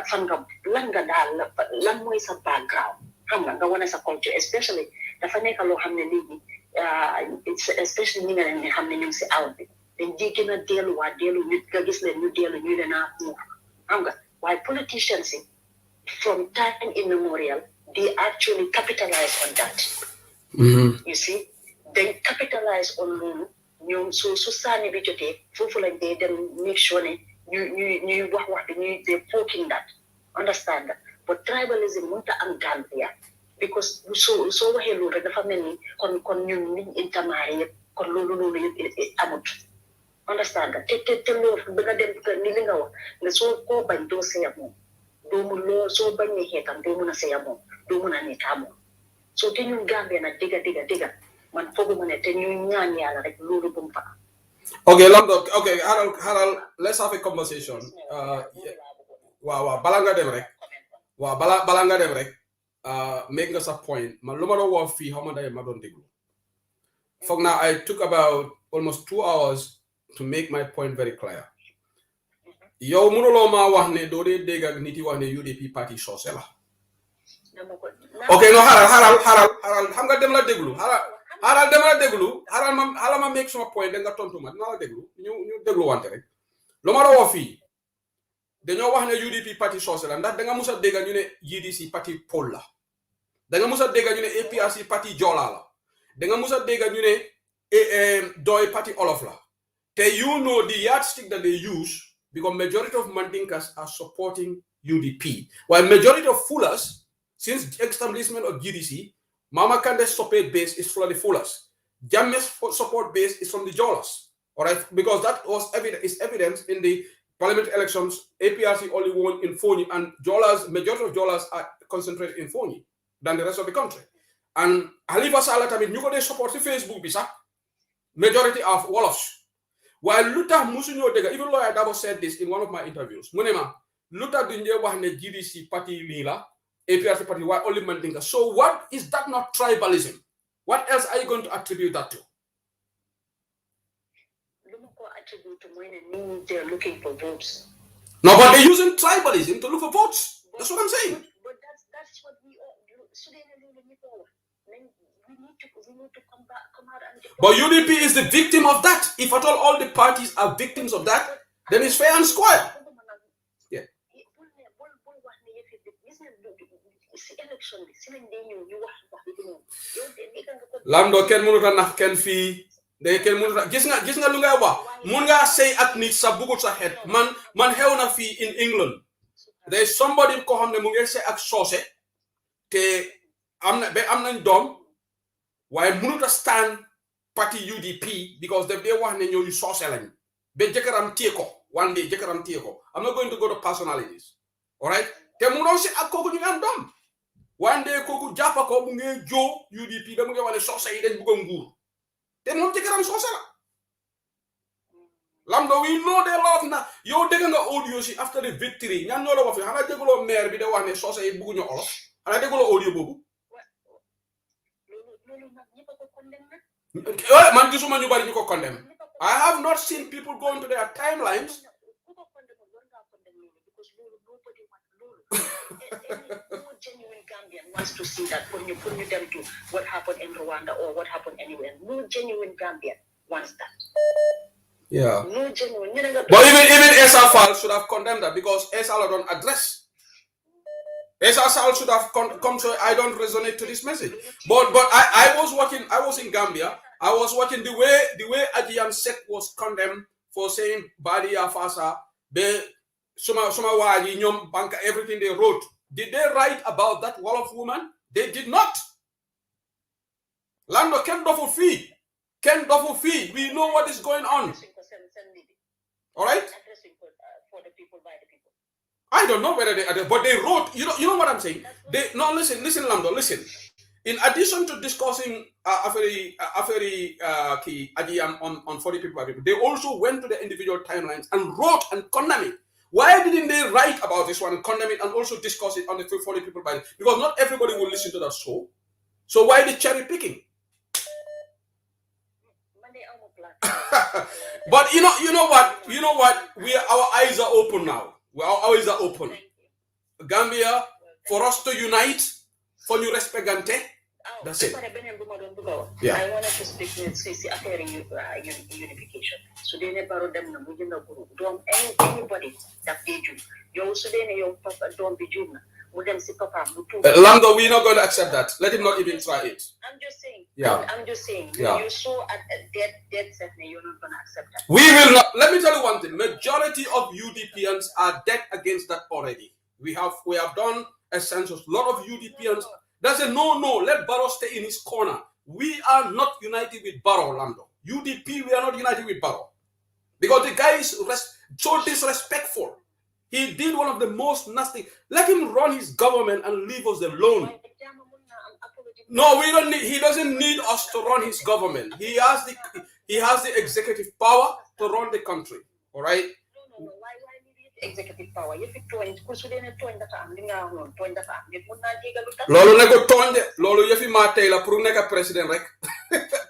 fan nga lan nga daal lan mooy sa background xam nga wane sa culture especially dafa nekk loo xam ne léegi especially ñi nga leen ne xam ne ñu ngi si out bi dañ di gën a dellu nit nga gis leen ñu dellu ñu leen a muuf xam nga waaye politicians yi from time immemorial, they actually capitalize on that. Mm-hmm. You see, they capitalize on so sani bijote, fufu like they then make sure they're poking that. Understand that? But tribalism munta ang Gambia because so hello the family kon ñun intermarry kon lolu amut. Understand that? Te lo bëgg dem ni li nga wax nga so ko bañ do sey ak mom. Doomu loo soo bañee xeetam doo mun a seya moom doo mun a nekkaa moom soo te ñun Gambia nag digga man fooguma ne te ñu ñaan yàlla rek loolu bu mu fa. Okay, Lando. Okay, Haral, let's have a conversation. Wow, balanga dem rek. Wow, balanga dem rek. Make us a point. Man, lu ma doon wax fii xaw ma day ma doon déglu. Foog naa I took about almost 2 hours to make my point very clear. Yow mënuloo maa wax ne doo dee dégg ak nit yi wax ne UDP parti soose la. Okay, no xaaral xam nga dem la déglu xaaral dem la déglu xaaral ma make suma point da nga tontu ma dina la déglu ñu déglu wante rek lu ma la wax fii dañoo wax ne UDP parti soose la ndax da nga mus a dégg ñu ne UDC parti Pol la da nga mus a dégg ñu ne APRC parti Joola la da nga mus a dégg ñu ne Doy parti Olof la te you know the yardstick that they use. Because majority of Mandinkas are supporting UDP. While majority of Fullers, since establishment of GDC, Mama Kande's support base is from the Fullers. Jammeh's support base is from the Jolas. Alright, because that was evidence in the parliament elections. APRC only won in Fonyi, and majority of Jolas are concentrated in Fonyi than the rest of the country. And Halifa Sallah tamit ñu ko dee support ci Facebook bi sax majority of Wolofs. While Luther Musunyo Dega, even Lawyer Darboe said this in one of my interviews. Munema, Luther Dunje Wahne GDC party Lila, APRC party, why only Mandinka. So what is that not tribalism? What else are you going to attribute that to? They're looking for votes. No, but they're using tribalism to look for votes. That's what I'm saying. But that's what we all do. We need to come out and... But UDP is the victim of that. If at all the parties are victims of that, then it's fair and square. Yeah. Lando ken mënuta nax ken fii de ken mënuta gis nga lu ngay wax mun nga say ak nit sa bugut sa xet man xew na fii in England there is somebody ko xam ne mu ngi say ak soose te am nañ doom waaye mënut a stand parti UDP because daf dee wax ne ñooñu soose lañ ba jëkkëram téye ko one day jëkkëram téye ko I'm not going to go to personalities all right te mu doon si ak kooku ñu ngi am doom one day kooku jàppa ko mu ngi joo UDP ba mu ngi wax ne soose yi dañ bëgg a nguur te moom jëkkëram soose la Lamdo we know they love na yow dégg nga audio si after the victory ñan ñoo la wax fi xanaa dégguloo maire bi de wax ne soose yi bëgguñu olof xanaa dégguloo audio boobu man gisuma ñu bari ñu ko condemn I have not seen people go into their timelines no genuine Gambian wants to see that when you put them to what happened in Rwanda or what happened anywhere. No genuine Gambian wants that. Yeah. No genuine. But even Esa Fall should have condemned that because Esa don't address. Esa Fall should have come so I don't resonate to this message. But I was in Gambia. I was watching the way Ajian Sek was condemned for saying Badi Afasa, Suma Waji, Nyom Banka, everything they wrote. Did they write about that wall of woman? They did not. Lando Ken Dofu Fee. Ken Dofu Fee. We know what is going on. All right? For the people, by the people. I don't know whether they are, but they wrote. You know what I'm saying? Listen, Lando, listen. In addition to discussing Aferi on 40 people by people, they also went to the individual timelines and wrote and condemned it. Why didn't they write about this one and condemn it and also discuss it on the 40 people by people? Because not everybody will listen to that show. So why the cherry picking? But you know what? Our eyes are open now. Our eyes are open. Gambia, for us to unite, for you respect Gante. That's it. Yeah. I wanted to speak with CC after unification. So they never them no don't anybody that they do. You also your papa don't be Juna. Lando, we're not going to accept that. Let him not even try it. I'm just saying. Yeah. I'm just saying. Yeah. You saw at dead set, you're not going to accept that. We will not. Let me tell you one thing. Majority of UDPians are dead against that already. We have done a census. A lot of UDPians. That's a no. Let Barrow stay in his corner. We are not united with Barrow, Lando. UDP, we are not united with Barrow. Because the guy is so disrespectful. He did one of the most nasty. Let him run his government and leave us alone. No, we don't need. He doesn't need us to run his government. He has the executive power to run the country. All right. No. Why need executive power? If it joins, Lolo nego tonde. Lolo yefi ma Taylor pour neka president rek.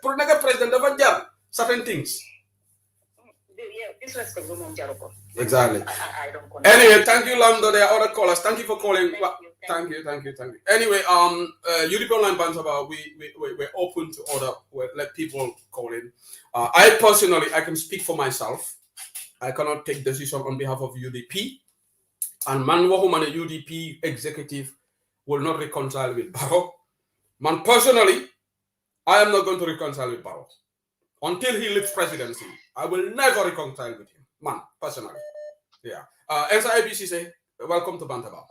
Pour neka president dafa jar certain things. Exactly. I don't anyway, thank you, Lando. There are other callers. Thank you for calling. Thank you. Anyway, UDP Online Bantaba, we're open to let people call in. I personally, I can speak for myself. I cannot take decision on behalf of UDP. And man woman a UDP executive will not reconcile with Barrow. Man personally, I am not going to reconcile with Barrow. Until he leaves presidency, I will never reconcile with him. Man, personally. Yeah. Ensa ABC say, welcome to Bantaba.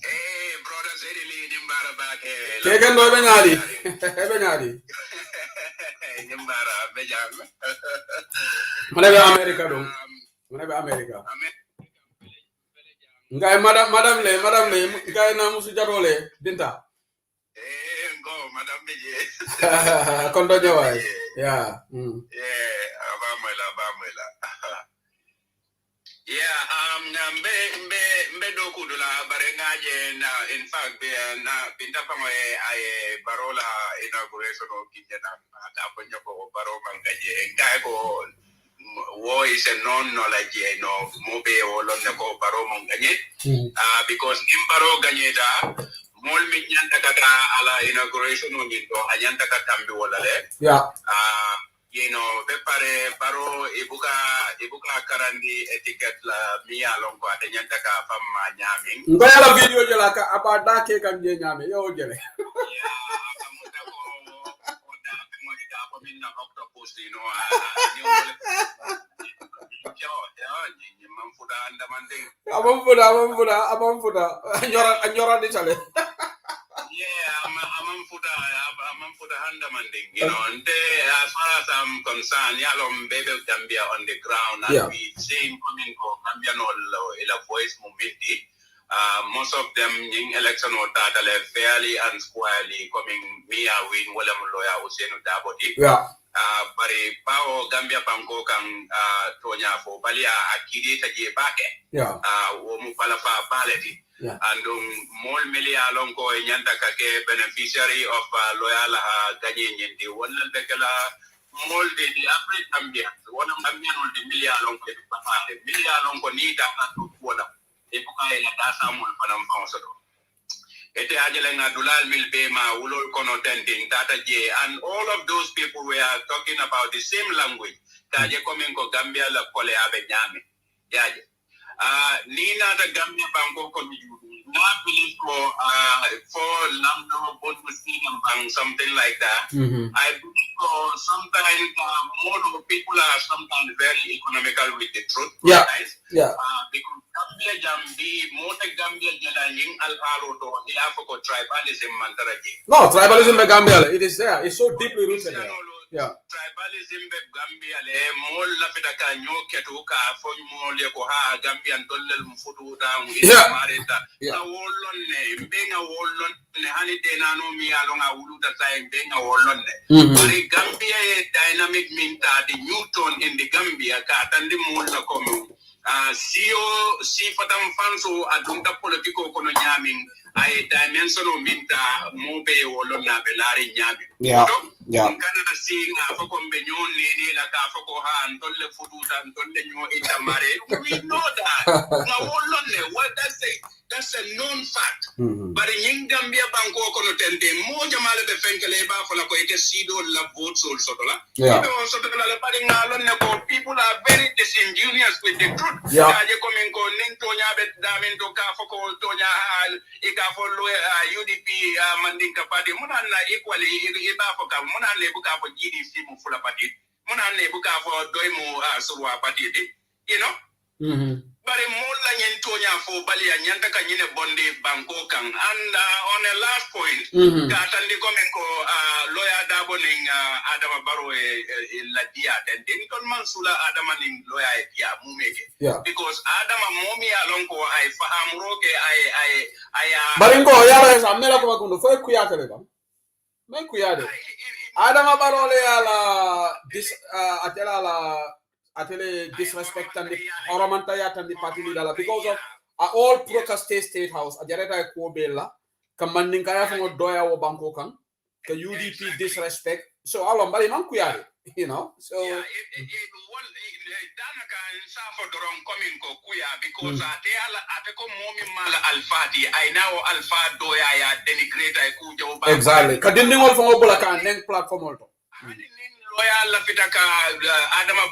Hey, brothers, Nimbara back. Kegendo Ebenyadi. Nimbara, Bejam. Whenever America. Ngai madam le, ngai na musu jarole, dinta. Go, Madam Beje. Kondo jawai. Yeah. Yeah, Abamela. Yeah, mbe doku dula barengaje na in fact na pinta pamwe ay barola inauguration of Kinjana ta ponya ko baro mangaje ngai ko wo is a non knowledge no mobe o lonne ko baro manganye because in baro ganyeta mol mi nyanta kata ala inauguration on to anyanta katambi wala le yeah bepare baro ibuka karandi etiquette la mi alon ko anyanta ka famma nyami ngala video jela ka abada ke kan je nyame yo jele ya amuta ko da mo ida ko minna octopus ni mamfuda andamande abamfuda anyora di sale yeah You know, and as far as I'm concerned, yalom baby Gambia on the ground, and we see coming for Gambia no voice movement. Most of them in election or totally fairly and squarely coming me a win wala lawyer Usenu Daboti. But Pao Gambia Banko can Tonya for Balia Akiri Taji Bake. Womu Palafa Baleti. And Mol Melia Lonko Yanta Kake, beneficiary of loyal Ganyan, the one Bekela Mol the average Gambia, one of Gambian on the Milia Lonko, the Milia Lonko Nita and Water. Epuka ila dasa mul panam fonsoto. Ete ajelenga dulal milbema ulol kono tenting tata je, and all of those people were talking about the same language. Taje komen ko Gambia la kole abe nyame. Yaje. Nina the Gambia banko kono na believe for Lamdo Bang something like that. I believe sometimes more people are sometimes very economical with the truth. Because Gambia Jambi, more Gambia Jalaning Alharo do the Africa tribalism mantaraji. No, tribalism in Gambia, it is there. It's so deeply rooted there. Tribalism in Gambia, more Lapidaka, New Ketuka, for more Lekoha, Gambian Dolel Mufutu down in Marita. A wall being a wall on the honey denano me along a Wuluta time being a wall on there. But the Gambia dynamic minta, the Newton in the Gambia, cat and the Mula commune. See for them fanso adunta political coloniaming. I dimensional minta mobe wolona belari nyami. Canada seeing Afro Benyon lady like Afro Han, Tolle Fuduta, and Tolle New Itamare. We know that. Now, what that's a known fact. But in Gambia Banco Conotente, more Jamala de Fenkeleba for la Coite Sido la votes also. People are very disingenuous with the truth. UDP Mandinka Party, Munana equally Ibafoka, Munan Lebuka for GDC Mufula Party, Munan Lebuka for Doimo Surwa Party, you know? But in Mola Tonya for Balia Yantaka Yine Bondi Bangkokan. And on the last point, Katandi Komeko, lawyer Daboning Adama Baro Ladia, and Dinton Mansula Adamaning lawyer Mumeke. Because Adama Momi Alonko, I Faham Roke, I Baringo Yara is a Melakomakundo for Kuyaka. Make Kuyade. Adama Barole this Atela. Atele disrespect and the Oramantayat and the party leader because of all Proca State House, Ajareta Kobela, commanding Kaya from Doya or Bangkokan, the UDP disrespect. So all of Baliman Kuyari, you know. So because Ateko Momi Mala Alfati, I now Alfa Doya denigrate Kujo. Exactly. Kadinding all from Obolakan, then platform also. Loyal Lafitaka Adama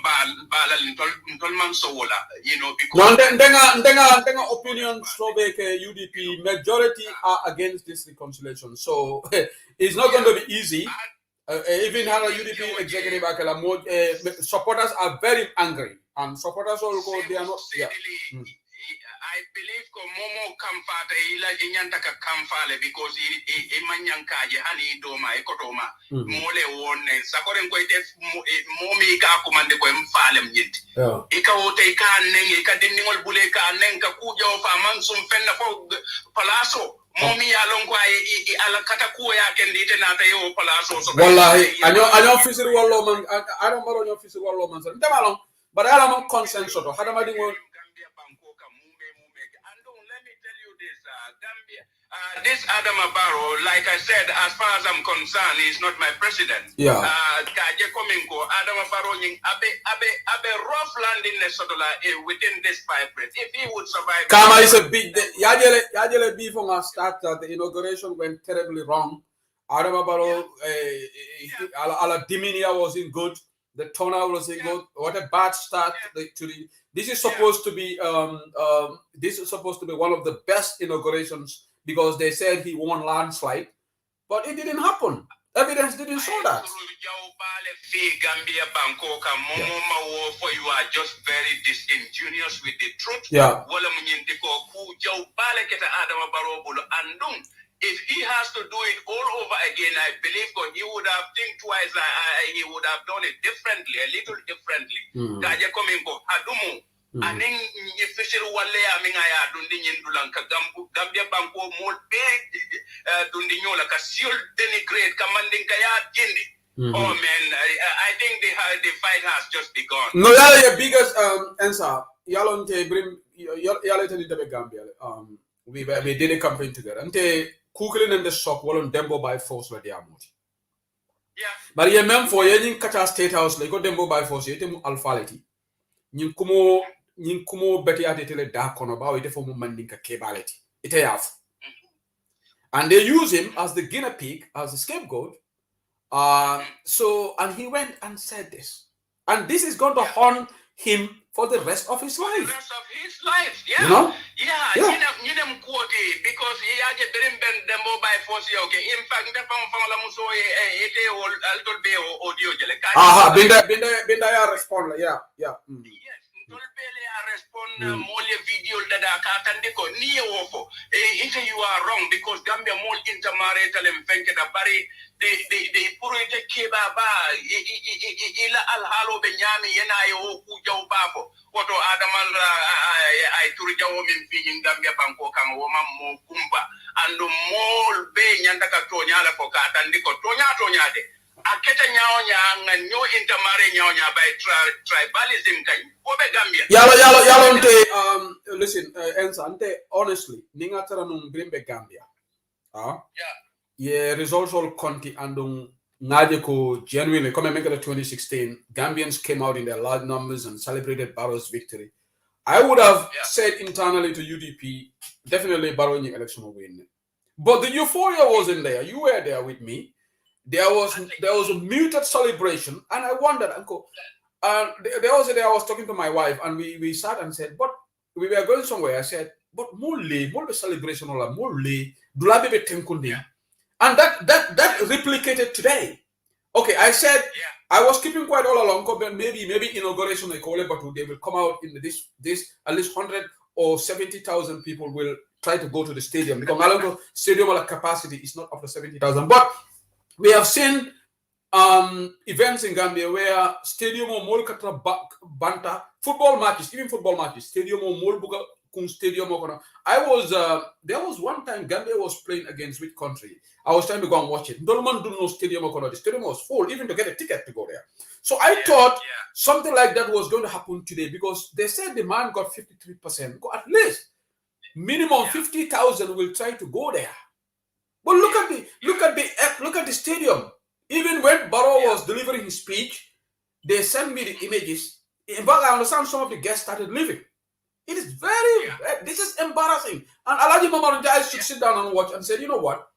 Balman Sola, you know, because Denga opinion so UDP majority are against this reconciliation. So it's not going to be easy. Even how UDP executive supporters are very angry, and supporters also they are not. I believe Momo Kamfata ila inyantaka kamfale because imanyankaje hani doma ekotoma mole wone sakore nkoite momi ka komande ko mfale mnyiti ika wote ka nenge ka dindingol bule ka nenga kuja ofa mansum fenna fo palaso momi alonko ay ala kata ko ya kendite na tayo palaso so wallahi anyo fisiri wallo man adon baro nyo fisiri wallo man so ndemalon but ala mon consensus to hadama dingo this Adama Barrow, like I said, as far as I'm concerned, he's not my president. Kaje Kominko, Adama Barrow, abe rough landing within this vibrant. If he would survive, Kama is a big. Yajele before start the inauguration went terribly wrong. Adama Barrow, ala Diminia wasn't good. The turnout wasn't good. What a bad start to the. This is supposed to be one of the best inaugurations. Because they said he won landslide, but it didn't happen. Evidence didn't show that. Gambia Bangkok, you are just very disingenuous with the truth. if he has to do it all over again, I believe he would have think twice. He would have done it differently, a little differently. Kaje coming go adumu. Aning official wale aminga ya dundi nyindulang Gambia banko more big dundi nyola kasiol denigrate commanding kaya jindi. Oh man, I think the fight has just begun. No, the biggest answer. Y'all bring y'all to Gambia. We did a campaign together. Ante Kukulin and the shop were on Dembo by force where they are. Yeah. But you remember for any Qatar State House, like go Dembo by force, you tell alphality. You kumo betty at the dark on about it for mandinka cabality. It have. And they use him as the guinea pig, as the scapegoat. So, and he went and said this. And this is going to haunt him for the rest of his life. The rest of his life, yeah. You know? Yeah. You know, because he had a bring them by force. Okay. In fact, the family muso ete all be audio jele. Aha, binda respond. Yeah. Yes. Tolbele respond mole video that akatandiko niye wofo. If you are wrong because Gambia mol intermarital and fenke da bari the purite keba ba ila al halo benyami yena yo ku jaw babo woto adamal ay turja wo min fi Gambia banko kan wo mam mo kumba ando mol be nyanda ka tonya la ko katandiko tonya de aketa nyaonya nganyo intermare nyaonya by tribalism kan obe Gambia Yalo listen ante honestly ninga tara nung brimbe Gambia yeah results all conti andung ngaje ko genuinely come make it 2016 Gambians came out in their large numbers and celebrated Barrow's victory. I would have said internally to UDP definitely Barrow in the election will win, but the euphoria wasn't there. You were there with me. There was a muted celebration, and I wondered, Uncle. There was a day I was talking to my wife, and we sat and said, but we were going somewhere. I said, but more the celebration or more dulabe tenkundi, and that replicated today. Okay, I said I was keeping quiet all along. But maybe inauguration they call it, but they will come out in this at least 100 or 70,000 people will try to go to the stadium because Malongo stadium capacity is not up to 70,000, but we have seen events in Gambia where stadium or mol katra banta football matches, stadium or mol buga kun stadium or there was one time Gambia was playing against which country? I was trying to go and watch it. No man do no stadium or the stadium was full even to get a ticket to go there. So I thought something like that was going to happen today because they said the man got 53%. At least minimum 50,000 will try to go there. But look at the stadium. Even when Barrow was delivering his speech, they sent me the images. In fact, I understand some of the guests started leaving. It is this is embarrassing. And Alaji Mamarunjai should sit down and watch and say, you know what?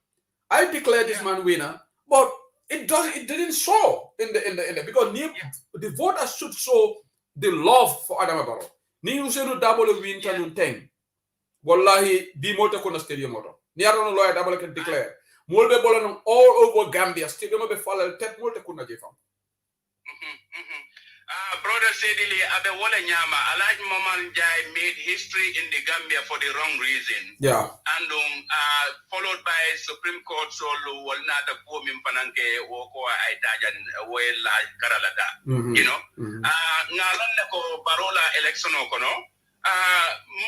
I declared this man winner, but it didn't show in the because the voters should show the love for Adama Barrow. Ni usenu double win tanun wallahi bi mota kona stadium moto. Ni arono lawyer double can declare. Mulbe bolon all over Gambia stadium be falal tet multa kuna jefam. Brother Sedili Abe Wala Nyama, Alaj Maman Jai made history in the Gambia for the wrong reason. Yeah. And followed by Supreme Court solo Walnata Kumim Pananke Woko Aitajan Wela Karalada. You know? Ngalanda ko Barola election okono.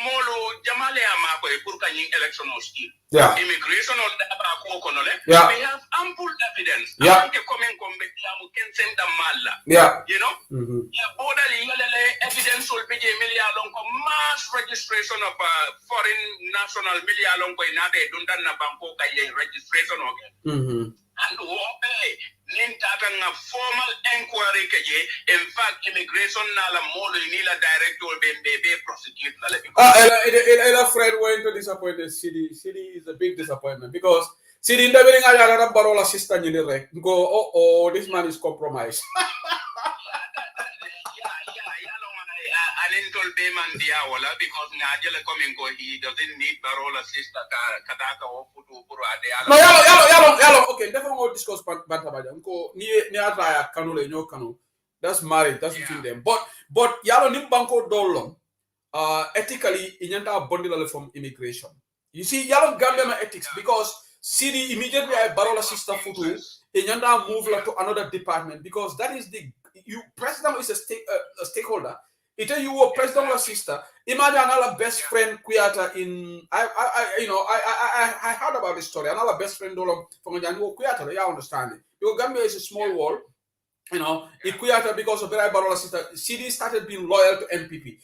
Molo Jamale Amako Purkaning election skill. Yeah. Immigration on the yeah. We have ample evidence. Yeah. Yeah. You know? Border evidence will be mass registration of foreign national million inade Dundana Banko registration again. And a formal inquiry in fact immigration nala molo nila director be prosecute a friend went to disappoint the city is a big disappointment because city in the beginning I had a Barola sister in the rec go this man is compromised. Because he doesn't need Barola sister Kataka or no, yellow. Okay, definitely we'll discuss Bantabaja. That's married, that's between them. But yellow Nim Banco Dolong, ethically, in yanta bundle from immigration. You see, yellow Gambia ethics because CD immediately I Barola sister Futu, Enyanda move to another department because that is president is a stakeholder. It you were president or sister. Imagine another best friend Kuyata in I heard about this story. Another best friend from Kuyata, I understand it. Because Gambia is a small world. Kuyata because of very Barola sister, CD started being loyal to NPP.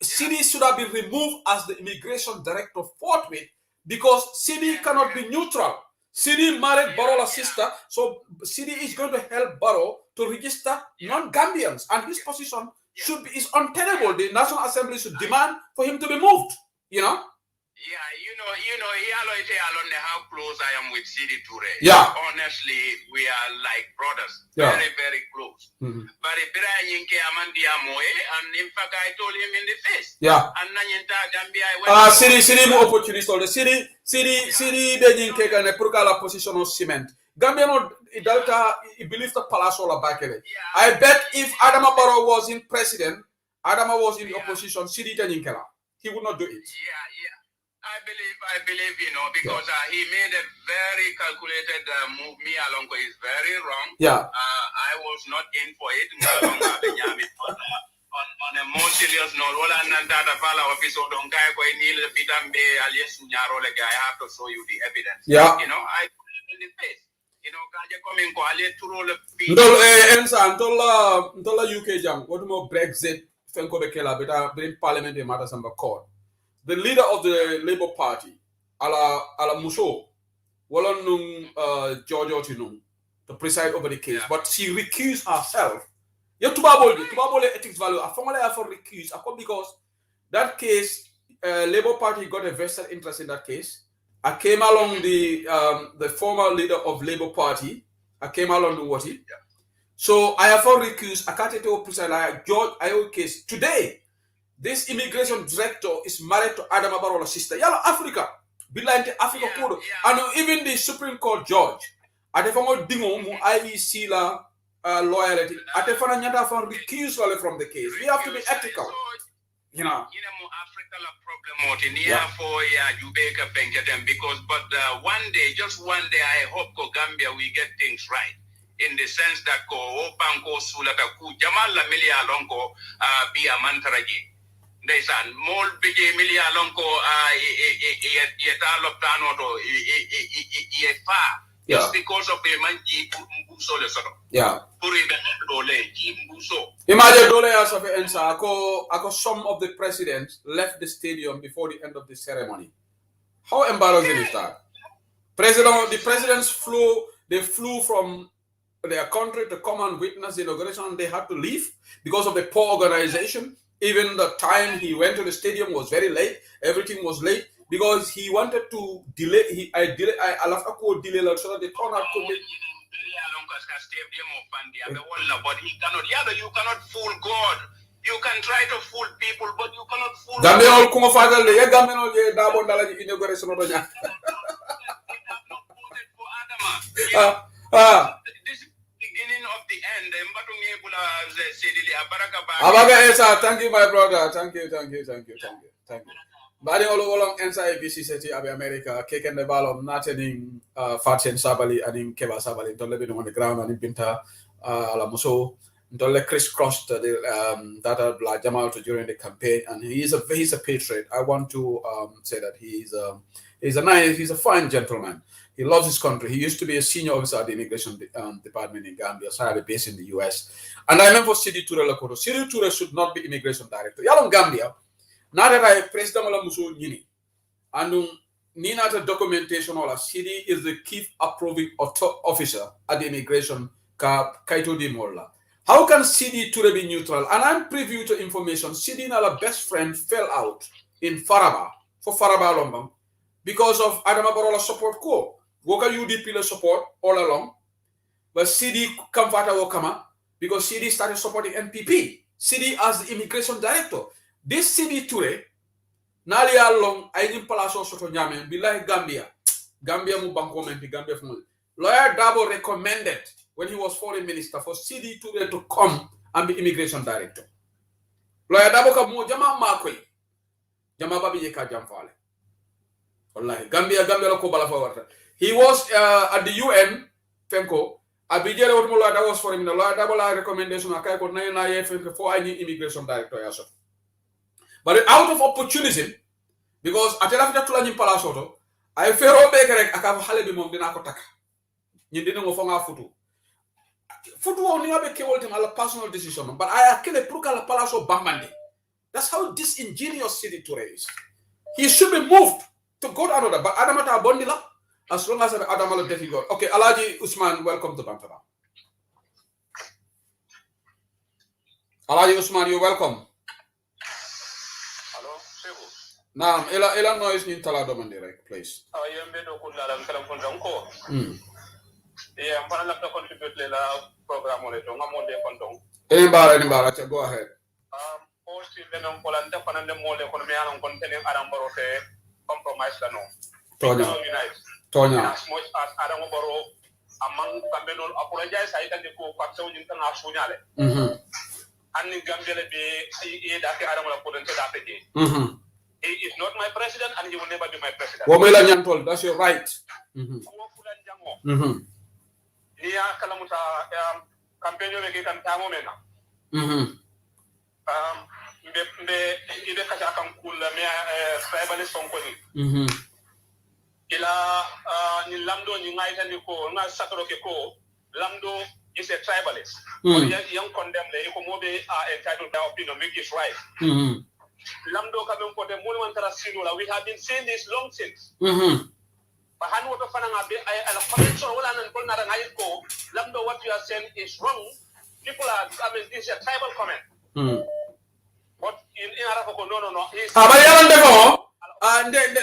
CD should have been removed as the immigration director forthwith because CD cannot be neutral. CD married Barrow's sister, so CD is going to help Barrow to register non-Gambians, and his position is untenable. The National Assembly should demand for him to be moved. Yeah, he always say how close I am with CD Toure. Yeah. Honestly, we are like brothers. Yeah. Very, very close. Mm-hmm. But and in fact I told him in the face. Yeah. And Gambia CD mo opportunist all the CD being taken a purkala position of cement. Gambia no Delta believe the palace all back in it. I bet if Adama Barrow was in president, Adama was in opposition, CD Tenyikela. He would not do it. Yeah. I believe, because he made a very calculated move. Me along is very wrong. Yeah. I was not in for it. On a more serious note, I have to show you the evidence. Yeah. I put it in the face. Ntola UK jam. What more Brexit? Fenko bekela beta bring parliament in matters number court. The leader of the Labour Party, ala Muso, Walon George Otinum, to preside over the case, but she recused herself. Tubabole ethics value. I formally for recuse because that case, Labour Party got a vested interest in that case. I came along the former leader of Labour Party. I came along the Wati. So I have for recuse. I can't tell preside George Ayo case today. This immigration director is married to Adama Barrow's sister. Yala Africa. Behind the Africa code. And even the Supreme Court judge. Atefango dingo mu IEC la loyalty. Atefana nyata from recusal from the case. We have to be ethical. Africa la problem for Jubeka Penketem because just one day I hope Gambia we get things right. In the sense that Opanko Sulata Ku Jamal la Milia Lonko be a mantaraji. Ndeysaan mol bije milia lonko yeta loptano to fa just because of the manji mbuso le soto puri be dole ji mbuso imagine dole as of ensa ako some of the presidents left the stadium before the end of the ceremony. How embarrassing is that? The presidents flew from their country to come and witness the inauguration. They had to leave because of the poor organization. Even the time he went to the stadium was very late. Everything was late because he wanted to delay. I left a code delay so that the turnout could be. But he cannot. You cannot fool God. You can try to fool people, but you cannot fool. Gambia all kuma father le. Ya Gambia all ye dabo ndala ji inauguration odo nya. Of the end, thank you, my brother. Thank you. Badi olong NSA BC Abe America, Keke and the Balom, Natening, Fatsen Sabali, and Keba Sabali, don't live on the ground and in Binta, Alamuso, don't let crisscross the data Black Jamal during the campaign, and he's a patriot. I want to say that he's a fine gentleman. He loves his country. He used to be a senior officer at the Immigration Department in Gambia, so I have a base in the US. And I remember CD Toure Lakoto. CD Toure should not be immigration director. Yalong Gambia, now that I President Ola Muso Nini, and Nina documentation or CD is the chief approving officer at the immigration Kaito Di Molla. How can CD Toure be neutral? And I'm privy to information. CD and our best friend fell out in Faraba for Faraba Lombang because of Adama Barrow's support corps. Woka UDP support all along, but CD Kamfata Wokama because CD started supporting NPP. CD as the immigration director. This CD Toure, Nalia Long, Aydin Palaso Soto Nyame, Bilai Gambia mu Bankomenti, Gambia from Lawyer Dabo recommended when he was foreign minister for CD Toure to come and be immigration director. Lawyer Dabo Kamu Jama Makwe, Jama Babi Yeka Jamfale. Wallahi. Gambia la ko bala fa he was at the UN fenko abijele what mo that was for him la double recommendation akay ko na ye fenko for any immigration director ya so. But out of opportunism, because atela fita tula nyim pala soto ay fero be rek aka xale bi mom dina ko tak ñi dina ngo fa nga futu on nga be kewol tem ala personal decision, but I akele pour kala pala so bamande. That's how disingenuous city Touré is. He should be moved to go to another, but Adamata Bondila, as long as Adamala Defi God. Okay, Alaji Usman, welcome to Bantaba. Alaji Usman, you're welcome. Hello, Sebu. Naam, ela noise ni tala domande right, please. Yembe do kula la kalam kon donko. I'm going to contribute to the program. Any bar, go ahead. Post even Poland, and the more economy containing Aramboro compromise. Tonya. As much as Aramboro among Cameroon apologize, I can go back to international. And in Gambia, that Aramboro couldn't say that again. He is not my president, and he will never be my president. That's your right. Niya kalamuta campaign yo ke kan tamo mena mbe ide kacha kan kula me tribalist on ko ni ila ni lamdo ni ngaita ni ko na sakro ke ko lamdo is a tribalist young condemn le ko mobe entitled to opinion make it right lamdo ka ben ko de mo man tara sinula we have been saying this long since Bahan wato fana ngabe ay ala connection wala nan ko nara ngayi ko lamdo what you are saying is wrong. People are this is a tribal comment. But in Arab no. But yalan defo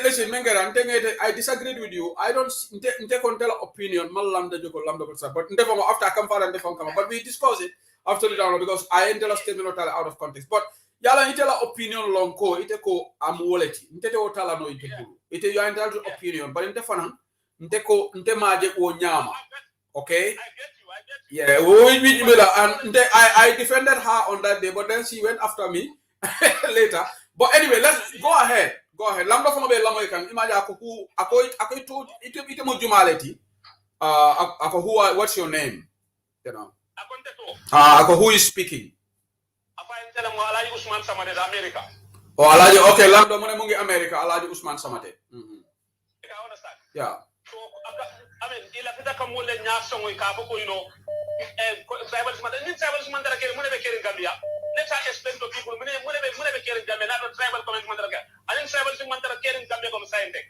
listen mengera I disagreed with you. I don't take on tell opinion mal lamdo jogo lamdo ko but defo after I come far and defo come but we discuss it after the download because I tell a statement out of context but yala itela opinion long ko ite ko am woleti ntete o tala no ite ite you are entitled to opinion but inte fanan nte maje o nyama okay I get you. Yeah, and I defended her on that day but then she went after me later but anyway let's go ahead lamba fama be lamo kan imaja ako to ite mo jumaleti ako who what's your name you know ako who is speaking Alaji Usman Samate da America. Oh, Alaji, okay, Lando mo mungi America, Alaji Usman Samate. I understand. Yeah. So, I mean, ila kita kamule nya songo ikabo ko tribalism mandara kere mo be kere Gambia. Let's explain to people mo be kere Gambia na tribal comment mandara ka. Alin tribalism mandara kere Gambia comme ça inde.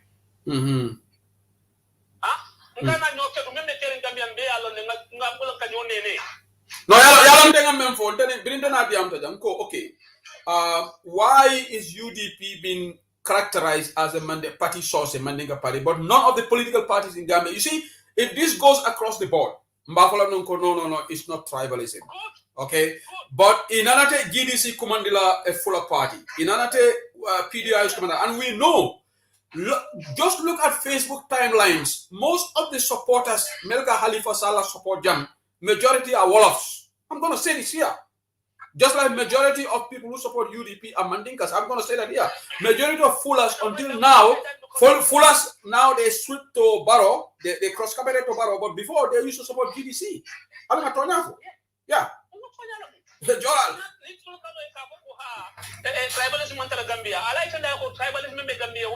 Ngana nyoke ko me kere Gambia be alo nga bulo ka nyone ne. No, yalam denga memfo tene brinda na diam tajam ko okay. Why is UDP being characterized as a party source, a Mandinka party, but none of the political parties in Gambia? You see, if this goes across the board, no, it's not tribalism. Okay, but in another GDC Kumandila a fuller party, in another PDI is commander, and we know. Just look at Facebook timelines. Most of the supporters, Melka Halifa Salah support Jam. Majority are Wolofs. I'm going to say this here. Just like majority of people who support UDP are Mandinkas. I'm going to say that here. Majority of Fullers until now, Fullers now they switch to Barrow. They cross-cabinet to Barrow. But before they used to support GDC. I'm not talking about. Yeah. Joral. Tribalism mantara Gambia. I like to know tribalism in Gambia. As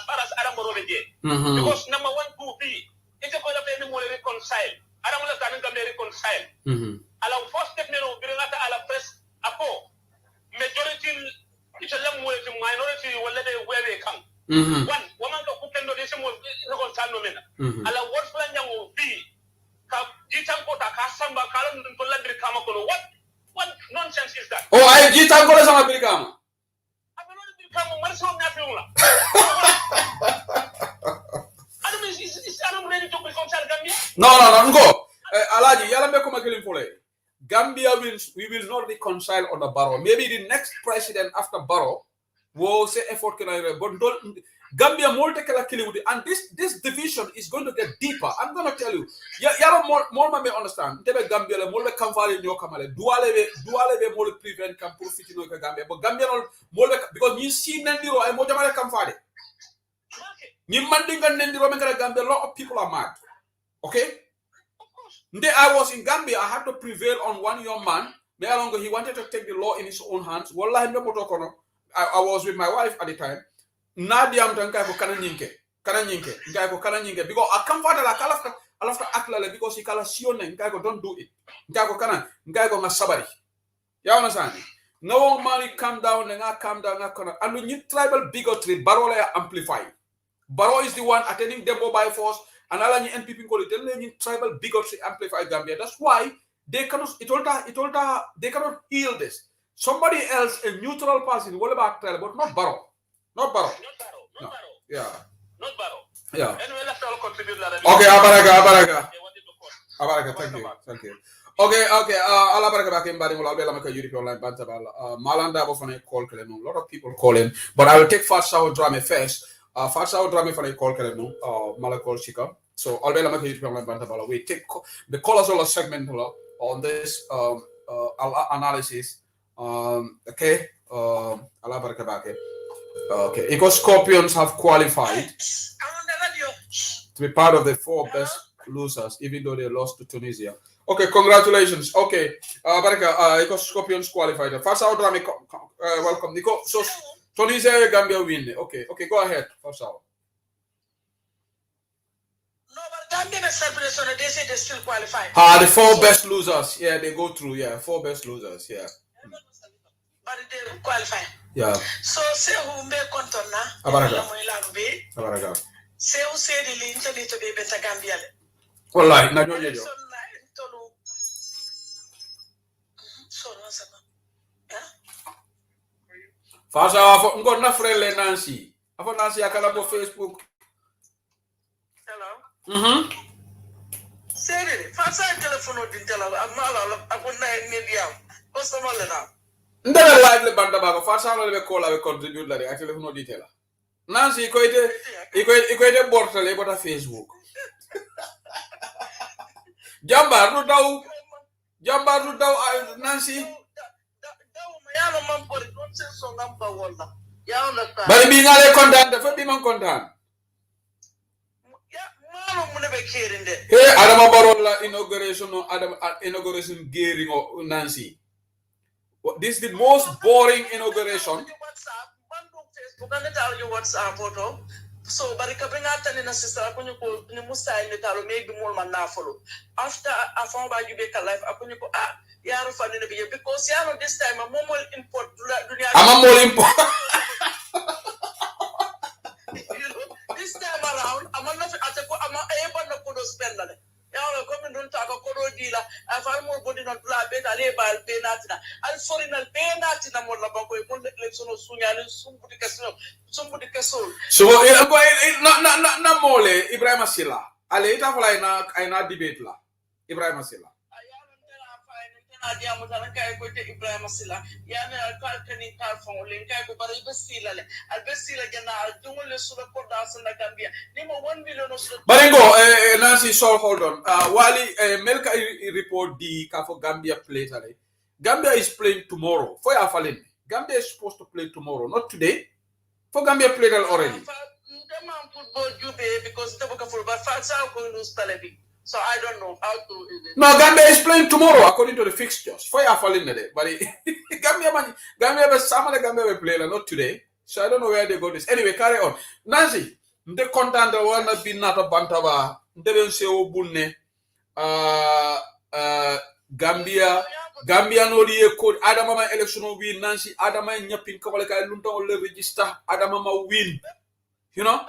far as Aramboro because number 1, 2, 3. It's a call of any more reconcile. I don't want to reconcile. Allow first step, bring out a press. Majority, it's a long way to minority, where they come. One woman who can do this reconcile. Allow what plan will be. What nonsense is that? Oh, I get a go some American. No, go. Alaji, yala me kuma killing pole. Gambia we will not reconcile on the Barrow. Maybe the next president after Barrow will say effort can but Gambia more take a killing with it, and this division is going to get deeper. I'm going to tell you. Yeah, more may understand. Tebe Gambia le more come valley nyo kamale. Duale be more prevent can profit no Gambia, but Gambia more because you see Nendiro and more jamale come valley. Ni mandinga Nendiro make Gambia. A lot of people are mad. Okay. I was in Gambia. I had to prevail on one young man. He wanted to take the law in his own hands. Wallahi no motokono. I was with my wife at the time. Nadia mtanka ko kananyinke ngai ko kananyinke because I come for the alafta aklale because he kala sione ngai ko don't do it ngai ko ngasabari ya understand no man calm down and when you tribal bigotry Baro amplify. Baro is the one attending demo by force and all any NPP call it tribal bigotry amplify Gambia. That's why they cannot they cannot heal this. Somebody else, a neutral person, what about tribal, but not Baro. Not Baro. No. Yeah. Not Baro. Yeah. Anyway, Electoral contribute. Okay, Abaraka. Thank you. Okay. Alabaraka back in Badi Mulabella Maka European Online Bantabal. Malanda of a call Keleno. A lot of people call him, but I will take Farshaw drama first. Farshaw drama for a call Keleno, Malakol Shika. So Albella Maka European Online Bantabala. We take the callers all segment on this analysis. Okay. Alabaraka back. Okay, because Scorpions have qualified to be part of the 4 best losers, even though they lost to Tunisia. Okay, congratulations. Okay, Baraka, because Scorpions qualified. First out, welcome, Nico. So Tunisia, Gambia win. Okay, go ahead. First out. No, but Gambia celebration, they say they still qualified. The 4 best losers. Yeah, they go through. Yeah, 4 best losers. Yeah. But they qualify. Yeah. So say who may contour na. Abaraka. Say who say the link to be better Gambia. Wallahi, na jojo. So no sama. Fasa afo ngo na frele Nancy. Afo Nancy akala po Facebook. Hello. Say it. Fasa telephone din tela amala abonna media. Customer le na. Ndela live le banda bago Fasa le call ave contribute la de telephone detail. Nancy ikoite bortale bota Facebook. Jambar du daw Nancy. Bari bi ngale kontaan dafa bi man kontaan. Hey, Adama Barrow la inauguration gearing of Nancy. This is the most boring inauguration. So, but the Kabinata and sister, Apuniko, Musa in the Taro, maybe more man now follow. After I found out you make a life, Apuniko, Yaro Fanny, because Yaro this time a more import. I'm a more import. This time around, I'm not able to spend on it. Yaro come and don't talk a coro dealer. I found more body not blood, better labor, pay natina. I'll foreign and pay natina more about a election of Sunya and somebody castle. So, na mole, Ibrahim Asila. Ale ita fly na debate la. Ibrahim Asila. Ibrahim Asila. Yana Kalkani Tarfon, Linka, but Albestila, Albestila Gana, Dumule Sulakodas and Gambia. Name 1 million of Baringo, Nancy, so hold on. Wali, Melka report the Kafo Gambia play today. Gambia is playing tomorrow. For your fallen. Gambia is supposed to play tomorrow, not today. For Gambia played already. Football because the book of football, going to lose Talabi. So I don't know how to. No, Gambia is playing tomorrow according to the fixtures. For your falling today, but Gambia, some of the Gambia will play, not today. So I don't know where they go this. Anyway, carry on. Nancy, the content the one that been not a bantaba. They don't say Obune. Gambia no die code Adama election win Nancy Adama nyapin ko wala kay lunta wala register Adama ma win. You know?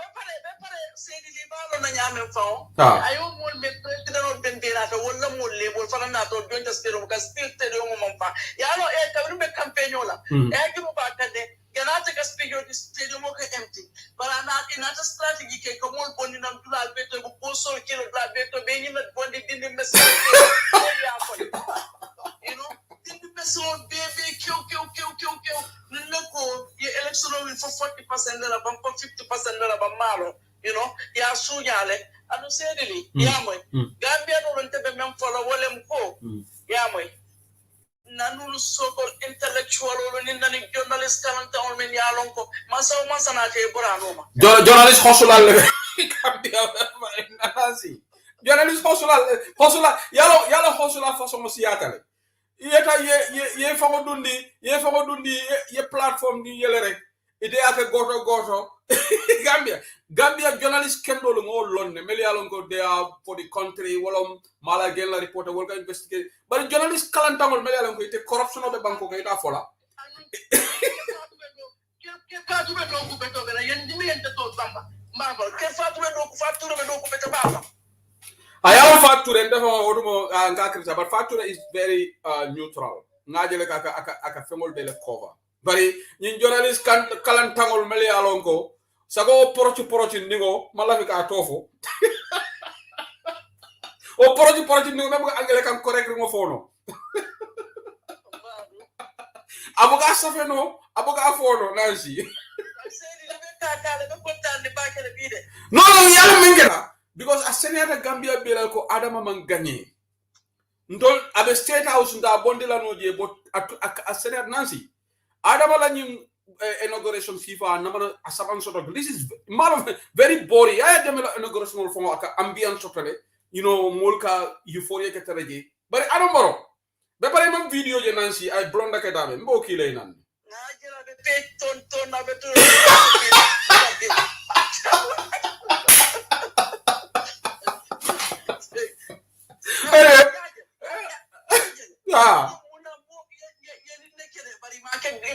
Ayo mo me president bendera to wala mo label fala na to don't just pero ka still te do mo mampa ya no e ka be campaign la e ki mo ba kade ganata ka speak the stadium ko empty but na strategy ke ko mo bonni nam dula beto ko poso kilo dula beto be ni met bonni dindi message you know dindi message baby kill. Nako ye election win for 40% la bank for 50% sendera ba malo you know ya suñale anu sedili ya moy Gambia no wonte be mem folo wolem ko ya moy nanul sokol intellectual wala ni nani journalist kalanta on men ya lon ko masana ke borano ma journalist hosulal Gambia nasi journalist hosulal yalo hosulal façon mo siyatale yeta ye famo dundi ye platform ni yele rek ide aka goto Gambia journalist kendo lo ngol lonne meli yalo ngo they are for the country wala mala gel la reporter wala investigate but journalist kalantangol meli yalo ngo ite corruption of the banko ko ita fola ke fatu be do ku beto bela yen dimi ente to samba mbaba ke fatu be do ku beto baba ayaw facture ndefa wodumo ngakrita but facture is very neutral ngajele aka femol de le cover bari ñin journalist kan kalantangol meli yalo ngo sago porochi ningo malafi ka tofo o porochi ningo même angale kan correct mo fono abuga safeno abuga fono nansi no yalla mingela because asenata Gambia bilal ko adama man gagné ndol abe state house nda bondela no je bot asenata nansi adama la ñim inauguration FIFA namana asaban sort of this is very boring I had the inauguration for aka ambiance totale you know molka euphoria ke taraje but I don't borrow be pare mam video je nansi ay blonda ke dame mboki lay nan na jira be pe ton na be to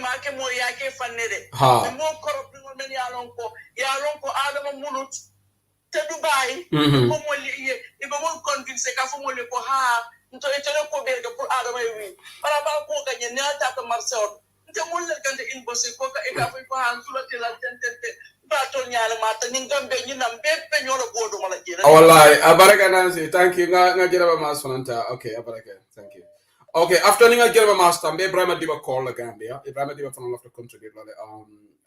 make mo yake fannede mo korop ngol men yalon ko adama mulut te Dubai ko mo li e ba mo convince ka fo mo le ko ha nto e tele ko be pour adama wi para ba ko gagné ne ta ko marcel nte mo le gande inbox ko ka e ka fo ha sula te la tente ba to nyaala mata ni ngambe ni nam be pe nyoro bodo mala jira wallahi abaraka nansi thank you nga jira ba mas sonanta okay abaraka thank you. Okay, after ninga Gerba Master, Ibrahim Diba call the Gambia. Ibrahim Diba from love to contribute.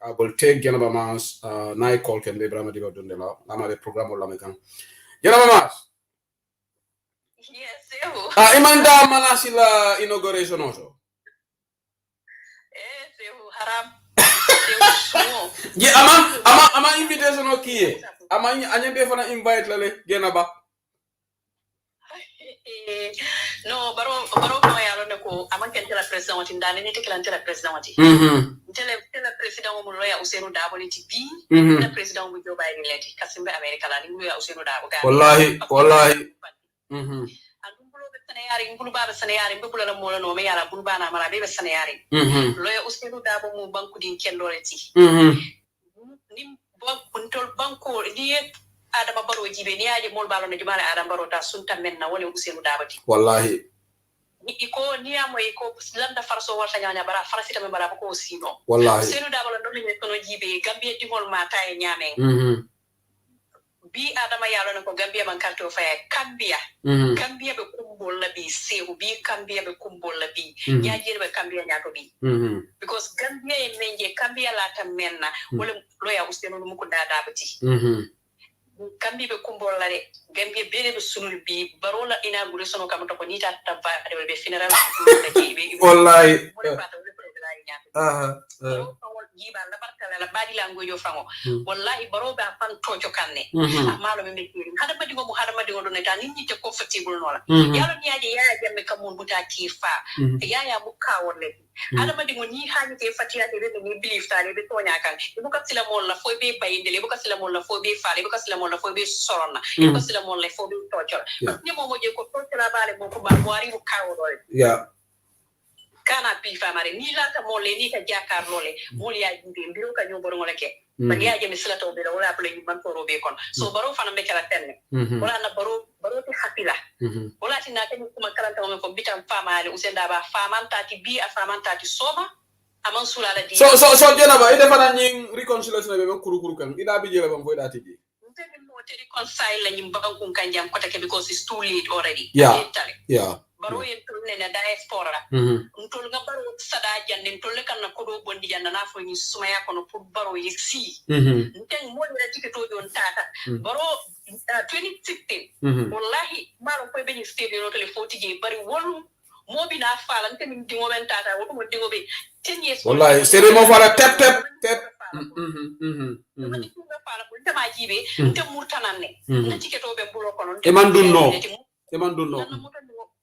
I will take Gerba Mas, night call can Ibrahim Diba Dundela. I'm at the program of Lamikan. Gerba Mas. Yes, you. Imanda Manasila inauguration also. Yes, you haram. Yeah, ama invitation okay. Ama anyembe fana invite lale Genaba. No, baro kama yalo ne ko amanke ntela president wati ndane ne tekela ntela president wati ntela president wo muloya Usenu Dabo ni tibi na president wo Joe Biden leti kasimbe America la ni muloya Usenu Dabo ga wallahi andumbulo be sanayari ngulu baba sanayari mbebula la molo no me yala bulu bana mala be sanayari loya Usenu Dabo mu banku din kendo leti ni banko ni Adama Baro jibe ni aje mol balo ne jumale Adama Baro ta sunta menna wala Usenu Dabati wallahi iko ni amo iko landa farso warta nyanya bara farasita me bara ko sino wallahi Usenu Dabalo ndo ni kono jibe Gambia dimol mata e nyame bi Adama yalo ne ko Gambia man karto fa Gambia Gambia be kumbol la bi sehu bi Gambia be kumbol la bi nyaje be Gambia nyato bi because Gambia e menje Gambia la ta menna wala loya Usenu mu ko Dabati Gambia be kumbola de Gambia be sunul bi barola inauguration kam to ko nita tabba be funeral wallahi jiba la barkala la badi la ngoyo fango wallahi baroba pan tojo kanne amalo me mekiri hada madi go hada madi go do neta ni te comfortable no la yalo ni aje ya jamme kamun buta kifa ya buka wolle hada madi go ni haani te fatiya te be ni believe tale be tonya kan ibuka sila mol la fo be bayinde ibuka sila mol la fo be faale ibuka sila mol la fo be sorona ibuka sila mol la fo be tojo ni mo je ko tojo la bale mo ko ba wari buka wolle yeah kana pifa mare ni la ta molle ni ka jakar lole mol ya jinde mbiro ka nyoboro ngole ke bagi aja misla to be wala apple ni man to robe kon so baro fana be kala tenne wala na baro ti hakila wala ti na tan kuma kala taw ko bitam fama ale usenda ba fama tati bi a fama tati soma aman sula la di so jena ba ide fana ni reconciliation be kuru kan ida bi jela bam foida tiji te reconcile la nyim banku kanjam kota ke because it's too late already yeah baro yen tolle na diaspora ntol nga baro sada jande tolle kan na kodo bondi janda na fo ni sumaya kono pour baro yi si nten mo la tiketo don tata baro 2016 wallahi maro ko be ni stade no tele foti je bari wolu mo bi na fala nten mi dingo ben tata woto mo dingo be 10 years wallahi sere mo fala tep fala ko tama jibe nten murtananne na tiketo be bulo kono e man dunno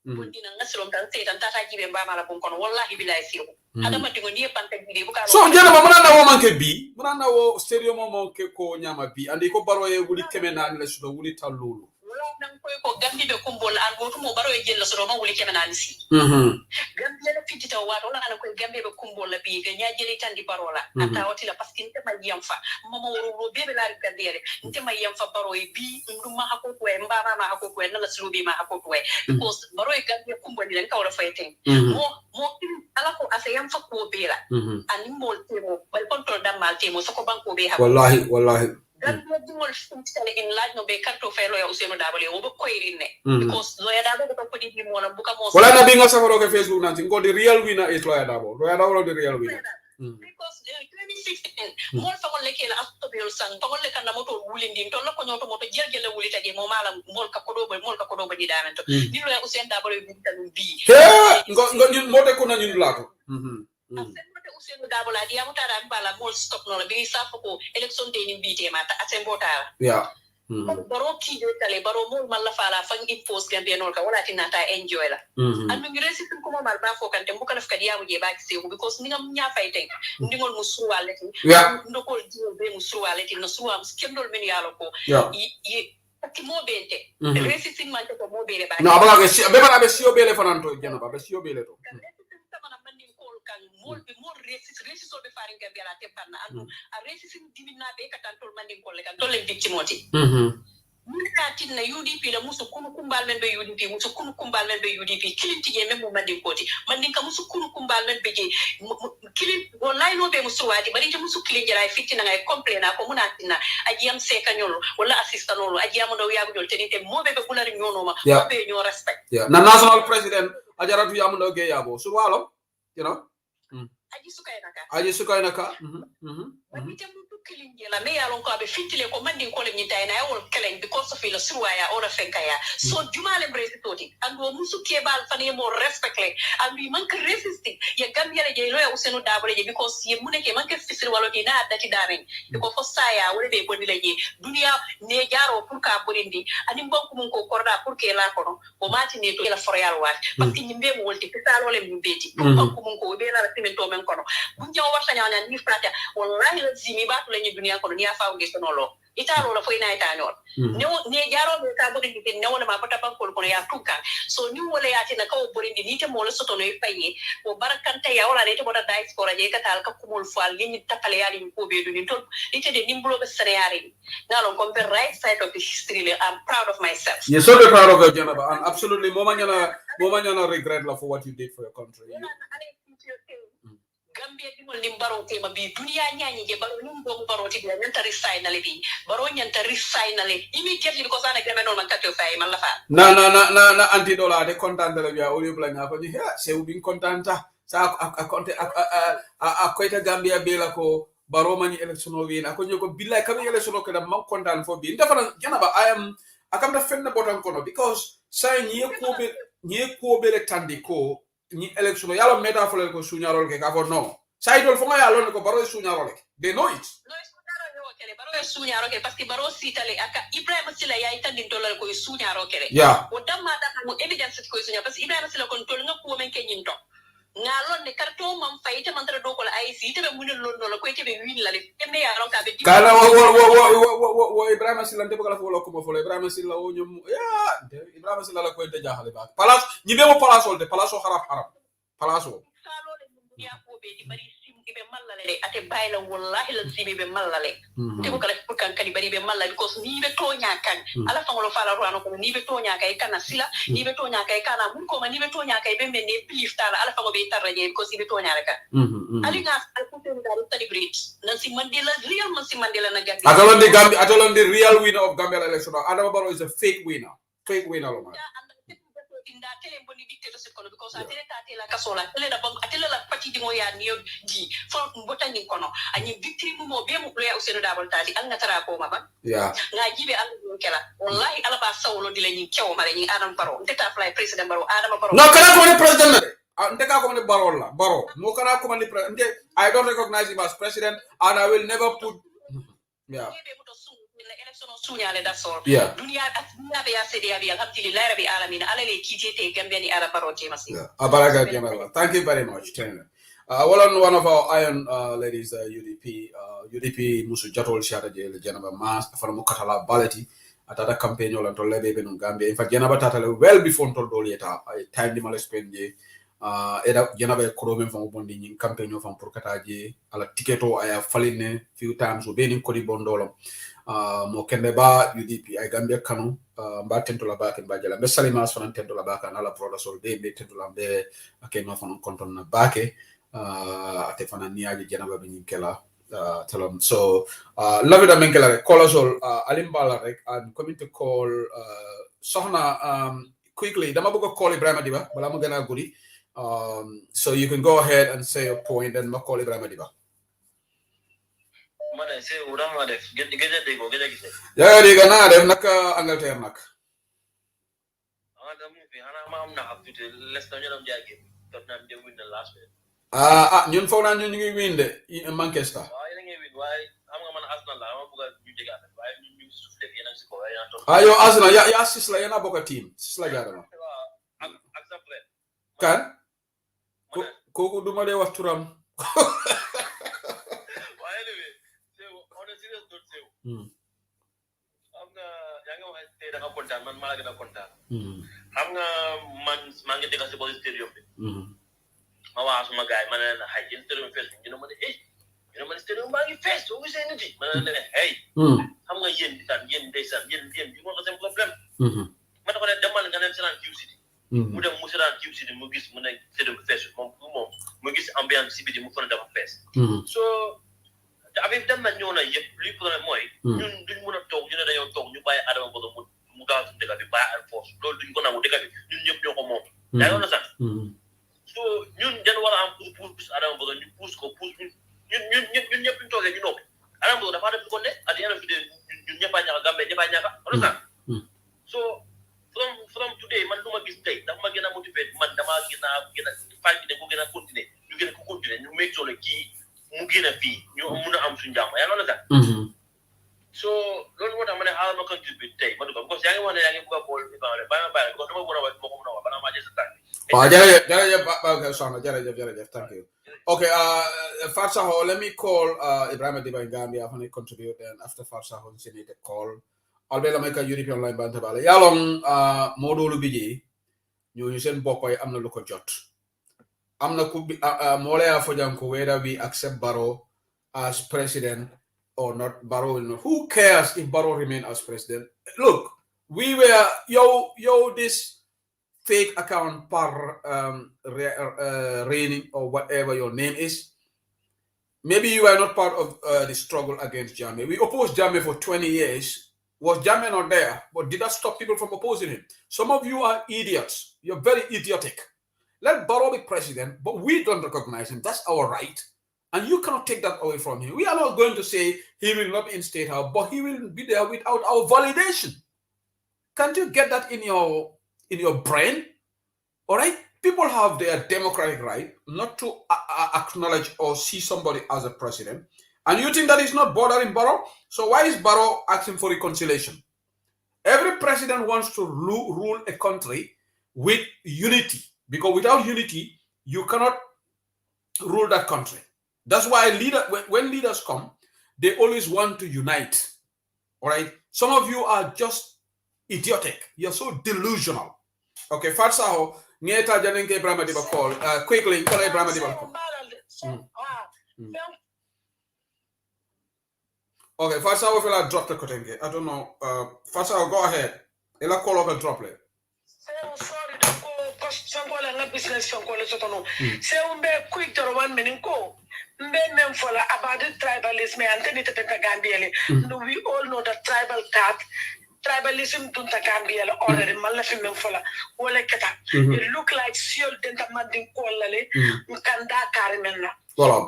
bondina ngasilom tan setan tata jibe mbamala bon kono wallahi billahi siru adama dingo ni panta jibe bu so jana ba muna na wo manke bi muna na wo stereo mo ke ko nyama bi andi ko baro e wuli kemena ni la sudo wuli talulu wala nan koy ko gambi be kumbol an goto mo baro e jella sudo ma wuli kemena ni si gambi la fitita wato wala na koy gambi be kumbol la bi ga nyaajeli tandi barola ata wati la parce que nte ma yamfa mama woro bebe la gandere nte ma yamfa baro e bi nduma hako ko e mbaba ma hako ko e na la subi ma hako ko e because baro e gambi kumbol ni len kawra fayten mo ala ko asa yamfa ko bela ani mol temo bal control damal temo sako banko be ha wallahi Gambia dimol funtale in laaj no be karto fay loya Ousainou Dabale o be koyrinne because loya Dabale ko di bi mo na buka mo wala na bi nga safaro ke Facebook nanti ngo the real winner is loya Dabale the real winner because 2016 mol fa ngol lekela afto be sang fa ngol lekana moto wulindi to la ko nyoto moto jergele wulita je mo mala mol ka ko do di damento di loya Ousainou Dabale bi tan bi ngo ñun mote ko na ñun lako Ousainou Dabale di amutara mbala mol stop no la bi safo ko election day ni bité mata atembotara baro ki de tale baro mol malla fala fang impose Gambia nol ka wala tinata enjoy la and mi resi ko mo mal ba fo kan te bu ka def ka diamu je ba ci because ni ngam nya fay tay ndingol mu suwale ti ndokol jiwo be mu suwale ti no suwam skendol men yalo ko yi Pati mo bente resi sin man to mo bele ba no abala be sio bele fananto jana ba be sio bele to mol resi so be farin Gambia la tempanna andu a resi sin dimina be katantol mandin kolle kan tolle victimoti mina tinna UDP la musu kunu kumbal men be UDP musu kunu kumbal men be UDP kilinti je memo mandin koti mandin ka musu kunu kumbal men be je kilin wallahi no be musu wadi bari je musu kilin jara fitina ngay complain ko muna tinna ajiyam se kanyol wala assistant no ajiyam do yagu jol tenite mo be bulari nyono ma be nyo respect na national president ajaratu yamundo ge yabo su walo you know aji sukay naka wabite mutu kilinje la me yalon ko be fitile ko mandi ko le nyita na yawol kelen because of ila surwaya ora fenkaya so jumale bresi toti ando musu kebal fane mo respectle andi man ka resisting ya Gambia le je loya Ousainou Dabale je because ye muneke man ka fisir waloti na dati daren ko fo saya wala be bonni le je dunia ne jaro pour ka borindi ani mbonko mun ko korda pour ke la kono o mati ne to la foroyal wat parce que nyimbe mo wolti pesalo le mbeti mbonko mun ko be na timento men kono bunja warta nyanya ni frata wallahi lazimi batu lenye dunia kono ni afa ngeso nolo italo la foina itanol ne jaro be ka borindi ne wala ma pata bankol kono ya tuka so ni wala ya tina ka o borindi ni te mo la soto no fayi o barakanta ya wala ne te boda diaspora je katal ka kumul fal ni takale ya ni ko be duni to ite de nimbulo be sariari ngalon ko be right side of the history I'm proud of myself you're so proud of your Janaba and absolutely moma nyana regret la for what you did for your country Gambia dimol lim baro tema bi dunia nyanyi je baro num do baro ti dia nyanta resign bi baro nyanta resign immediately because ana gemme non man katio fay man la fa na anti dollar de content de bia o yobla nya ko ni se ubin contenta sa a koita Gambia be la ko baro mani election o wi na ko nyoko billahi kam election o kada man content fo bi ndafana Janaba I am akam da fenna botan kono because say ni ko be le tandi ko ni election yalo meta fole ko suñarol ke ka ko no saydol fo nga yalo ko baro suñarol ke they know it no suñaro kele baro suñaro ke parce que baro sitale aka Ibrahima Sila ya itandi dollar ko suñaro kele o damma da mo evidence ko suñaro parce que Ibrahima Sila kon tol nga ko men ke nyinto ngalon ne karto mam fayita man tra do ko ay si te be munel lon no ko te be win la le te me yaron ka be kala wo Ibrahima Sila te bagala fo lo ko mo fo Ibrahima Sila o ñom Ibrahima Sila la ko te jaxale ba place ñi be mo place o haram place o salo le ya ko be di bari sim be mallale ate bayla wallahi la zibe be mallale te ko kala pour kan kali bari be mallale because ni be to nyaakan ala fangolo fala ro anoko ni be to nyaakay kana sila ni be to nyaakay kana mun ko ma ni be to nyaakay be men ne belief tala ala fango be tarraje because ni be to nyaaka ali nga al ko te daru celebrate nan si Mandela real man si Mandela na Gambia atolon the real winner of Gambia election Adama Barrow is a fake winner lo man binda tele boni dictatorship kono because atele tatela kasola tele da bang atele la pati di moya niyo di fo mbota ni kono ani victory mo be mo play useno dabal tali anga tara ko maba nga jibe al kala wallahi ala ba sawlo di la ni kew mare ni adam baro ndeta fly president baro adam baro no kana ko ne president ndeka ko ne baro la baro mo kana ko ne president I don't recognize him as president and I will never put suñale da sol dunia be ya sedi abi alhamdulillah rabbi alamin ala le kitete Gambia ni ara barote masi abaraga jamala thank you very much one of our iron ladies UDP musu jatol shara je le janaba mas fara mo katala balati atata campaign wala to lebe be no Gambia in fact janaba tatale well before to dolieta time di mala spend je eda janaba ko men fam bondi ni campaign fam pour kataje ala tiketo aya faline few times o beni ko di bondolo mo kende ba UDP ay Gambia kanu mba tentola ba ken ba jala be salima sonan tentola ba kan ala proda sol be tentola be ake no fon konton na bake ate fana niaji janaba be ni kela telom so love it amen kela call us all alimbala rek I'm coming to call sohna quickly dama bugo call Ibrahima Diba bala mo gëna gudi so you can go ahead and say your point and ma call Ibrahima Diba mana se urama def gëdë de ko gëdë gisse ya diga na def nak Angleterre nak da mu fi hana ma am na habitude les na ñu dam jaage Tottenham de win the last week ñun foog naa ñun ñu ngi win de Manchester yéen ngi win waaye xam nga man Arsenal la ma bëgg ñu jégaat waaye ñu ngi soufflé yéen a ci ko waaye yo Arsenal ya sis la yéen a bokk team sis la jaarama ak sa frère kan kooku duma dee wax turam xam nga yaa ngi wax tey da nga kontaan man maa la gën a kontaan xam nga man maa ngi dégg si boori stadium bi ma wax suma gars yi ma ne la xay yéen stadium fees ñu ne ma ne ñu ne ma ne stadium baa ngi fees soo gisee nit yi ma ne la hey xam nga yéen ndeysaan yéen bi moo ko seen problème ma ne ko ne demal nga dem seetaan Q City mu dem mu seetaan Q City mu gis mu ne stadium bi fees moom mu gis ambiance si biti mu fa dafa fees so te avec dem na ñëw na yëpp li problème mooy ñun duñ mën a toog ñu ne dañoo toog ñu bàyyi Adama Barrow mu gaaw suñu dëkk bi bàyyi ak force loolu duñ ko nangu dëkk bi ñun ñëpp ñoo ko moom yaa ngi na sax so ñun dañ war a am pour pousse Adama Barrow ñu pousse ko pousse ñun ñëpp ñu toogee ñu noppi Adama Barrow dafa def ko ne at yéen a fi de ñun ñëpp a ñaaka Gambie ñëpp a ñaaka na sax so from today man du ma gis tey dafa ma gën a motivé man damaa gën a fay bi dañ ko gën a continuer ñu gën a ko continuer ñu make sure kii mu gën a fii ñu mun a am suñu jàmm yaa loolu sax so loolu moo tax ma ne xaaral ma contribute tey ma dugal parce que yaa ngi wax ne yaa ngi bëgg a bool bàyyi ma bàyyi parce que dama mën a wax moo ko mën a wax balaa maa jël sa tànk waaw jërëjëf Babou Soxna jërëjëf thank you okay Fatou Sakho let me call Ibrahima Diba in Gambia for contribute then after Fatou Sakho she need a call albe la may ka European online bante bale yalong modolu biji ñu seen boppay am na lu ko jot am na ku mole ya fojanko whether we accept Barrow as president or not. Barrow will not. Who cares if Barrow remain as president? Look, we were this fake account par reigning or whatever your name is. Maybe you are not part of the struggle against Jammeh. We opposed Jammeh for 20 years. Was Jammeh not there? But did that stop people from opposing him? Some of you are idiots. You're very idiotic. Let Barrow be president, but we don't recognize him. That's our right. And you cannot take that away from him. We are not going to say he will not be in State House, but he will be there without our validation. Can't you get that in your brain? All right? People have their democratic right not to acknowledge or see somebody as a president. And you think that is not bothering Barrow? So why is Barrow asking for reconciliation? Every president wants to rule a country with unity. Because without unity, you cannot rule that country. That's why when leaders come, they always want to unite. All right? Some of you are just idiotic. You're so delusional. Okay, Fatsaho, Nieta Janenke Ibrahima Diba call. Quickly, call Ibrahima Diba call. Okay, Fatsaho, if I drop the Kotenge. I don't know. Fatsaho, go ahead. Ela call over droplet. Sangola na business sangola sotono se umbe quick to one minute ko mbe memfola about the tribalism and the Gambia. We all know that tribal card tribalism dunta Gambia la already mala fi men fola wala kata it look like siol denta mandin kolale mkanda karimenna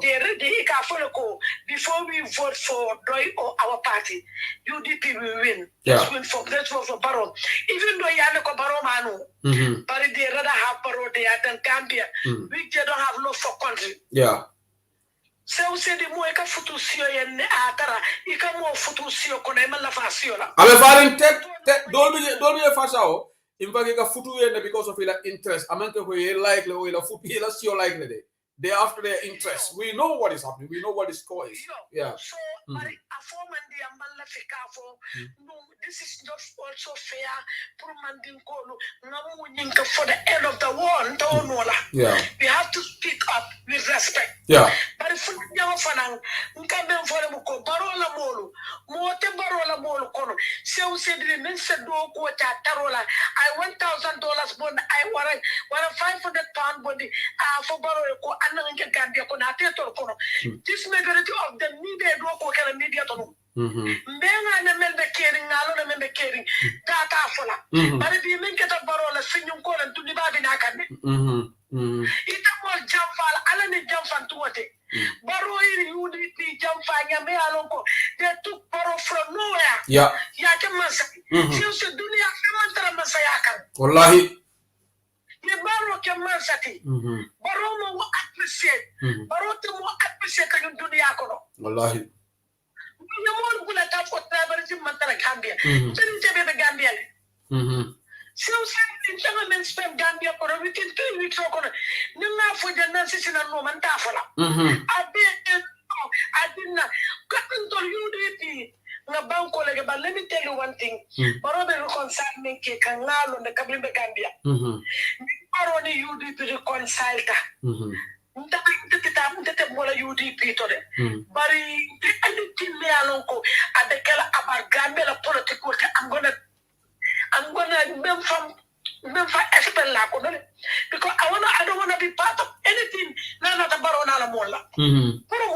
they ready ka follow ko before we vote for Doi or our party UDP will win let's vote for Baro even though yana ko Baro manu but they rather have Baro they than Gambia we don't have love for country se usedi mo e ka futu sio yenne atara e ka mo futu sio kono e mala fa sio la abe farin tek dolbi e fasao impake ka futu yenne because of ila interest amanke ko e like le o ila futu ila sio like le de they after their interest we know what is happening we know what is going so mari afoman di amalla fikafo no this is not also fair pour mandin ko ngamu nyinka for the end of the war don't wala we have to speak up with respect but fu nyaw fanan nkambe fole ko barola molu mote barola molu kono sew sedri men seddo ko ta tarola I $1,000 bond I wara £500 bond for barolo ko ananga Gambia ko na tetor kono this majority of the media do ko kala media to mbenga na membe kering ngalo na membe kering data fola bari bi men keta barola sinyum ko lan tuni babi na kanne ita mo jamfal ala ni jamfan tuwote baro iri UDP jamfa nyame alonko they took baro from nowhere ya ke masa since dunia kamantara masa yakan wallahi ye baro ke masati baro mo appreciate baro to mo appreciate kan dunia kono wallahi ni mo bula ta ko tribalism mantara Gambia tin tebe be Gambia so some men spend Gambia for within 3 weeks kono ni na fo janna sisina no man ta fola adina katin to UDP nga banko lege but let me tell you one thing baro be reconcile men ke kangalo nda kablimbe Gambia baro ni UDP reconcile ta ndete mola UDP to de bari andi timme alonko adekala abar Gambia la political ke I'm gonna même fa expert la ko dole because I don't want to be part of anything na ta baro na la mola baro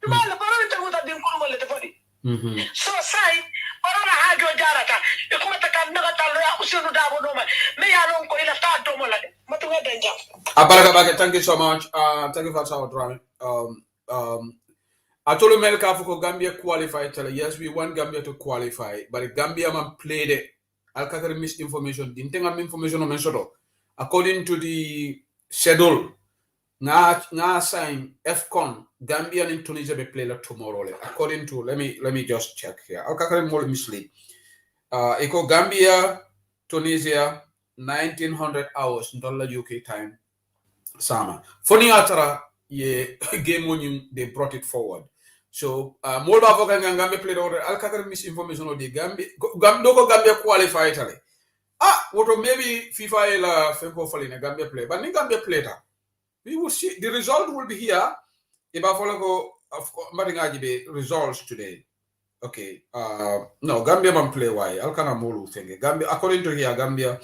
mala baro ta ko ta din ko mola te fodi so sai baro na hajo jarata e ko ta kan naga ta lo ya usenu dabo no me ya lon ko ila ta do mola de matu ga denja abaraka bake thank you so much thank you for our drama Atolo Melka for Gambia qualified. Yes, we want Gambia to qualify, but Gambia man played it. Alcatraz misinformation. Didn't have information on Mensoto. According to the schedule, na sign FCON Gambia and Tunisia be played tomorrow. According to let me just check here. Alcatraz more mislead. Eco Gambia, Tunisia, 1900 hours dollar UK time. Sama. Funny atara ye game when they brought it forward. So Moldova and Gambia played over Alcatraz misinformation of the Gambia qualified. What maybe FIFA la Femco fall in a Gambia play, but in Gambia played. We will see the result will be here. If I follow of results today. Okay. No, Gambia man play why Alcana Molu thing. Gambia according to here, Gambia,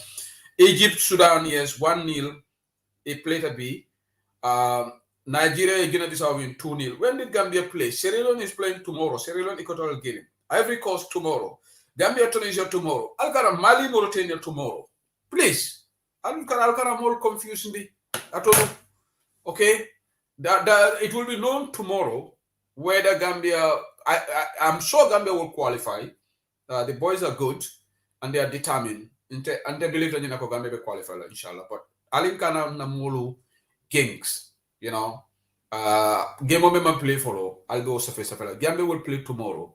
Egypt, Sudan, yes, 1-0. A play to be. Nigeria, Guinea-Bissau win 2-0. When did Gambia play? Sierra Leone is playing tomorrow. Sierra Leone, Equatorial Guinea. Ivory Coast tomorrow. Gambia, Tunisia tomorrow. Alcana, Mali, Mauritania tomorrow. Please. Alcana more confusing me at all. Okay? That it will be known tomorrow whether Gambia, I'm sure Gambia will qualify. The boys are good and they are determined. And they believe that Gambia will qualify, inshallah. But Alinkana Namulu gangs. You know, game of them play for I'll go surface. Gambia will play tomorrow.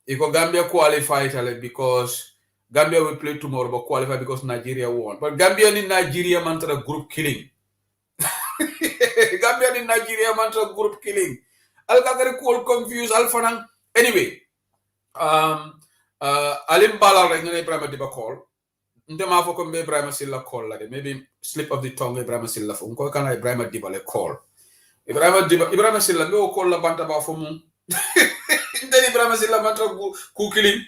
If Gambia qualify because Gambia will play tomorrow, but qualify because Nigeria won. But Gambia in Nigeria mantra group killing. Gambia in Nigeria mantra group killing. I'll get cool confused. Alphanang. Anyway, Alim Bala Rangane Brahma Diba call. Ndema fo ko be Ibrahima Silla call la de maybe slip of the tongue Ibrahima Silla fo ko kana Ibrahima Diba le call Ibrahima Silla be o call la banta ba fo mum ndeni Ibrahima Silla banta ku killing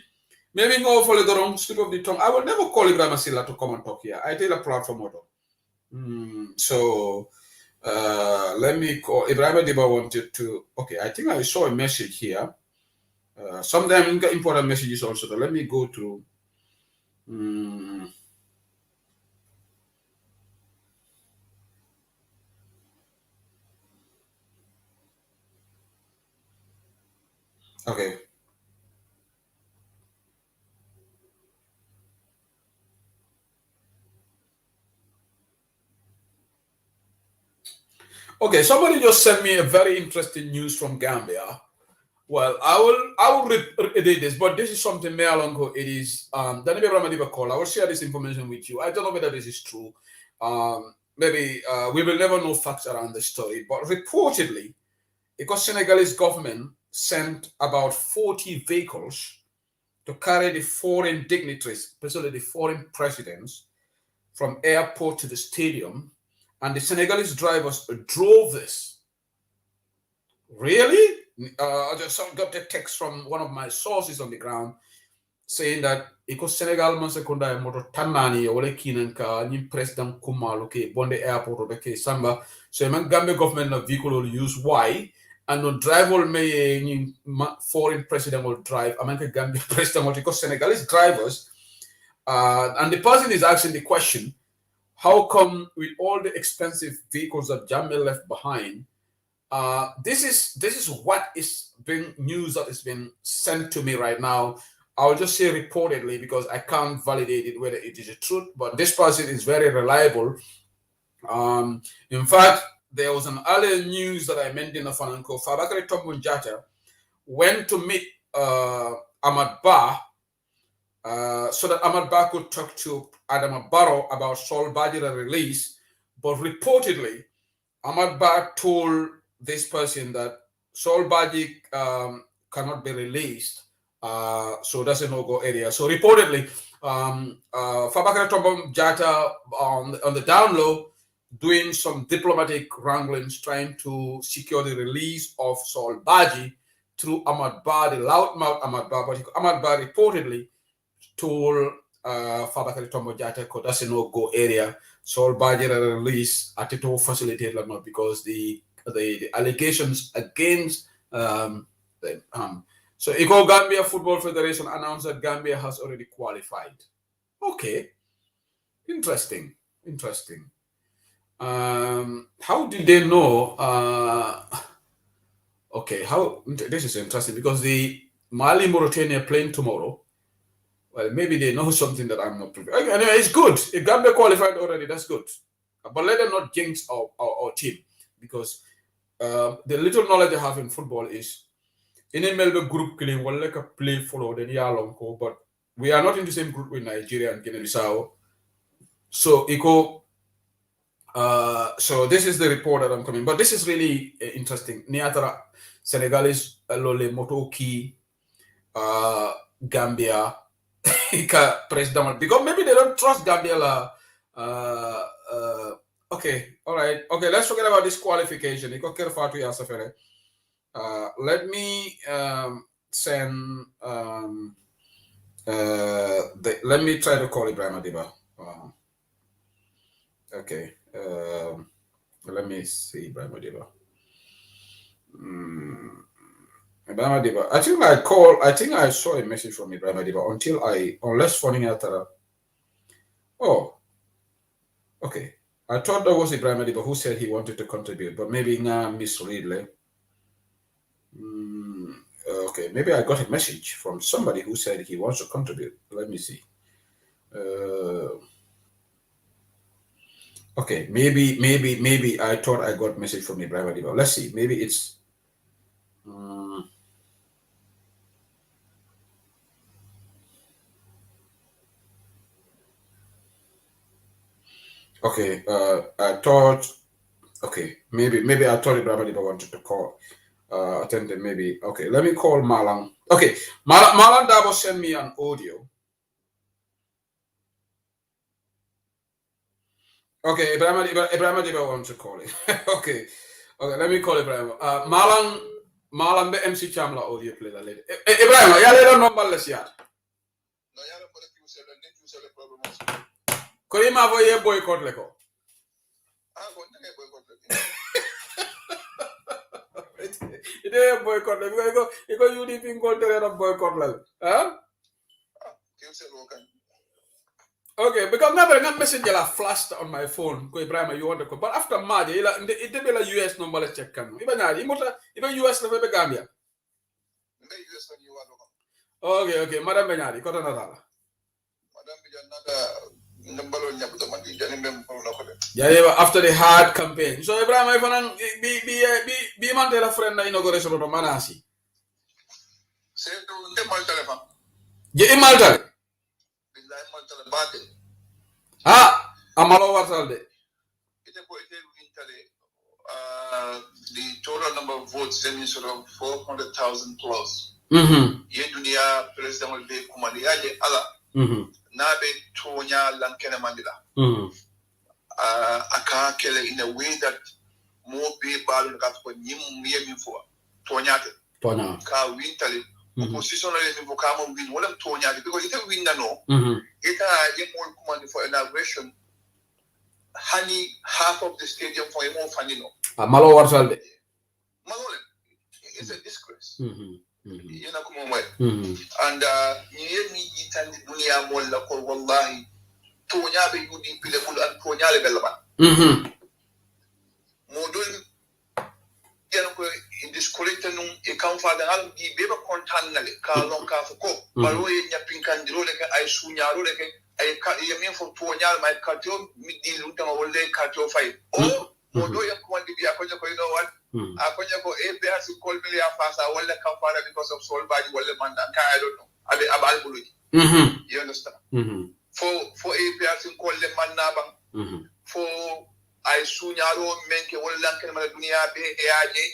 maybe go for the wrong slip of the tongue. I will never call Ibrahima Silla to come and talk here. I tell a platform auto. So let me call Ibrahima Diba wanted to. Okay, I think I saw a message here. Sometimes important messages also. Let me go through. Okay. Okay, somebody just sent me a very interesting news from Gambia. Well, I will read this, but this is something Mealongo. It is Daniel Ramadiba call. I will share this information with you. I don't know whether this is true. Maybe we will never know facts around the story, but reportedly, because Senegalese government sent about 40 vehicles to carry the foreign dignitaries, especially the foreign presidents, from airport to the stadium, and the Senegalese drivers drove this. Really? I just got the text from one of my sources on the ground saying that because Senegal man sekunda moto tanani wala kinanka ni president kumalo ke bonde airport or ke samba so man Gambia government na vehicle will use why and no driver may ni foreign president will drive American Gambia president will because Senegalese drivers and the person is asking the question, how come with all the expensive vehicles that Jammeh left behind, this is what is being news that is being sent to me right now. I'll just say reportedly because I can't validate it whether it is a truth, but this person is very reliable. In fact, there was an earlier news that I mentioned in Fananko. Fabakary Tombong Jatta went to meet Ahmad Bah so that Ahmad Bah could talk to Adama Barrow about Sol Badjira release, but reportedly Ahmad Bah told this person that Sol Badji cannot be released, so that's a no-go area. So reportedly, Fabakary Tombong Jatta on the down low doing some diplomatic wranglings, trying to secure the release of Sol Badji through Ahmad Bah, the loudmouth Ahmad Bah, but Ahmad Bah reportedly told Fabakary Tombong Jatta that's a no-go area. Sol Badji release at it will facilitate Lama because the allegations against them. So Eco Gambia Football Federation announced that Gambia has already qualified. Okay, interesting. How did they know? Okay, how this is interesting because the Mali Mauritania playing tomorrow. Well, maybe they know something that I'm not prepared. Anyway, it's good. If Gambia qualified already, that's good. But let them not jinx our team because the little knowledge I have in football is in a Melbourne group killing, well, like a play follow the Yalonko, but we are not in the same group with Nigeria and Guinea-Bissau. So, so this is the report that I'm coming. But this is really interesting. Niatara, Senegalese, Lole Motoki, Gambia, President, because maybe they don't trust Gambia. Okay, all right. Okay, let's forget about this qualification. Let me send. Let me try to call Ibrahim Adiba. Okay. Let me see Ibrahim Adiba. Ibrahim Adiba. I think I saw a message from Ibrahim Adiba unless phoning out. Oh, okay. I thought that was Ibrahim Adiba who said he wanted to contribute, but maybe now misread. Okay, maybe I got a message from somebody who said he wants to contribute. Let me see. Okay, maybe I thought I got a message from Ibrahim Adiba. Let's see. Maybe it's. Okay, I thought. Okay, maybe I thought Ibrahim Adiba wanted to call. Attend them maybe. Okay, let me call Malang. Okay, Malang Dabo sent me an audio. Okay, Ibrahim Adiba wants to call it. Okay, let me call Ibrahim. Malang be MC Chamla audio play that later. Ibrahim, ya le don't number less yet. No, ya no puede usar el problema. Kori ma voye boycott leko. Ah, cuenta que boycott. Ite boycott la iko UDP ngol tere na boycott la. Huh? Okay, because now I got message la flashed on my phone. Ko Ibrahim, you want to call. But after Madi, it be la US number la check kan. Iba nyari, iba US la be Gambia. Okay, Madam Benyari, kota na tala. Madam Benyari, number on nyabuta mandi jani mem kono ko de. Yeah, after the hard campaign. So Ibrahim, I fanan be man tell a friend na inauguration no manasi. Say to the mal telephone. Je imal amalo wartal de. The total number of votes then is sort of 400,000 plus. Ye dunia president will be kumali yaje ala. Na be tonya lankene mandila. Aka kele in a way that more people got for nyim yemi for tonyate. Tonya. Ka wintali. Opposition will come win one of Tonya because it win no. It more command for inauguration. Honey, half of the stadium for a more funny no. Malo Warsalde. Malole, it's a disgrace. You know, come on, and you need it and Dunia Molla for Wallahi. Tonya be good in Pilabul and Tonya Lebelaba. Modul. In this collector a come father I'll be baby contanale Carlon Cafuco, Baroy Yapincandiroke, I Sunyaroleke, I mean for Tonya, my carto, midi Lutan all day carto fight. Oh, Modoya quantity be a conjaco, you know what? A conjaco, a bear to call me a fast, I will let come father because of soul body, well, I don't know. I be Abalbulu. You understand? For a bear to call them Manabang, for I sunyaro menke wala kan mala dunia be yaje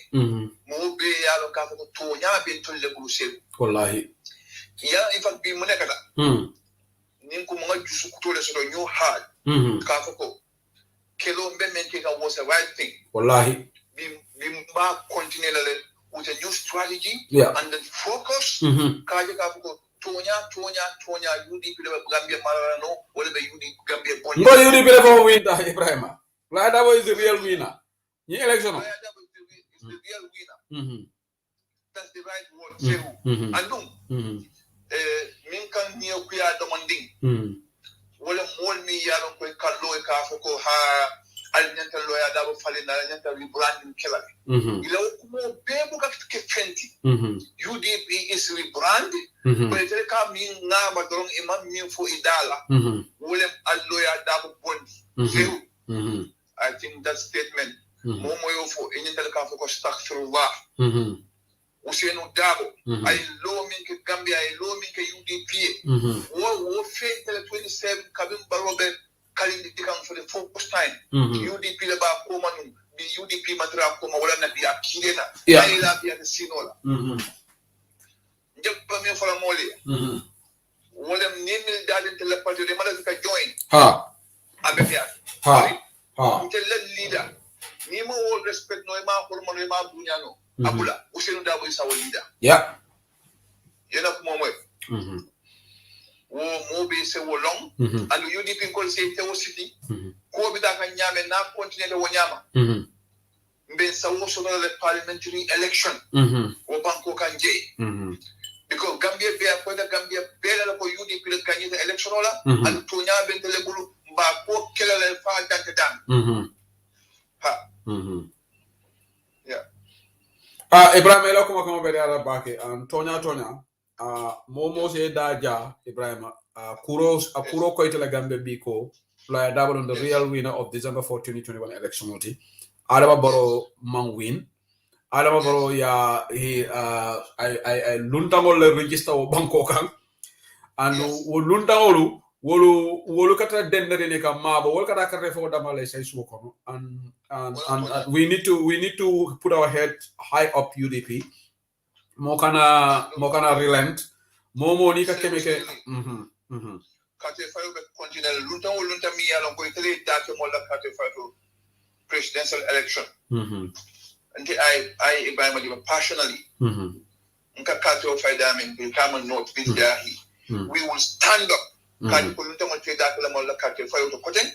mo be yalo ka ko tonya be tolle gusel wallahi ya in fact bi mo nekata nin ko mo jusu ko tole so new hard ka ko kelo be menke ka was a right thing wallahi bi ba continue with a new strategy and then focus ka je ka ko tonya UDP le Gambia marano wala be UDP Gambia bon ngo UDP le ko winda Ibrahima Ladabo is the real winner. The election. Is the real winner. That's the right word. And minkan niyo kuya demanding. Wala mol mi yalo ko kallo ka foko ha alnyanta loya dabo falina alnyanta rebranding killer. Ila ko bebo ka ke fenti. UDP is rebranded. But it ka min na madong imam min fo idala. Wala alloya dabo bondi. I think that statement, Momo for any telephone stuck through Usenu Dabo, I low minke Gambia, I low minke UDP. What faith 27 Kabim Barobe Kalin become for the first time. UDP about Komanu, the UDP Matra Koma, Walla be a Kirena, I love you at the Sinola. Japan for a Moli. Walla Nimil Dad in telepathy, the mother join. Abia. Until leader, Nemo all respect no ma for Monema Bunyano, Abula, Usenu Dabo is our leader. Yeah. You're not Momo. Mobi say long, and UDP call say Teo City, Kobita Kanyame now continue Wanyama. Ben Sawoso parliamentary election, or Banco Kanje. Because Gambia be a point of Gambia, better for UDP Kanye electoral, and Tonya Bentelebulu. Ba ko kelele fa dang Ibrahim elo kuma be ara bake tonya momo se daja Ibrahim kuro ko itela Gambia biko la double on the real winner of December 4 2021 election multi Adama Barrow man win Adama Barrow ya he I luntangol le register o banko kan and luntangolu wolu kata dendere ne ka mabo wol kata kata fo damale say suko and we need to put our head high up UDP mo kana relent mo ni ka kemeke kate fayo be continue lunta mi yalo ko tele date mo la kate fayo presidential election and I Ibrahim passionately nka kate o faida men be come not be there we will stand up kan ko lunta mo te date la mo la kate fayo to koten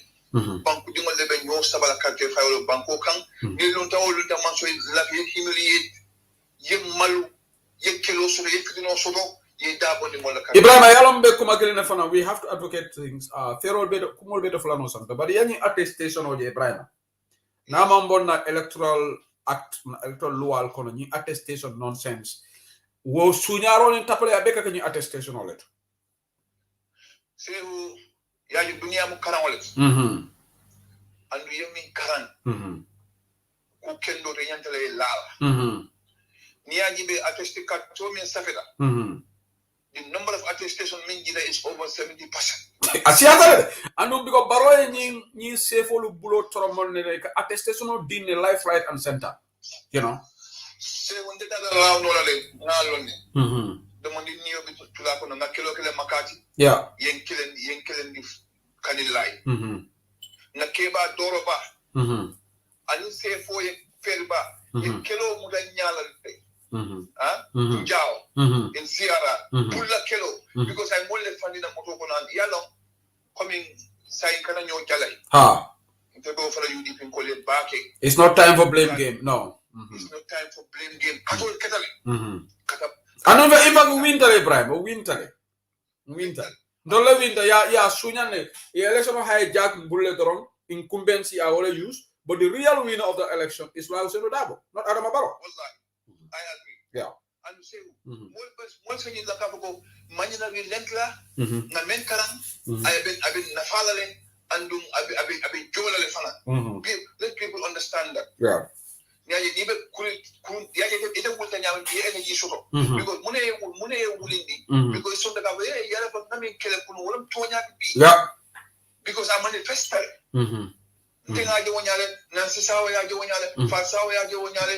banku dingol lebe no sabala kate fayo banko kan ni lunta man so la humiliate ye malu ye kilo so ye fitino so ye dabo ni mola ka Ibrahima yalom be kuma kelene fana we have to advocate things ferol be kumol be to flano santa but yani attestation o je Ibrahima na mambon na electoral act electoral law kono ni attestation nonsense wo suñaro ni tapale abeka ka ni attestation o let sehu ya ni dunia mu karan wala andu yemi karan ku kendo re yantale la ni yaji be attesté ka to min safeda the number of attestation min jida is over 70%. Asiata anu biko baroye ni sefolu bulo toromon ne ka attestation of din life right and center you know se wonde dala raw no la le ngalone de mondi ni yobi tula ko na kilo kele makati yeah yen kilen di kanilai na keba doro ba anu se fo ye ferba yen kilo mu da nyala te jao in Sierra pulla kilo because I molle fandi na moto ko nan yalo coming saying kana nyo jalai inte go for UDP ko le baake it's not time for blame game no it's not time for blame game katol ketale kata anu ifa winter Ibrahim winter dolle winter ya sunyane election hijack bulle doron incumbency are all used but the real winner of the election is Lauseno Dabo not Adama Barrow. Wallahi I agree. Yeah. And say, more saying la kapo manina relentla na men karan I've been nafalale and I've been jolale fana. Let people understand that. Yeah. Yeah, you need to it will tell you energy show because mune wulindi because so the kapo yara but na men kele kuno wala tonya bi. Yeah. Because I manifested. Tinga je wonyale Nancy Sawa ya je wonyale Fasawa ya je wonyale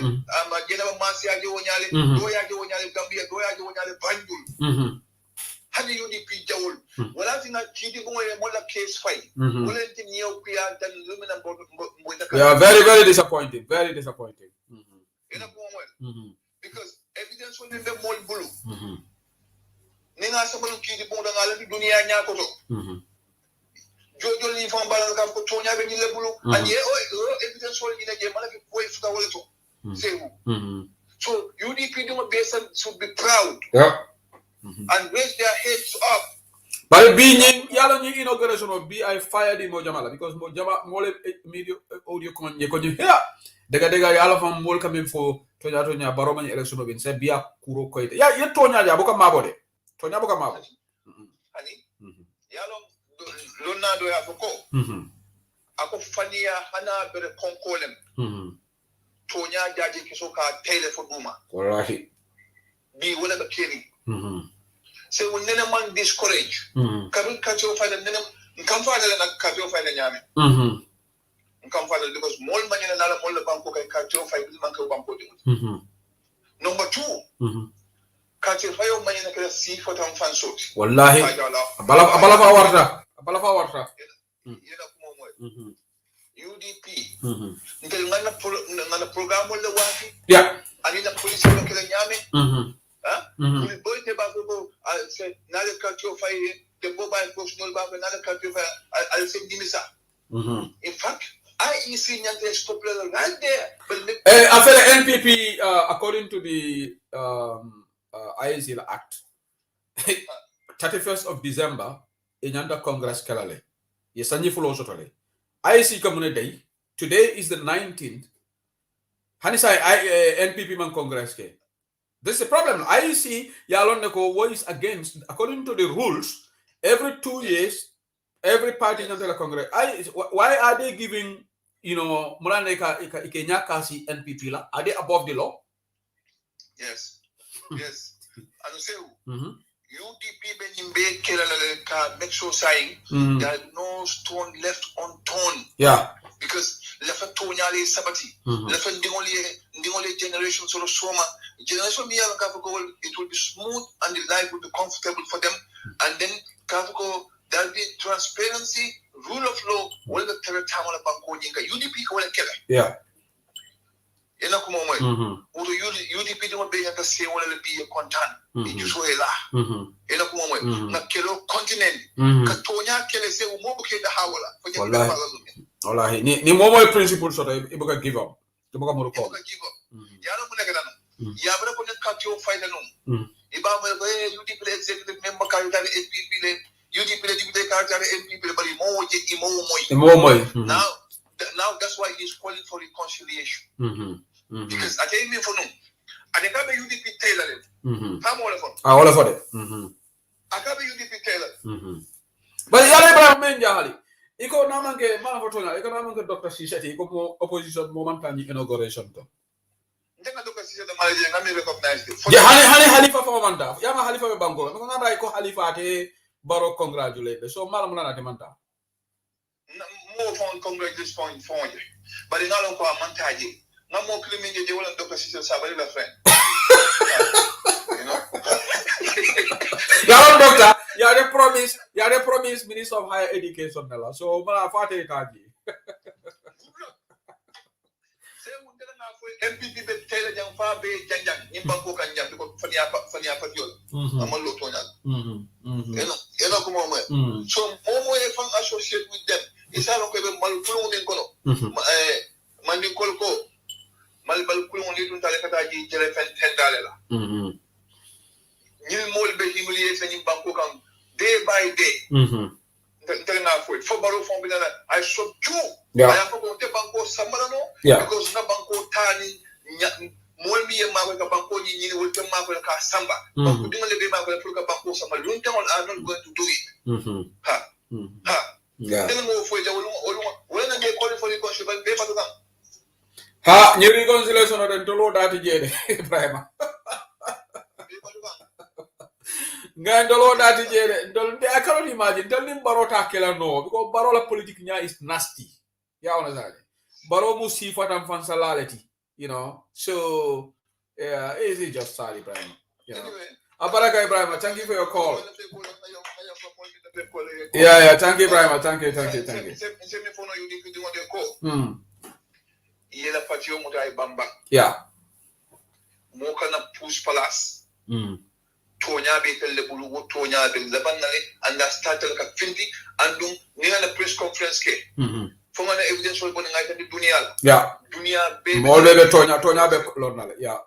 Geneva Masi ya je wonyale do ya je wonyale Gambia do ya je wonyale Banjul hadi UDP jawul wala tinga kidi ko mola case fight wala tin yow piya dan lumina mo yeah very disappointing ina ko mo because evidence will be mol bulu ninga sabal kidi bo da ngala dunia nya ko to Jojo ni fam balal kam ko tonya be ni lebulu and ye evidence wol ni je mala ke boy futa wala to so UDP do basin should be proud and raise their heads up but being yalo ni inauguration of be I fired him Mojamala because Mojama mole media audio kon ye here daga yalo fam mol kam fo tonya baroma ni election of se biya kuro koyte ya ye tonya ja boka mabode tonya boka mabo ani yalo lonna do ya foko ako fania hana bere konkolem tonya jaji kiso ka tele fo duma wallahi bi wala ba keri se wonene man discourage kabin kacho fa da nene kan fa da na kacho fa da nyame kan fa da because mol manyana na la mol banko kay kacho fa bi man ka banko de number 2 kacho fa yo manyana ka si fotam fan soti wallahi abala fa warta yena kuma moy UDP ntel ngana program wala wafi yeah ani na police ko kala nyame we boy te ba ko se na le kacho fa de boba ko snol ba na le kacho fa al se dimisa in fact IEC nyante stop le right there after the NPP according to the IEC Act 31st of December in Congress kalale yesanyi fulo sotole IC kamune day today is the 19th hanisa NPP man Congress ke this is a problem IC yalon ko voice against according to the rules every 2 years every party in the Congress why are they giving mulane ka ikenya kasi NPP la are they above the law yes and say UDP benimbe kelala ka make sure saying there is no stone left unturned. Yeah. Because lefa tonyale sabati. Lefa ndingole generation sort of soma. Generation mi yala kafuko it will be smooth and the life will be comfortable for them. And then kafuko there will be transparency, rule of law. Wala the territory wala banko nyinga UDP ko wala kela. Yeah. Ena kuma moy uto UDP dimo be yaka se wala le bi content e so ela ena kuma moy na kelo continent ka tonya kele se mo bu ke da hawala wallahi ni mo moy principle so e buka give up to buka mo ko yalo mu neka dan ya bra ko nek kati o fayda non ibama ba UDP executive member ka yutale NPP le UDP le deputy ka yutale NPP le bari mo je imo moy now that's why he's calling for reconciliation because I tell me for no adeka be UDP Taylor ha mo la fo wala fo de akabe UDP Taylor but yale bra men jahali iko namange ma fotonya iko namange Dr. Sisati iko mo opposition momentani inauguration to ndenga Dr. Sisati malaje ngami recognize it hani halifa fa manda yama halifa be bango ko nganda iko halifa te baro congratulate so mala munana te manta mo fon congratulations point for you but ngalo ko amantaji ngamo kliminge je wala Dr. Sisati sabali la friend you know ya doctor ya the promise Minister of Higher Education nela so mala fate taji se undela na fo MPP be tele jang fa be janjang ni banko kan jang ko fania fa yol amal lo tonya eno ko mo so mo e fan associate with them isalo ko be mal kulun den kono man ni kolko mal bal kulun ni dun tale kata ji jere fen tendale la ñil mol be humilier sa ñim banko kan day by day ntel na fo baro fon bi na I subdue I am ko te banko samala no because na banko tani mol mi ma ko banko ni wol te ma ko ka samba banko dinga le be ma ko pour ka banko samala lu ntel are not going to do it ntel mo fo ja wol na be call for reconciliation be fa to ha ni reconciliation den to lo dati jede Ibrahima ngandolo dati jere ndol I cannot imagine tell him barota kela no because barola politique nya is nasty ya ona zale baro musi fatam fan salaleti you know so yeah easy just sad Ibrahim you know abaraka Ibrahim thank you for your call yeah thank you Ibrahim thank you yela patio mutai bamba yeah mo kana push palace tonya be telle bulu tonya be labanale anda startel ka findi andum ni na press conference ke fo ngana evidence wol bon ngata di dunia be mo be tonya be lornale yeah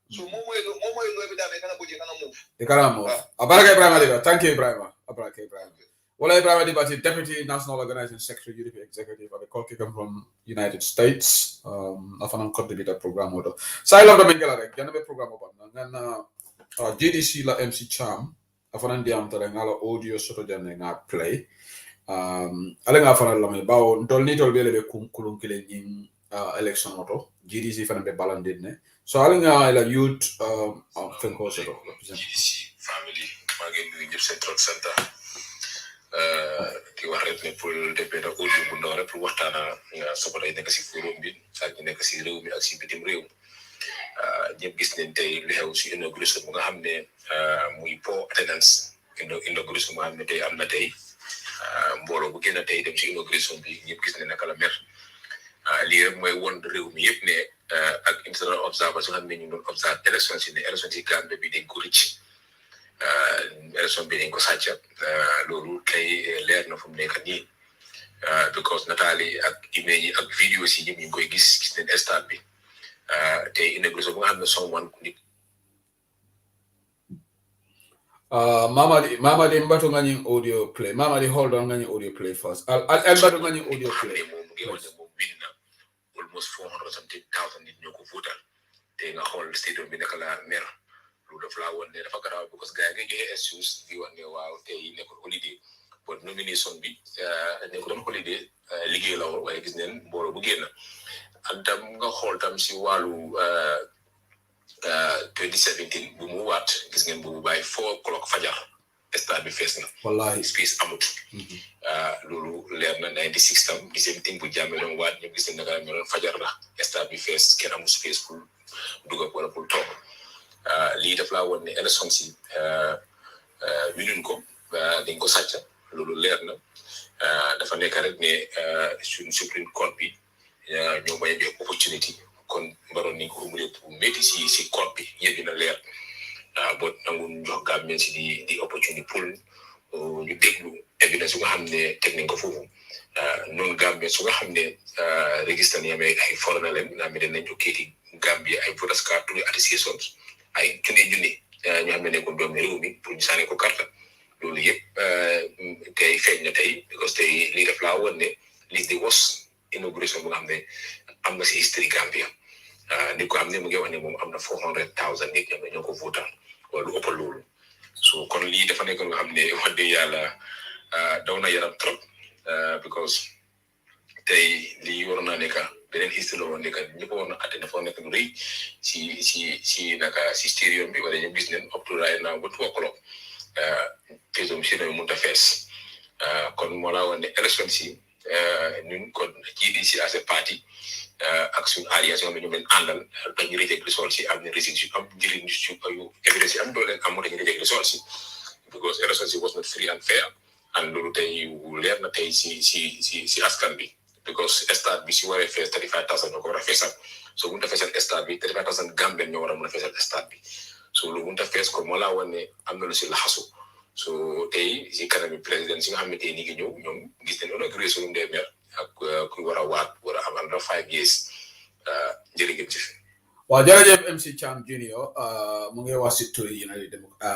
so mo lo be dame kana boje kana move e kana move abaraka Ibrahim Adiba thank you Ibrahim abaraka Ibrahim wala Ibrahim Adiba Deputy National Organizing Secretary UDP Executive of the call came from United States afanan contributor program odo sai lo do mengela rek yana be program oban ngana GDC la MC Cham afana ndiam tare ngala audio soto janne nga play ale nga afana la me bawo ndol ni tol bele be kulun kile ni election auto GDC fana be balandine so ale nga la youth fenko soto GDC family magen du ñep central center ki wax rek ne pour dépé da audio bu ndore pour waxtana sopo day nek ci forum bi ak nek ci rew mi ak ci bitim rew ñëpp gis nañ tey li xew si inauguration bu nga xam ne muy po attendance inauguration bu nga xam ne tey am na tey mbooloo bu génn tey dem si inauguration bi ñëpp gis nañ naka la mer lii rek mooy won réew mi yëpp ne ak international observers nga xam ne ñu doon observe élection si Gambie bi dañ ko rëcc élection bi dañ ko sàcc loolu kay leer na fu mu nekk nii because nataali ak image yi ak vidéo si ñëpp ñu ngi koy gis nañ stade bi te inauguration bu nga xam ne someone Mamadi mbato ngani audio play Mamadi hold on ngani audio play first I'll mbato ngani audio play moom win na almost 470,000 nit ñoo ko votal te nga xool stadium bi naka la mer lu def laa woon ne dafa garaaw because gars yi nga joxe excuse di wax ne waaw tey nekkul holiday but nomination bi nekkul holiday liggéey la woon waaye gis neen mbooloo bu génn ak tam nga xool tam si wàllu 2017 bu mu waat gis ngeen bu bàyyi 4 o'clock fajar stade bi fees na wallahi space amut loolu leer na 96 tam di same thing bu jàmmee doon waat ñëpp gis nañ naka la meloon fajar la stade bi fees kenn amul space pour dugg wala pour toog lii daf laa woon ne élection si winuñ ko dañ ko sàcc loolu leer na dafa nekk rek ne suñ Supreme Court bi ñoo bañ a jox opportunity kon mbaroon nañ ko mu pour métti si code bi yëpp dina leer boo nangu jox Gambien si di opportunity pour ñu déglu évidence su nga xam ne teg nañ ko foofu noonu Gambien su nga xam ne registre ni amee ay foreigner leen nga xam ne nañ ko kéeti Gambia ay voters card to associations ay kene junni ñu xam ne ko doom réew mi pour ñu sànni ko carte loolu yëpp tey feeñ na tey because tey lii def laa woon ne lii di was inauguration bu nga xam ne am na si history Gambia nit ko xam ne mu ngi wax ne moom am na 400,000 nit ñoo ko votal wala lu ëpp loolu so kon lii dafa nekk nga xam ne wax dëgg yàlla daw na yaram trop because tey lii waroon naa nekk beneen history la woon nekk ñëpp war na atte dafa nekk lu rëy si naka si stadium bi wala ñu gis ne up to right now ba 2 o'clock faisum si ne mënut a fees kon moo laa woon ne élection si ñun kon GDC as a party ak suñu alliance yoo xam ne ñu leen àndal dañu reject result si am na restriction am njëriñ si yu évidence am doo leen am dañu reject result si because election si was not free and fair and loolu tey leer na tey si askan bi because stade bi si waree fees 35,000 ñoo ko war a feesal so mënut a feesal stade bi 35,000 Gambien ñoo war a mën a feesal stade bi so loolu mënut a fees ko moo laa wane ne am na lu si laxasu so tey si kanami président si nga xam ne tey ni ngi ñëw ñoom gis nañ inauguration des maires ak ku war a waat war a am under 5 years jërëjëf ci waaw jërëjëf MC Cham Junior mu ngi wax si tur yi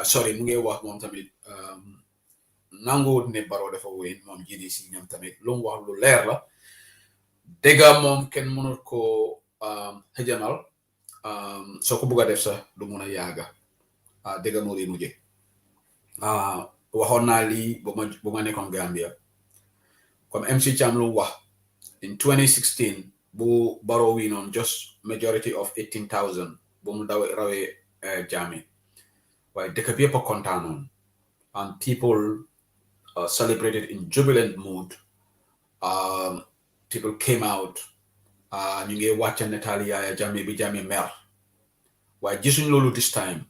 sorry mu ngi wax moom tamit nanguwut ne Barrow dafa wéy moom GDC ñoom tamit lu mu wax lu leer la dëgga moom kenn mënul ko xëjanal soo ko bugg a def sax du mun a yaaga dëgga moo di mujje waxoon naa lii bu ma nekkoon Gambia comme MC Cham lu wax in 2016 bu Barrow win on just majority of 18,000 bu mu rawee Jammeh waaye dëkk bi yëpp a kontaanoon and people celebrated in jubilant mood. People came out. ñu ngi wàcca nataali Yaya Jammeh bi Jammeh mer waaye gisuñ loolu this time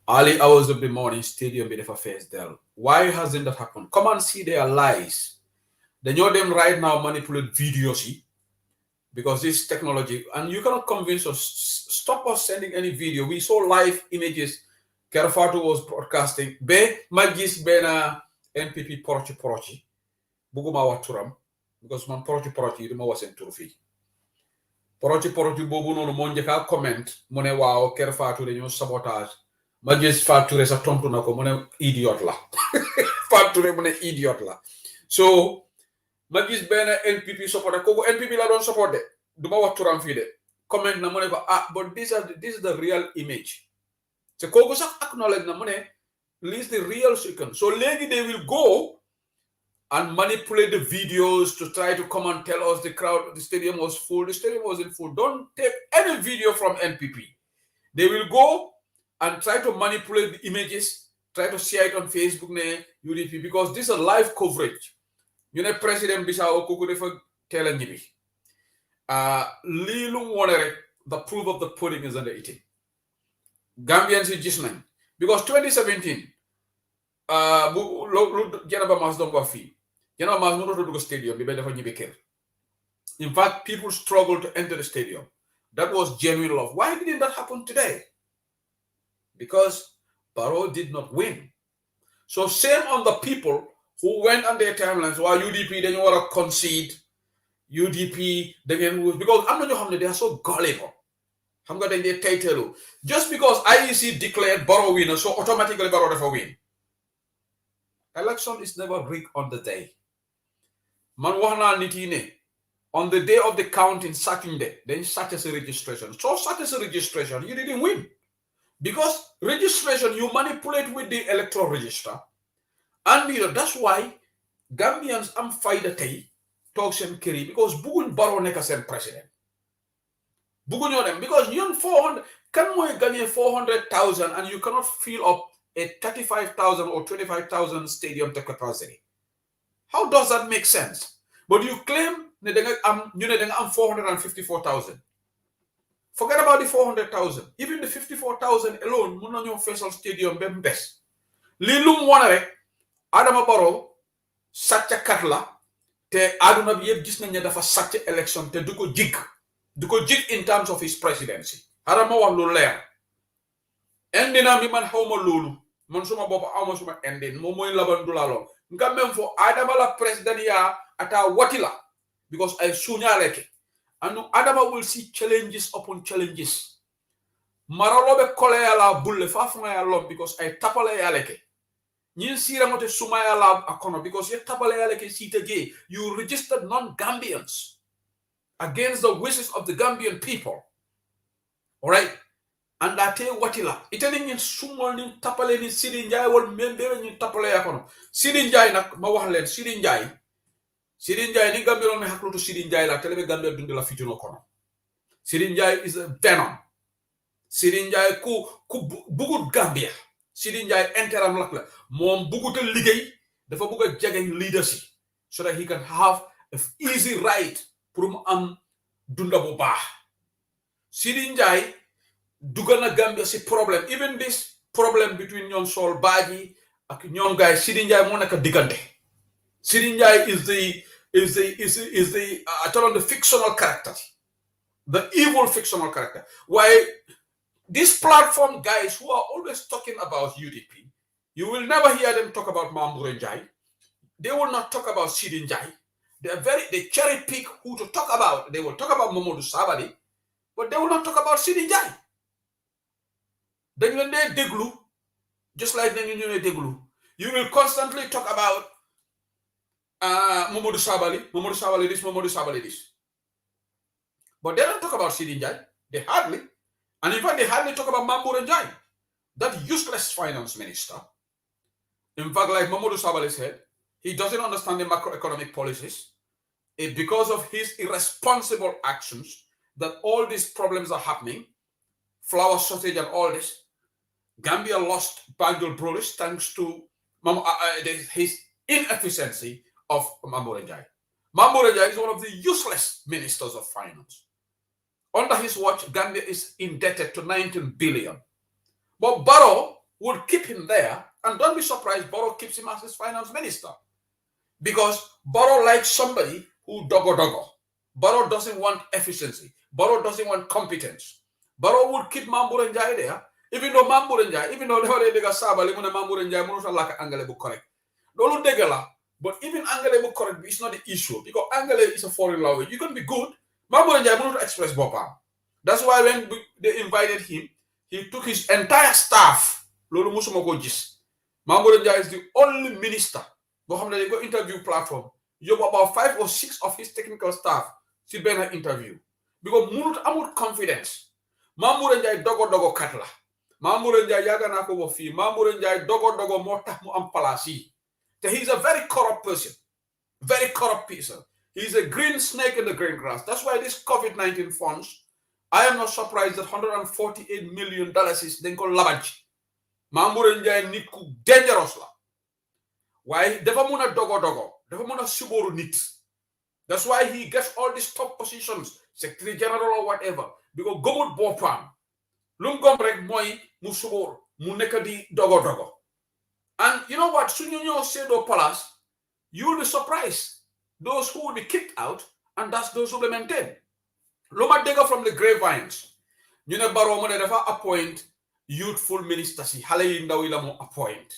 early hours of the morning stadium bi dafa fees del. Why hasn't that happened? Come and see their lies. Dañoo dem right now manipulate videos yi because this technology and you cannot convince us. Stop us sending any video. We saw live images. Kerfatu was broadcasting. Magis bena NPP porochi buguma wax turam because man porochi duma wasen tur fi porochi bobu nonu mo njëkka comment mu ne waaw Kerfatu dañoo sabotage Magis Fature sa tontu na ko mu ne idiot la Fature mu ne idiot la so Magis bena NPP support ko NPP la doon support de duma wax turam fi de comment na mu ne ko but this is the real image. So kogo sax acknowledge na mu ne this is the real second. So maybe they will go and manipulate the videos to try to come and tell us the stadium was full. The stadium wasn't full. Don't take any video from NPP. They will go and try to manipulate the images, try to share it on Facebook, UDP, because this is a live coverage. You know, President Bissau Kuku defa tell njibi. The proof of the pudding is in the eating. Gambians yi gis nañ because 2017 Janaba Mas doon wax fii Janaba Mas mënut a dugg stadium bi ba dafa ñibbi kër. In fact, people struggled to enter the stadium. That was genuine love. Why didn't that happen today? Because Barrow did not win. So same on the people who went on their timelines. While UDP dañu war a concede, UDP because am na ñoo xam ne they are so gullible. Just because IEC declared Barrow winner, so automatically Barrow never win. Election is never rigged on the day. Man wana nitine on the day of the counting, sacking day, then such as a registration. So such as a registration, you didn't win. Because registration, you manipulate with the electoral register. And that's why Gambians am fight tay talks and carry because Bugun Barrow neka sen president. Because you 400 can we gain 400,000 and you cannot fill up a 35,000 or 25,000 stadium to capacity. How does that make sense? But you claim you 454,000. Forget about the 400,000. Even the 54,000 alone, Munanyo Faisal Stadium best. Lilum wanare Adama Barrow such a katla te aduna bi yeb gis nañ dafa such election te duko jig in terms of his presidency. Harama wax lu leer. Endina mi man xawma lolu. Man suma bop awma suma endin mo moy laban dula lo. Nga même fo Adama la president ya ata watila because ay suñaleke. And Adama will see challenges upon challenges. Maralobe kolea la bulle fafuma ya lom because I tapale ya leke. Nyin sira mote sumaya la akono because ye tapale ya leke sitege. You registered non-Gambians against the wishes of the Gambian people. Alright? And I tell you what ila. Itani nyin sumol ni tapale ni Sidi Njai wal membere ni tapale ya kono. Sidi Njai nak ma wax len Sidi Njai. Sidi Njai ni Gambia ne haklutu Sidi Njai la telebe Gambia dundi la fituno kono. Sidi Njai is a venom. Sidi Njai ku bugut Gambia. Sidi Njai interam lak la. Mom buguta liggéey dafa bëgg jegeñ leadership so that he can have an easy right pour mu am dunda bu baax. Sidi Njai dugal na Gambia si problem. Even this problem between ñoom Sol Badji ak ñoom gaay Sidi Njai moo nekk diggante. Sidi Njai is the I tell on the fictional character. The evil fictional character. Why these platform guys who are always talking about UDP, you will never hear them talk about Mamour Njai. They will not talk about Sidi Njai. They cherry pick who to talk about. They will talk about Mamadou Sabali, but they will not talk about Sidi Njai. Then when they deglu, just like then you deglu, you will constantly talk about Mamadou Sabali this. But they don't talk about Sidi Njai. They hardly. And in fact, they hardly talk about Mamour Njai, that useless finance minister. In fact, like Mamadou Sabali said, he doesn't understand the macroeconomic policies. It's because of his irresponsible actions that all these problems are happening. Flour shortage and all this. Gambia lost Banjul Brolish thanks to his inefficiency of Mamour Njai. Mamour Njai is one of the useless ministers of finance. Under his watch, Gambia is indebted to 19 billion. But Barrow would keep him there, and don't be surprised Barrow keeps him as his finance minister. Because Barrow likes somebody who dogo. Barrow doesn't want efficiency. Barrow doesn't want competence. Barrow would keep Mamour Njai there, even though Mamour Njai, even though they are Sabali, Mamour Njai, Munusa like Angale bu correct. Dolu degala, but even Angale bu correct is not the issue, because Angale is a foreign language. You can be good. Mamour Njai Munusa express Bopam. That's why when they invited him, he took his entire staff. Lolu musuma ko gis. Mamour Njai is the only minister. They go interview platform. You have about 5 or 6 of his technical staff to be an interview. Because Munut amul confidence. Mamour Njai dogo katla. Mamour Njai yaga na ko fi. Mamour Njai dogo mo tax mu am palasi. He's a very corrupt person. Very corrupt person. He's a green snake in the green grass. That's why this COVID-19 funds, I am not surprised that $148 million is then called labaj. Mamour Njai nit ku dangerous la. Why? Defa muna dogo. Defa muna suboru nit. That's why he gets all these top positions, Secretary General or whatever. Because gomut bopam. Lum gom rek moy mu subor, mu nekk di dogo. And you know what? Sunyo Sedo Palace, you will be surprised. Those who will be kicked out, and that's those who will be maintained. Loma dega from the grapevines. You know, Barrow never appoint youthful ministers. Hale yi ndaw yi la mo appoint.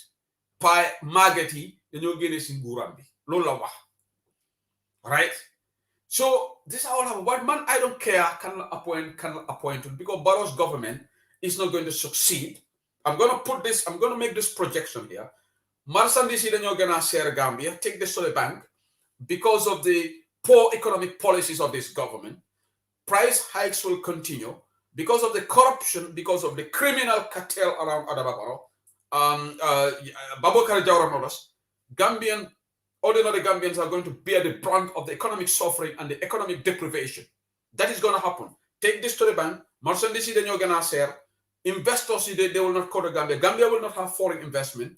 Pa magati dañu gëné ci nguuram bi. Lolu la wax. Right? So this all have what man I don't care can appoint because Barrow's government is not going to succeed. I'm going to make this projection here. Marsandisi dañu gëna share Gambia, take this to the bank because of the poor economic policies of this government. Price hikes will continue because of the corruption, because of the criminal cartel around Adababaro. Babakar Jawara ordinary Gambians are going to bear the brunt of the economic suffering and the economic deprivation. That is going to happen. Take this to the bank. Marsandisi dañu gëna share. Investors, they will not come to Gambia. Gambia will not have foreign investment.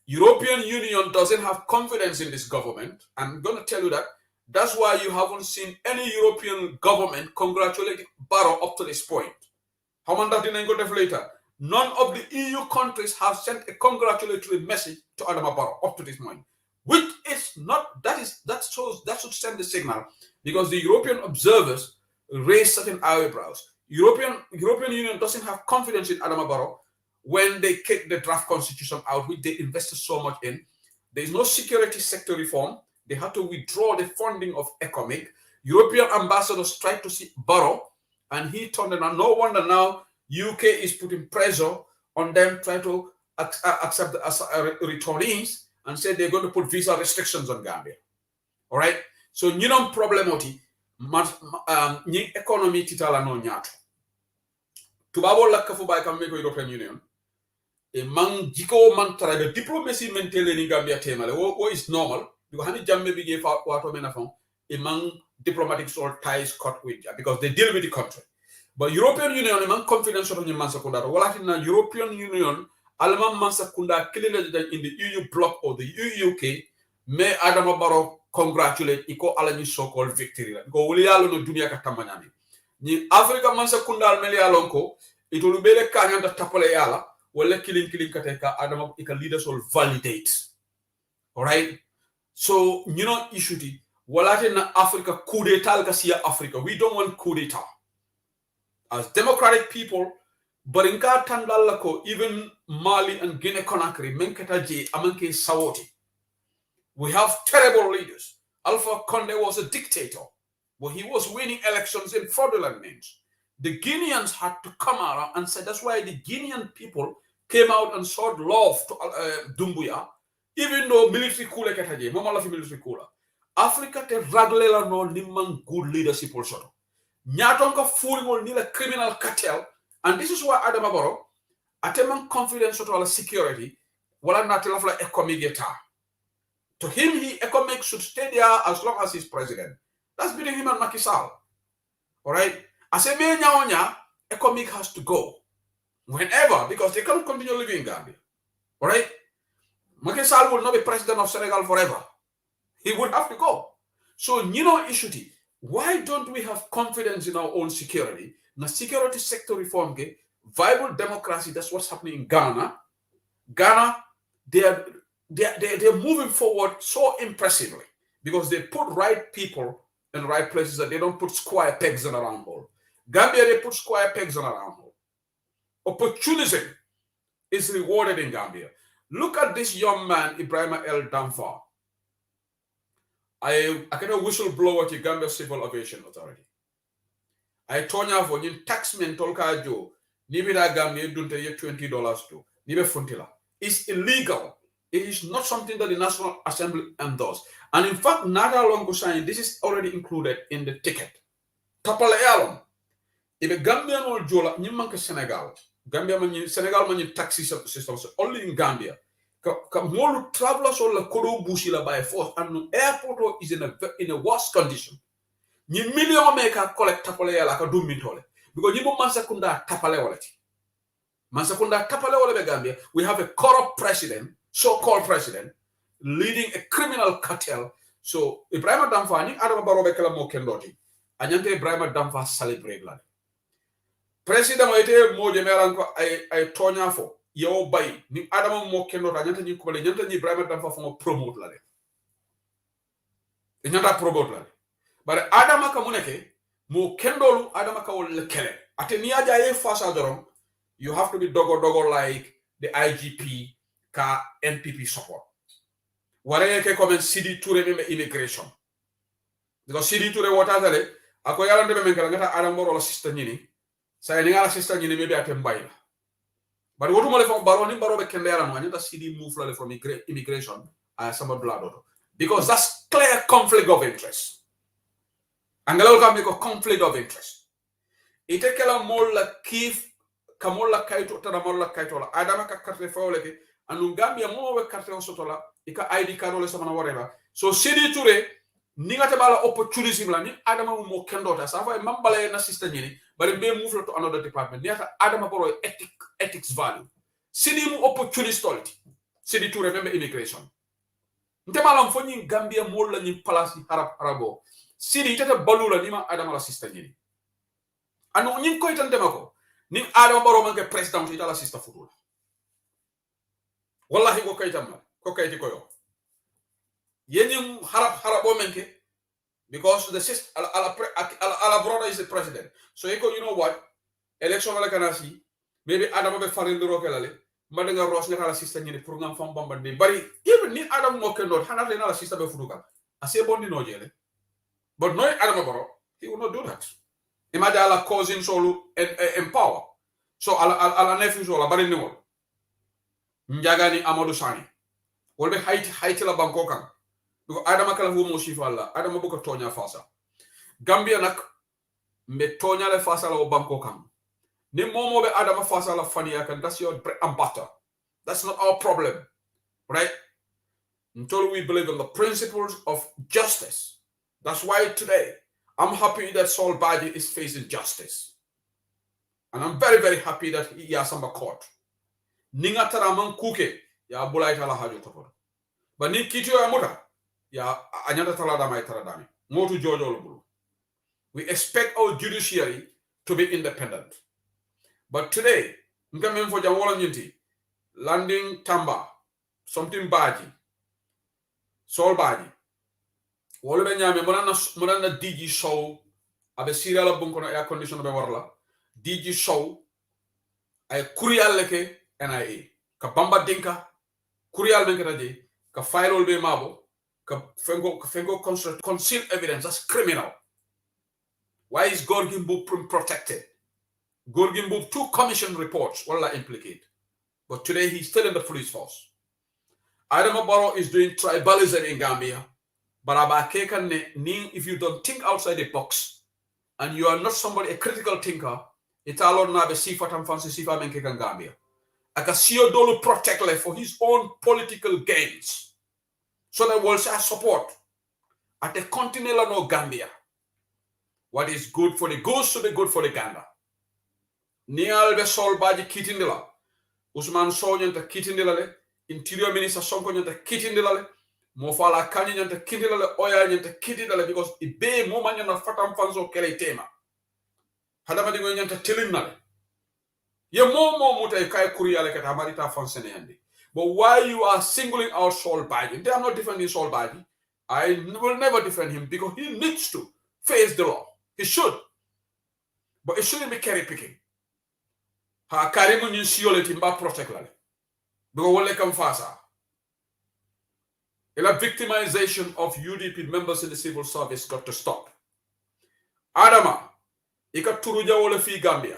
European Union doesn't have confidence in this government. I'm going to tell you that. That's why you haven't seen any European government congratulating Barrow up to this point. How many days go later? None of the EU countries have sent a congratulatory message to Adama Barrow up to this point. Which is not, that should send the signal because the European observers raise certain eyebrows. European Union doesn't have confidence in Adama Barrow when they kick the draft constitution out, which they invested so much in. There is no security sector reform. They had to withdraw the funding of ECOMIC. European ambassadors tried to see Barrow, and he turned it on. No wonder now UK is putting pressure on them, try to accept the returnees, and say they're going to put visa restrictions on Gambia. All right? So, you know, problem ni economy titala no nyato. Tubabo la kafu ba kameko European Union. E man jiko man try the diplomacy mentele ni Gambia temale. Wo is normal. Because hani jamme bige fa wato menafon. E man diplomatic sort ties cut with because they deal with the country. But European Union e man confidence on your man sakunda. Wala na European Union alman man sakunda kilele in the EU bloc or the UK may Adama Barrow congratulate iko ala ni so-called victory la ko wuli yalo no dunia ka tamanyami ni Africa man sakunda almeli yalon ko itolu bele kanyanda tapale yala wala killing kateka Adama ika leaders will validate. All right, so you know issue di wala na Africa coup d'etat ka siya Africa. We don't want coup d'etat as democratic people, but in ka tandala ko even Mali and Guinea Conakry menkata je amanke sawoti. We have terrible leaders. Alpha Conde was a dictator, but he was winning elections in fraudulent means. The Guineans had to come out and say that's why the Guinean people came out and showed love to Dumbuya, even though military coup kataje, mama military coup. Africa te raglela no nimman good leadership also. Nyatonka furingol nila criminal cartel, and this is why Adama Barrow ateman confidence to our security wala natilafla ekomigeta. To him, economic should stay there as long as he's president. That's between him and Macky Sall. All right? As a man, economic has to go. Whenever, because they can't continue living in Gambia. All right? Macky Sall will not be president of Senegal forever. He would have to go. So, you know, issue, why don't we have confidence in our own security? The security sector reform, viable democracy, that's what's happening in Ghana. Ghana, they're moving forward so impressively because they put right people in the right places and they don't put square pegs in a round hole. Gambia, they put square pegs in a round hole. Opportunism is rewarded in Gambia. Look at this young man, Ibrahim El Damfa. I can a whistleblower to Gambia Civil Aviation Authority. I told you for you taxmen tolka jo, nibida Gambia dunte $20 to, nibe funtila. It's illegal. It is not something that the National Assembly endorsed. And in fact, Nada Longo saying this is already included in the ticket. Tapale alum. If a Gambian or Jola, Nimanka Senegal, Gambia Senegal man taxi system, so only in Gambia. More travelers or la Kodo Bushila by force, and the airport is in a worse condition. Ni million America collect tapale like a doom mitole. Because you Mansakunda tapale wallet. Mansakunda tapale wallet Gambia, we have a corrupt president. So-called president leading a criminal cartel. So Ibrahim Damfa ni Adama Barrow bekala mo kendoti. Anyante Ibrahim Damfa celebrate la. President ite mo jemeran ko ay tonya fo yo bay ni Adama mo kendota anyante ni ko le nyante ni Ibrahim Damfa fo mo promote la de. Nyanta promote la. Bare Adama ka muneke mo kendolu Adama ka wol kele. Ate ni aja ye fasa dorom you have to be dogo like the IGP ka NPP support. Ware ke komen Sidi Touré me immigration. Because Sidi Touré wotazale ako yalande be menkala ngata Adam Barrow la sister nyini. Sa ni ngala sister nyini me be atem bayla. But wotu mo le fon Barrow ni Barrow be kende yaran wani ta Sidi move la from immigration sama blado. Because that's clear conflict of interest. Angalo ka me ko conflict of interest. Ite kala mol la kif kamola kaito tara molla kaito la Adama ka carte fawle ke anu Gambia mo we carte o sotola ika ID card le sama wareba so Sidi Touré ni ngata bala opportunism la ni Adama mo kendota sa fa mambale na sister nyini bari be move to another department ni ata Adama Barrow ethics value Sidi mu opportunistolity Sidi Touré membe immigration ntemalam fo ni Gambia mo la ni place harabo Sidi tata balula ni ma Adama la sister nyini anu nyin ko itante mako ni Adama Barrow manke president ita la sister futula wallahi ko kaytam ko kayti ko yo yenyum harabo menke because the sister ala brother is the president so you know what election wala kanasi maybe Adama be farindiro kelale madanga ros nga la sister nyini pour ngam fam bambande bari even ni Adam mo kendo hanale na la sister be fuduka ase bondi no jele But no Adama Barrow, he will not do that. Imagine ala causing solo empower. So ala nephew solo bari ni wol. Njagani Amadou Sani. Wolbe haiti la banko kan. Because Adama kala hu mo shifa la. Adama buka tonya fasa. Gambia nak me tonya le fasa la o banko kan. Ni momo be Adama fasa la fani yakan. That's your bread and butter. That's not our problem. Right? Until we believe in the principles of justice. That's why today I'm happy that Saul Badi is facing justice. And I'm very, very happy that he has some court. Ninga taraman kuke ya bulai tala haju toporo. But ni kitio ya muta ya anyanda tala damai taradami. Motu jojo lubulu. We expect our judiciary to be independent. But today, nkamen for jawola nyinti, landing tamba, something baji, Saul Badi. Wole be nyame monana DG show abe serial bunko no air condition be warla DG show ay kurial leke NIA ka bamba dinka kurial men kataje ka file be mabo ka fengo conceal evidence. That's criminal. Why is Gorgin Book protected? Gorgin Book 2 commission reports wala implicate, but today he's still in the police force. Adama Barrow is doing tribalism in Gambia. But if you don't think outside the box and you are not somebody, a critical thinker, it's all na be sifa tam fancy sifa men kekan Gambia. Aka siyo dolu protect life for his own political gains. So that will say support at the continental no Gambia. What is good for the goose should be good for the gander. Nial be Saul Badi kitindila. Usman Sow nyanta kitindila le. Interior Minister Sonko nyanta kitindila le. Mofala kanyi nyanta kitindila le. Oya nyanta kitindila le because ibe mo manyana fatam fanzo kele tema. Hadama dingo nyanta tilim na le. Ye mo muta ikai kuriya le kata marita fansene yandi. But why you are singling out Saul Badi? They are not defending Saul Badi. I will never defend him because he needs to face the law. He should. But it shouldn't be carry picking. Ha karimu nyin siyoleti mba protect lale. Because wole kam fasa. The victimization of UDP members in the civil service got to stop. Adama, ika turuja wole fi Gambia.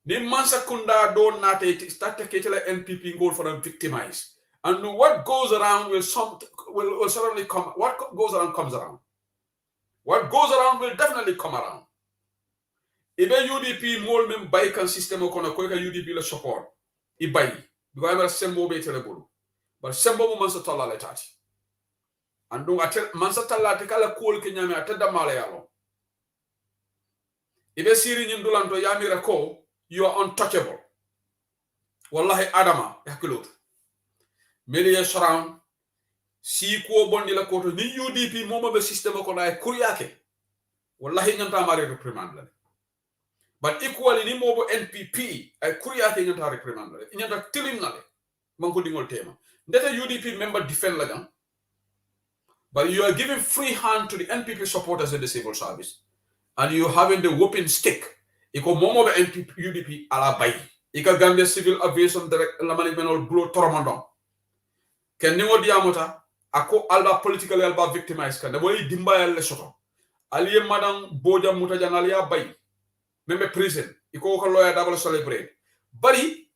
Ni mansa kunda don nate start ketela NPP goal for them victimized. And what goes around will certainly come. What goes around comes around. What goes around will definitely come around. Ibe UDP mol mem bay kan system ko na ko ka UDP la support. Ibay. Because I'm a sembo be telebulu. But sembo mo mansa tala le tati. Andung atel mansa tala te kala kool ke nyame ateda mala yalo. Ibe siri nyindulanto yamira ko you are untouchable. Wallahi Adama yakulot. Melia surround si ko bondi la koto ni UDP moma be system ko na kuriyake. Wallahi nyanta mari reprimand la. But equally ni mobo NPP ay kuriyake nyanta reprimand la. Nyanta tilim na le. Manko dingol tema. Ndeta UDP member defend la jang. But you are giving free hand to the NPP supporters in the civil service. And you having the whooping stick. Iko momo be NPP UDP ala bay. Ika Gambia Civil Aviation Direct la management blow toromandon. Ken ningo diamota ako alba politically alba victimized kan boy dimba yalle soto. Aliye madam boja muta janalia bay. Membe prison. Iko ko lawyer double celebrate. Bari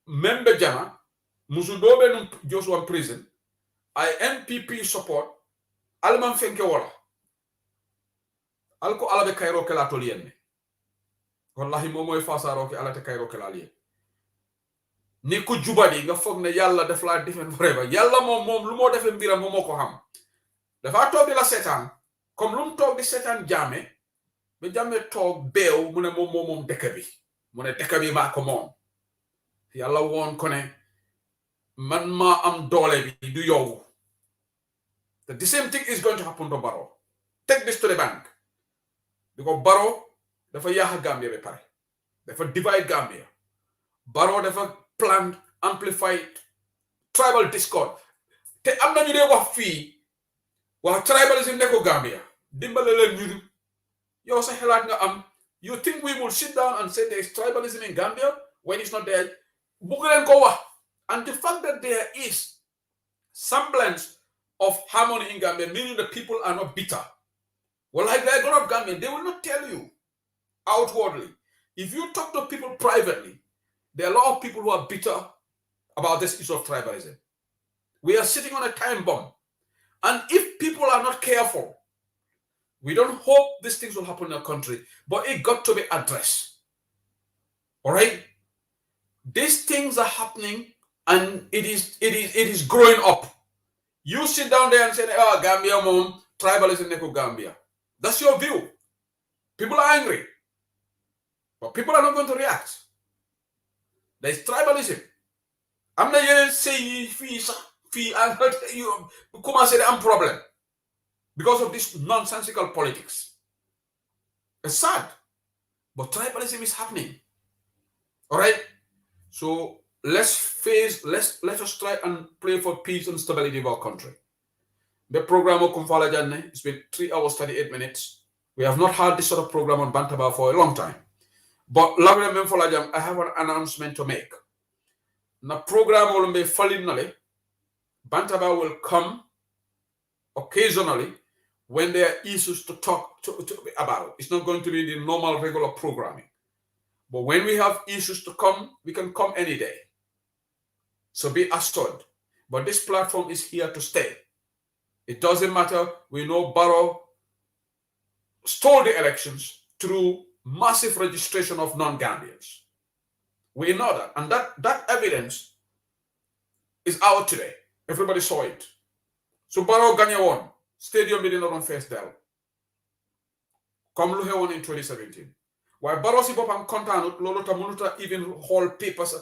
membe jama musudobe num Joshua prison. I NPP support alman fenke wala. Alko alabe kairo kala tolienne. Wallahi momo e fasaro ke alate kairo kala liye. Ni ko jubadi nga fogg ne yalla def la defend forever. Yalla mom lu mo defé mbiram momo ko xam. Dafa tok di la setan comme lu mu tok di setan jame be jame tok bew mu ne mom dekk bi. Mu ne dekk bi ma ko mom. Yalla won ko ne man ma am dole bi du yow. The same thing is going to happen to Barrow. Take this to the bank. Because Barrow dafa yaha Gambia be pare. Dafa divide Gambia. Barrow dafa planned, amplified tribal discord. Te amna ñu dé wax fi wax tribalism neko Gambia. Dimbale len ñu yow sa xelaat nga am. You think we will sit down and say there is tribalism in Gambia when it's not there? Bëgg len ko wax. And the fact that there is semblance of harmony in Gambia, meaning the people are not bitter. Well, like a lot of Gambians, they will not tell you outwardly. If you talk to people privately, there are a lot of people who are bitter about this issue of tribalism. We are sitting on a time bomb. And if people are not careful, we don't hope these things will happen in our country, but it got to be addressed. All right? These things are happening, and it is growing up. You sit down there and say, oh, Gambia, mom, tribalism neko Gambia. That's your view. People are angry. But people are not going to react. There's tribalism. I'm not going to say fee and you come and say I'm problem because of this nonsensical politics. It's sad, but tribalism is happening. All right. So let us try and pray for peace and stability of our country. The program of Kumfala Janne, it's been 3 hours 38 minutes. We have not had this sort of program on Bantaba for a long time. But I have an announcement to make. The program will be falling. Bantaba will come occasionally when there are issues to talk about. It's not going to be the normal regular programming. But when we have issues to come, we can come any day. So be assured. But this platform is here to stay. It doesn't matter. We know Barrow stole the elections through massive registration of non-Gambians. We know that. And that evidence is out today. Everybody saw it. So Barrow Ganya won. Stadium did not on first down. Come Luhe won in 2017. While Barrow si bopam kontanut lolo ta munuta even hold papers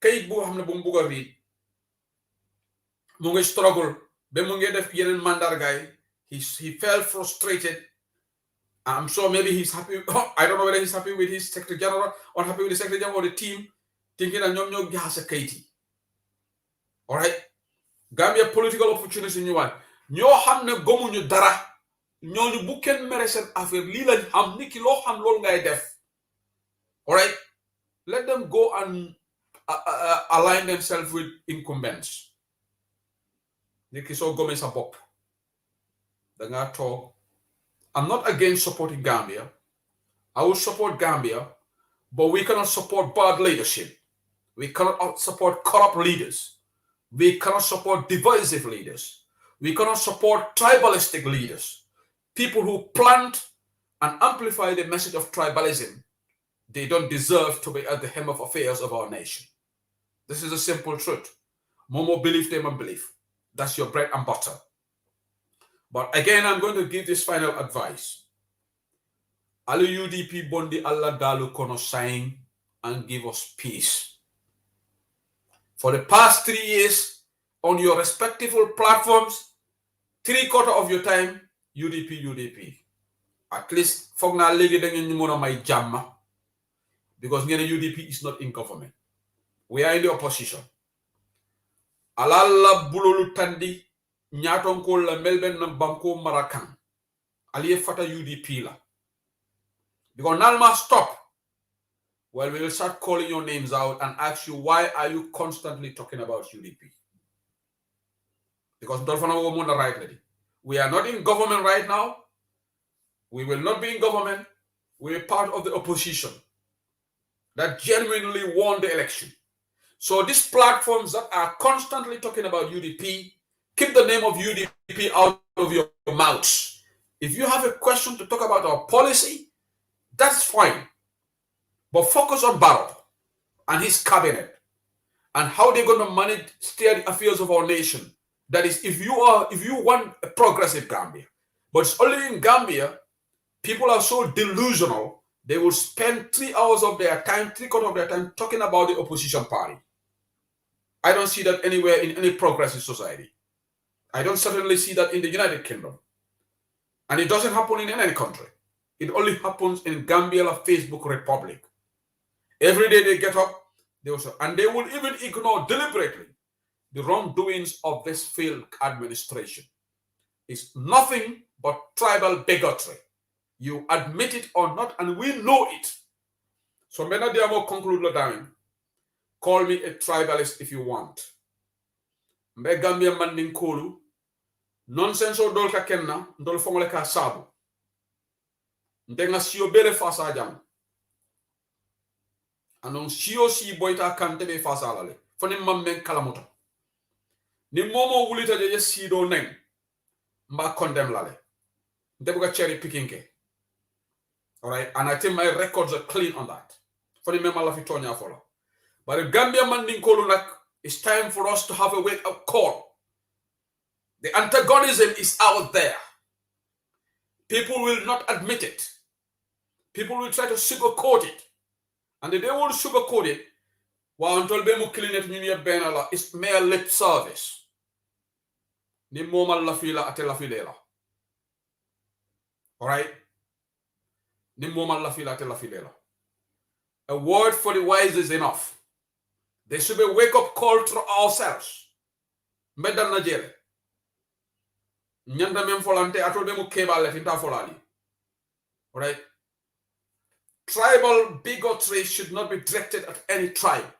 kayit bu xamne bu mbuga read mu ngi struggle be mu ngi def yenen mandargay he felt frustrated. I'm sure maybe he's happy. I don't know whether he's happy with his Secretary General or happy with the Secretary General or the team, thinking that ñom jaxase kayiti. All right. Gambia political opportunity ñu wan ñoo xamne gomuñu dara ñooñu bu kenn mere seen affaire lii lañ xam niki loo xam loolu ngay def. All right, let them go and align themselves with incumbents. Niki so gome sa bop. Danga talk. I'm not against supporting Gambia. I will support Gambia, but we cannot support bad leadership. We cannot support corrupt leaders. We cannot support divisive leaders. We cannot support tribalistic leaders. People who plant and amplify the message of tribalism. They don't deserve to be at the helm of affairs of our nation. This is a simple truth. Momo believe them and believe. That's your bread and butter. But again, I'm going to give this final advice. Alu UDP bondi Allah dalu kono sign and give us peace. For the past 3 years, on your respective platforms, 3/4 of your time, UDP. At least, fogna legi dengen muna may jamma. Because UDP is not in government. We are in the opposition. Alala bulolu tandi nyaton ko la melben na banko marakan. Aliye fata UDP la. Because Nalma stop. Well, we will start calling your names out and ask you, why are you constantly talking about UDP? Because we are not in government right now. We will not be in government. We are part of the opposition that genuinely won the election. So these platforms that are constantly talking about UDP, keep the name of UDP out of your mouths. If you have a question to talk about our policy, that's fine. But focus on Barrow and his cabinet and how they're going to steer the affairs of our nation. That is, if you want a progressive Gambia. But it's only in Gambia, people are so delusional. They will spend 3 hours of their time, 3/4 of their time, talking about the opposition party. I don't see that anywhere in any progressive society. I don't certainly see that in the United Kingdom. And it doesn't happen in any country. It only happens in Gambia, Facebook Republic. Every day they get up, they will even ignore deliberately the wrongdoings of this failed administration. It's nothing but tribal bigotry. You admit it or not, and we know it. So Mena Diamo conclude the time. Call me a tribalist if you want. Mbe Gambia manding kolu. Nonsense o dolka kenna, ndol fongole ka sabu. Ndenga siyo bele fasa jam. Anon siyo si boita kante be fasa lale. Fone mammen kalamoto. Ni momo wulita je sido neng. Mba condemn lale. Ndebuga cherry picking ke. Alright, and I think my records are clean on that. For the member of Itonia follow. But the Gambia Manding Kolunak, it's time for us to have a wake up call. The antagonism is out there. People will not admit it. People will try to sugarcoat it. And if they won't sugarcoat it, well, until they will clean it, it's mere lip service. Ni moma la fila ate la filela. Alright? Ni moma la fila ate la filela. A word for the wise is enough. There should be a wake-up call to ourselves. Medan na jere. Nyanda mem folante atol be mu keba le finta folali. Alright? Tribal bigotry should not be directed at any tribe.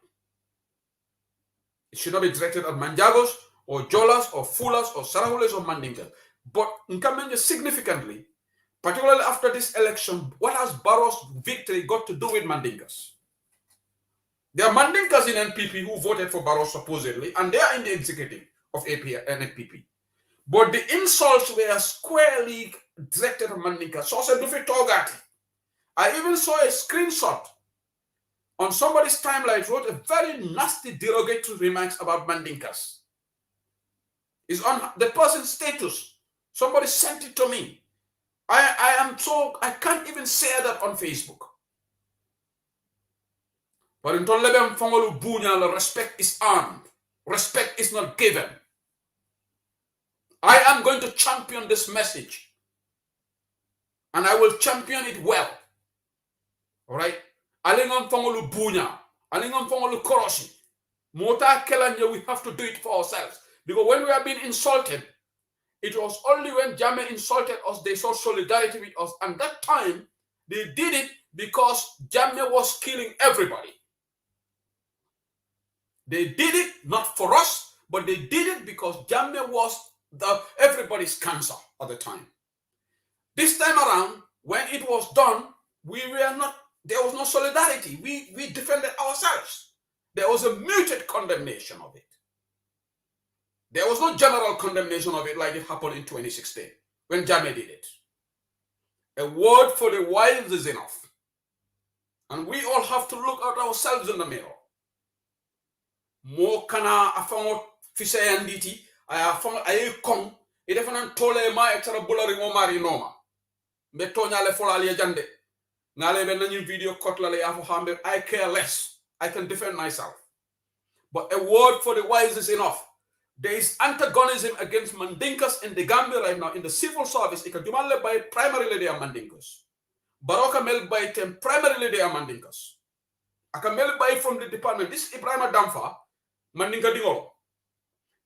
It should not be directed at Manjagos or Jolas or Fulas or Sarahules or Mandinkas. But Nkamenja significantly, particularly after this election, what has Barrow's victory got to do with Mandinkas? There are Mandinkas in NPP who voted for Barrow supposedly, and they are in the executive of NPP. But the insults were squarely directed at Mandinkas. So I said, I even saw a screenshot on somebody's timeline, wrote a very nasty derogatory remarks about Mandinkas. It's on the person's status. Somebody sent it to me. I can't even share that on Facebook. But in Tolebem Fongolu Bunya, respect is earned. Respect is not given. I am going to champion this message. And I will champion it well. Alright? Alingam Fongolu Bunya. Alingam Fongolu Koroshi. Mota Kelanya, we have to do it for ourselves. Because when we have been insulted, it was only when Jammeh insulted us, they showed solidarity with us. And that time, they did it because Jammeh was killing everybody. They did it not for us, but they did it because Jammeh was everybody's cancer at the time. This time around, when it was done, there was no solidarity. We defended ourselves. There was a muted condemnation of it. There was no general condemnation of it like it happened in 2016 when Jammeh did it. A word for the wise is enough. And we all have to look at ourselves in the mirror. Mo kana afango fisayanditi afango ayekong idefanan tole ma etara bulari mo mari noma mbeto nyale folali jande ngale ben nañu video kotla le afo hambe I care less. I can defend myself. But a word for the wise is enough. There is antagonism against Mandinkas in the Gambia right now in the civil service. Ikadumale by primarily they are Mandinkas. Baroka mel by them primarily they are Mandinkas. Akamel by from the department. This Ibrahim Damfa, Mandinka Dingolo.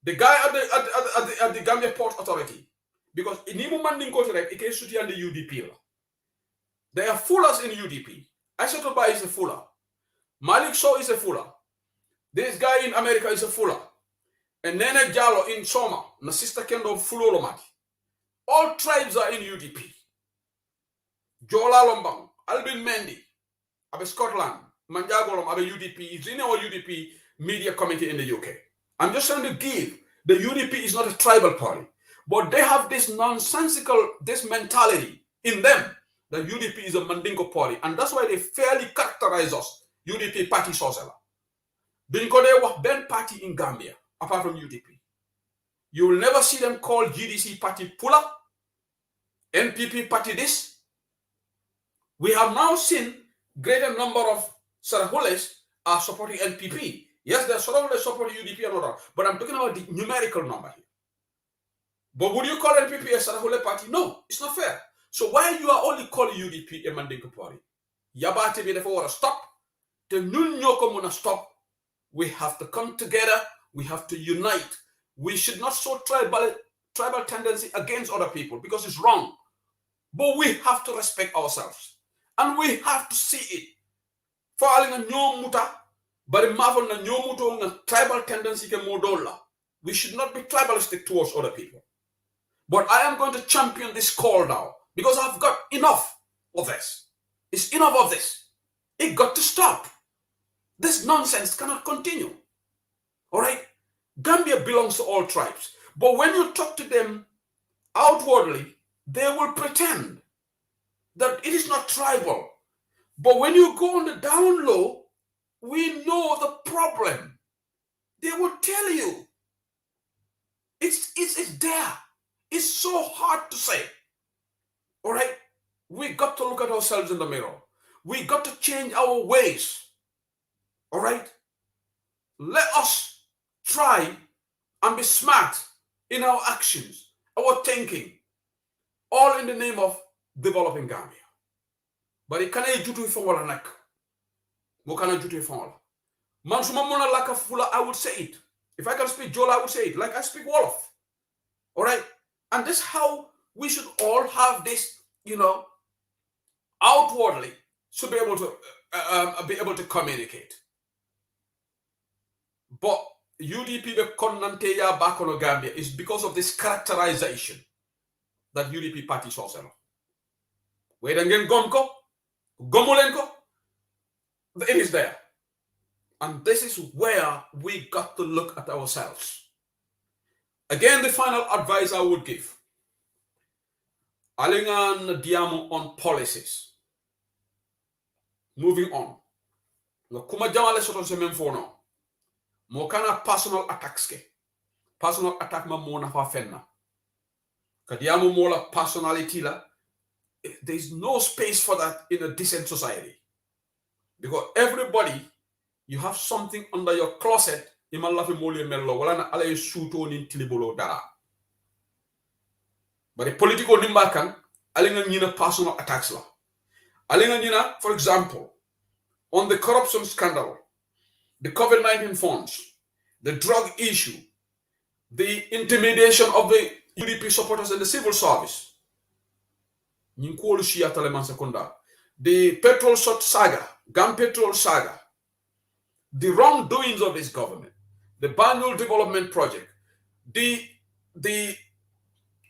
The guy at the Gambia Port Authority. Because in Imu Mandinko direct, it came to the UDP. There are fullers in UDP. Aisatoba is a fuller. Malik Shaw is a fuller. This guy in America is a fuller. And Nene Jalo in Soma, na sister Kendo Fulolomati. All tribes are in UDP. Jola Lombang, Albin Mendy, Abe Scotland, Manjagolom, Abe UDP, is in our UDP media committee in the UK. I'm just trying to give, the UDP is not a tribal party, but they have this nonsensical, this mentality in them, that UDP is a Mandingo party, and that's why they fairly characterize us, UDP party Sosela. Because they were Ben party in Gambia, apart from UDP. You will never see them call GDC party Pula, NPP party this. We have now seen greater number of Sarahules are supporting NPP. Yes, there are Sarahules supporting UDP and all, but I'm talking about the numerical number here. But would you call NPP a Sarahule party? No, it's not fair. So why you are only calling UDP a Mandinka party? Yabate be therefore stop. The Nunyoko muna stop. We have to come together. We have to unite. We should not show tribal tendency against other people because it's wrong. But we have to respect ourselves. And we have to see it. Falling a new muta, but a marvel na new muta and tribal tendency ke modola. We should not be tribalistic towards other people. But I am going to champion this call now because I've got enough. of this. It's enough of this. It got to stop. This nonsense cannot continue. All right? Gambia belongs to all tribes. But when you talk to them outwardly, they will pretend that it is not tribal. But when you go on the down low, we know the problem. They will tell you. It's there. It's so hard to say. All right? We got to look at ourselves in the mirror. We got to change our ways. All right? Let us try and be smart in our actions, our thinking, all in the name of developing Gambia. But it can't do for all anak. Mo can't do for all. Man suma mona laka fula, I would say it. If I can speak Jola, I would say it. Like I speak Wolof. All right? And this is how we should all have this, outwardly to be able to communicate. But UDP be konanteya back on Gambia is because of this characterization that UDP party saws. Wait again, Gomko, Gomulenko, it is there. And this is where we got to look at ourselves. Again, the final advice I would give. Alingan diamo on policies. Moving on. Kuma jamale soton se memfono. Mo kana personal attacks ke. Personal attack ma mo na fa fenna. Kadiamo mo la personality la. There is no space for that in a decent society. Because everybody, you have something under your closet. Imalafi moli mello wala na ala shuto ni tilibolo dara. But the political nimbakan, alinga nina personal attacks la. Alinga nina, for example, on the corruption scandal, the COVID-19 funds, the drug issue, the intimidation of the UDP supporters in the civil service, the petrol short saga, gun petrol saga, the wrongdoings of this government, the Banjul Development Project, the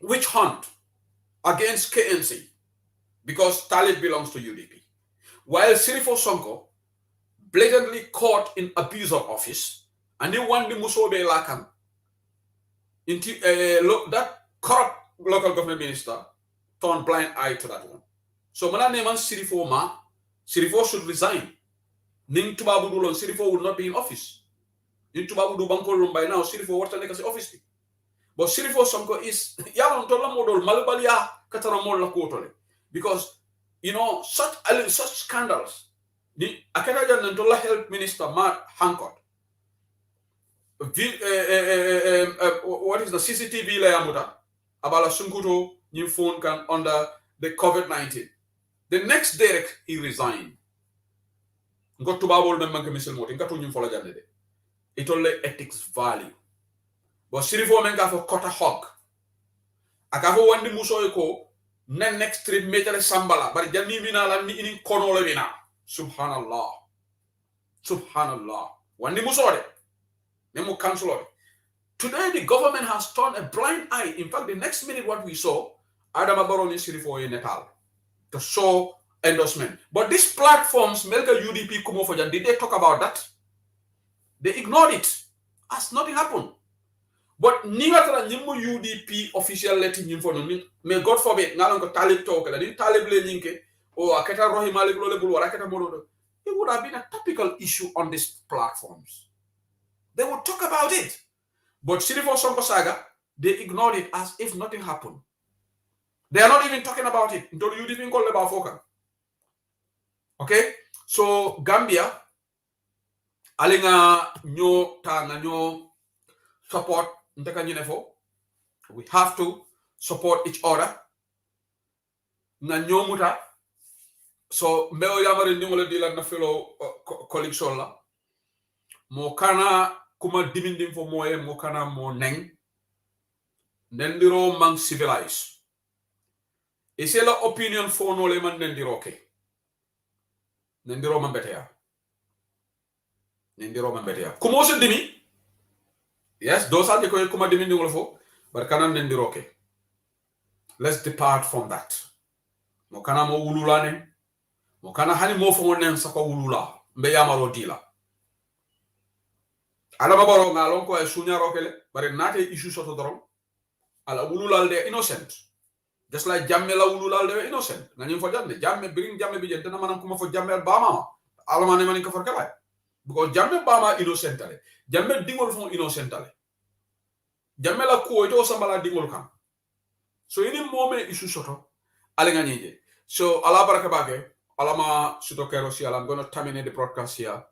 witch hunt against KNC, because Talib belongs to UDP. While Sirifo Sonko blatantly caught in abuse of office, and they want the Musobe Lakan, that corrupt local government minister turned blind eye to that one. So Mana Neman Sirifo Ma, Sirifo should resign. Ning Tubabu Dulon, Sirifo would not be in office. In Tubabu Du Bankolum by now, Sirifo what the office. But Sirifo Sonko is Yalon Tola Model, Malabalia, Kataramola Kotole. Because such scandals. The Akanajan Nandola Health Minister Matt Hancock. What is the CCTV layamuta? Abala Sunkuto new phone can under the COVID-19. The next day he resigned. Got to Babol Memang Commission Moting, got to new follow Janade. It only ethics value. But Sirifo Menga for Kota Hawk. Akavo Wandi Musoyko, next trip metal Sambala, but Jamimina la ni in Konolevina. Subhanallah. Subhanallah. Wandi Musore. Nemo Councilor. Today the government has turned a blind eye. In fact, the next minute what we saw, Adam Abaroni Sirifo in Natal to show endorsement. But these platforms, Melga UDP Kumofojan, did they talk about that? They ignored it as nothing happened. But Ningatara Nimu UDP official letting him for may God forbid, Nalanko Talib talk, and didn't Talib Linke or Aketa Rohimali Global or Aketa Morodo. It would have been a topical issue on these platforms. They would talk about it. But Sirifo Sonko Saga, they ignored it as if nothing happened. They are not even talking about it until the UDP call about Foka. Okay? So Gambia, Alinga nyo tanga nyo support. We have to support each other. Muta. So meo yamari nyumole dila na fellow colleague sola. Mo kana kuma dimindim fo moye mo kana mo neng. Nendiro mang civilize. Ise la opinion fo no le man nendiro ke. Nendiro man betea. Nendiro man betea. Kumo se dimi? Yes, those are the kuma dimi fo, but kanan nendiroke. Let's depart from that. mo kana mo wululane mo kana hani mo fo nen sako wulula mbe yamaro dila ala babaro ngalon ko e sunyaro kele bare nate issue soto dorom ala wululal de innocent just like jamme la wululal de innocent ngani fo jamme jamme bring jamme bi jente na manam kuma fo jamme bama ala mane mani ko for kala because jamme bama innocent ale jamme dingol fo innocent ale jamme la ko to sambala dingol kan so ini mome issue soto ale ngani so ala baraka bage alama suto kero si I'm going to terminate the broadcast here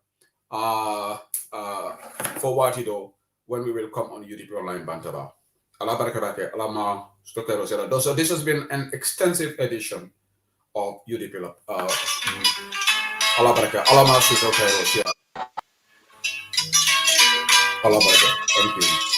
for what you do when we will come on UDP online bantaba ala baraka bage alama suto kero si so this has been an extensive edition of UDP ala baraka alama suto kero si ala baraka thank you.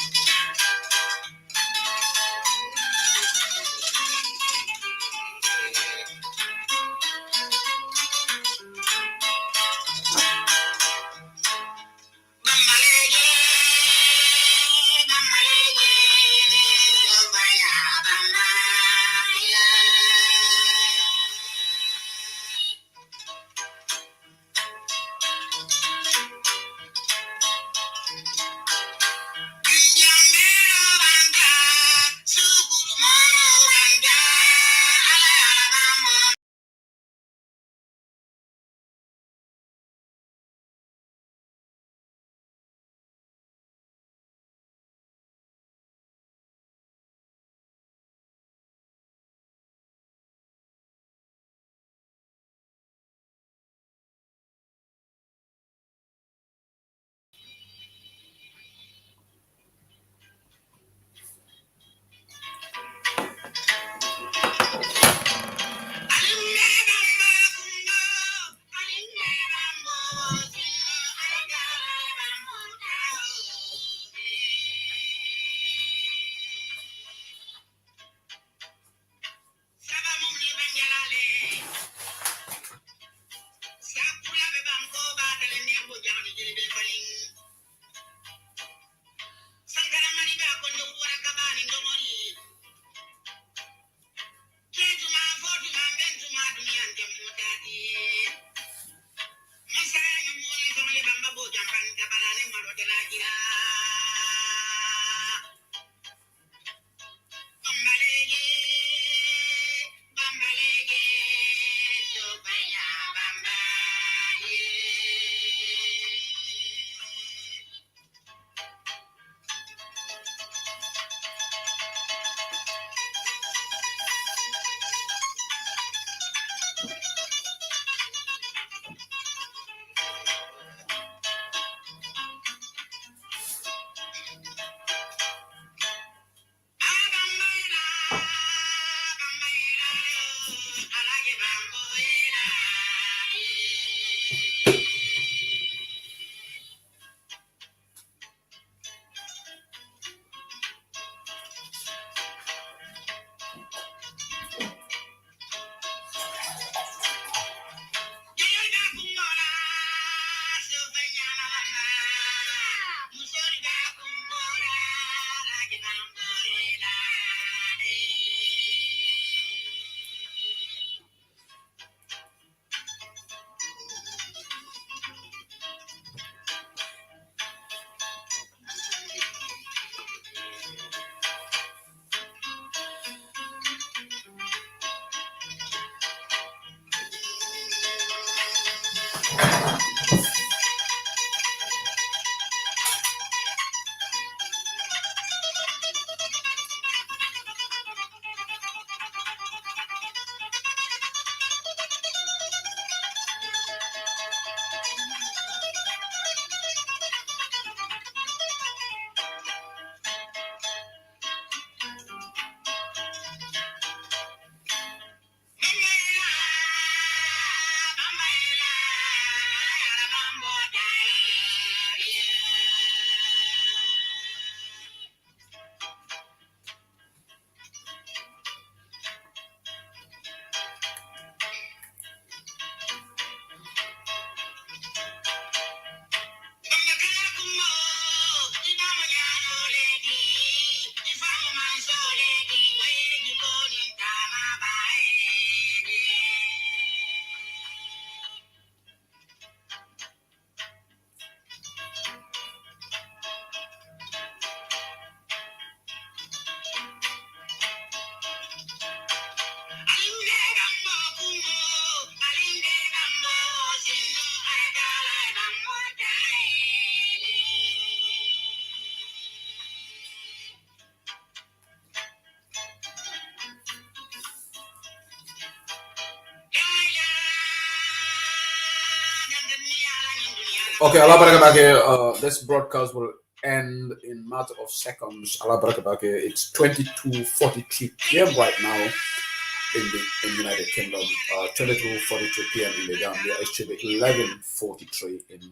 Okay, Allah barakabake. This broadcast will end in matter of seconds. Allah barakabake. It's 22:43 p.m. right now in the United Kingdom. 22:43 p.m. in the Gambia. It should be 11:43 in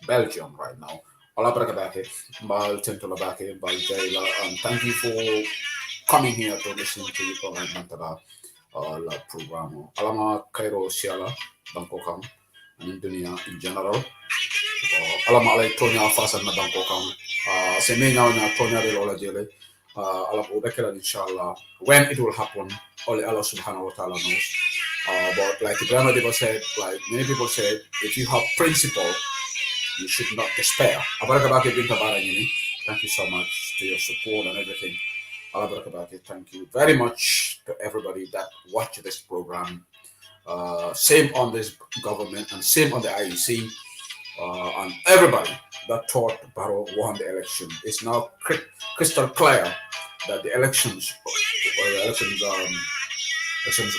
Belgium right now. Allah barakabake. Mbal tentolabake. Mbal jaila. Thank you for coming here to listen to the program. La program. Alama Cairo Siala Bangkokam and Dunia in general. Alama alay Tonya Fasan na Bangkokam. Semenya na Tonya de Lola Jele. Alama Ubekela inshallah. When it will happen, only Allah subhanahu wa ta'ala knows. But like Ibrahim Adiba said, like many people said, if you have principle, you should not despair. Thank you so much to your support and everything. Thank you very much to everybody that watched this program. Same on this government and same on the IEC and everybody that thought Barrow won the election. It's now crystal clear that the elections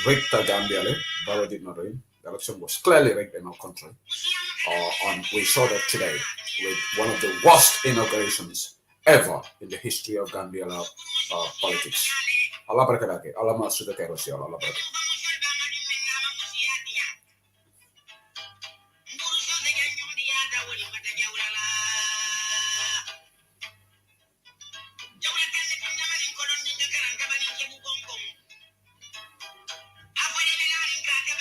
rigged to Gambia. Barrow did not win. The election was clearly rigged in our country. And we saw that today with one of the worst inaugurations ever in the history of Gambia politics. Allah barakadake. Allah masudake Allah barakadake.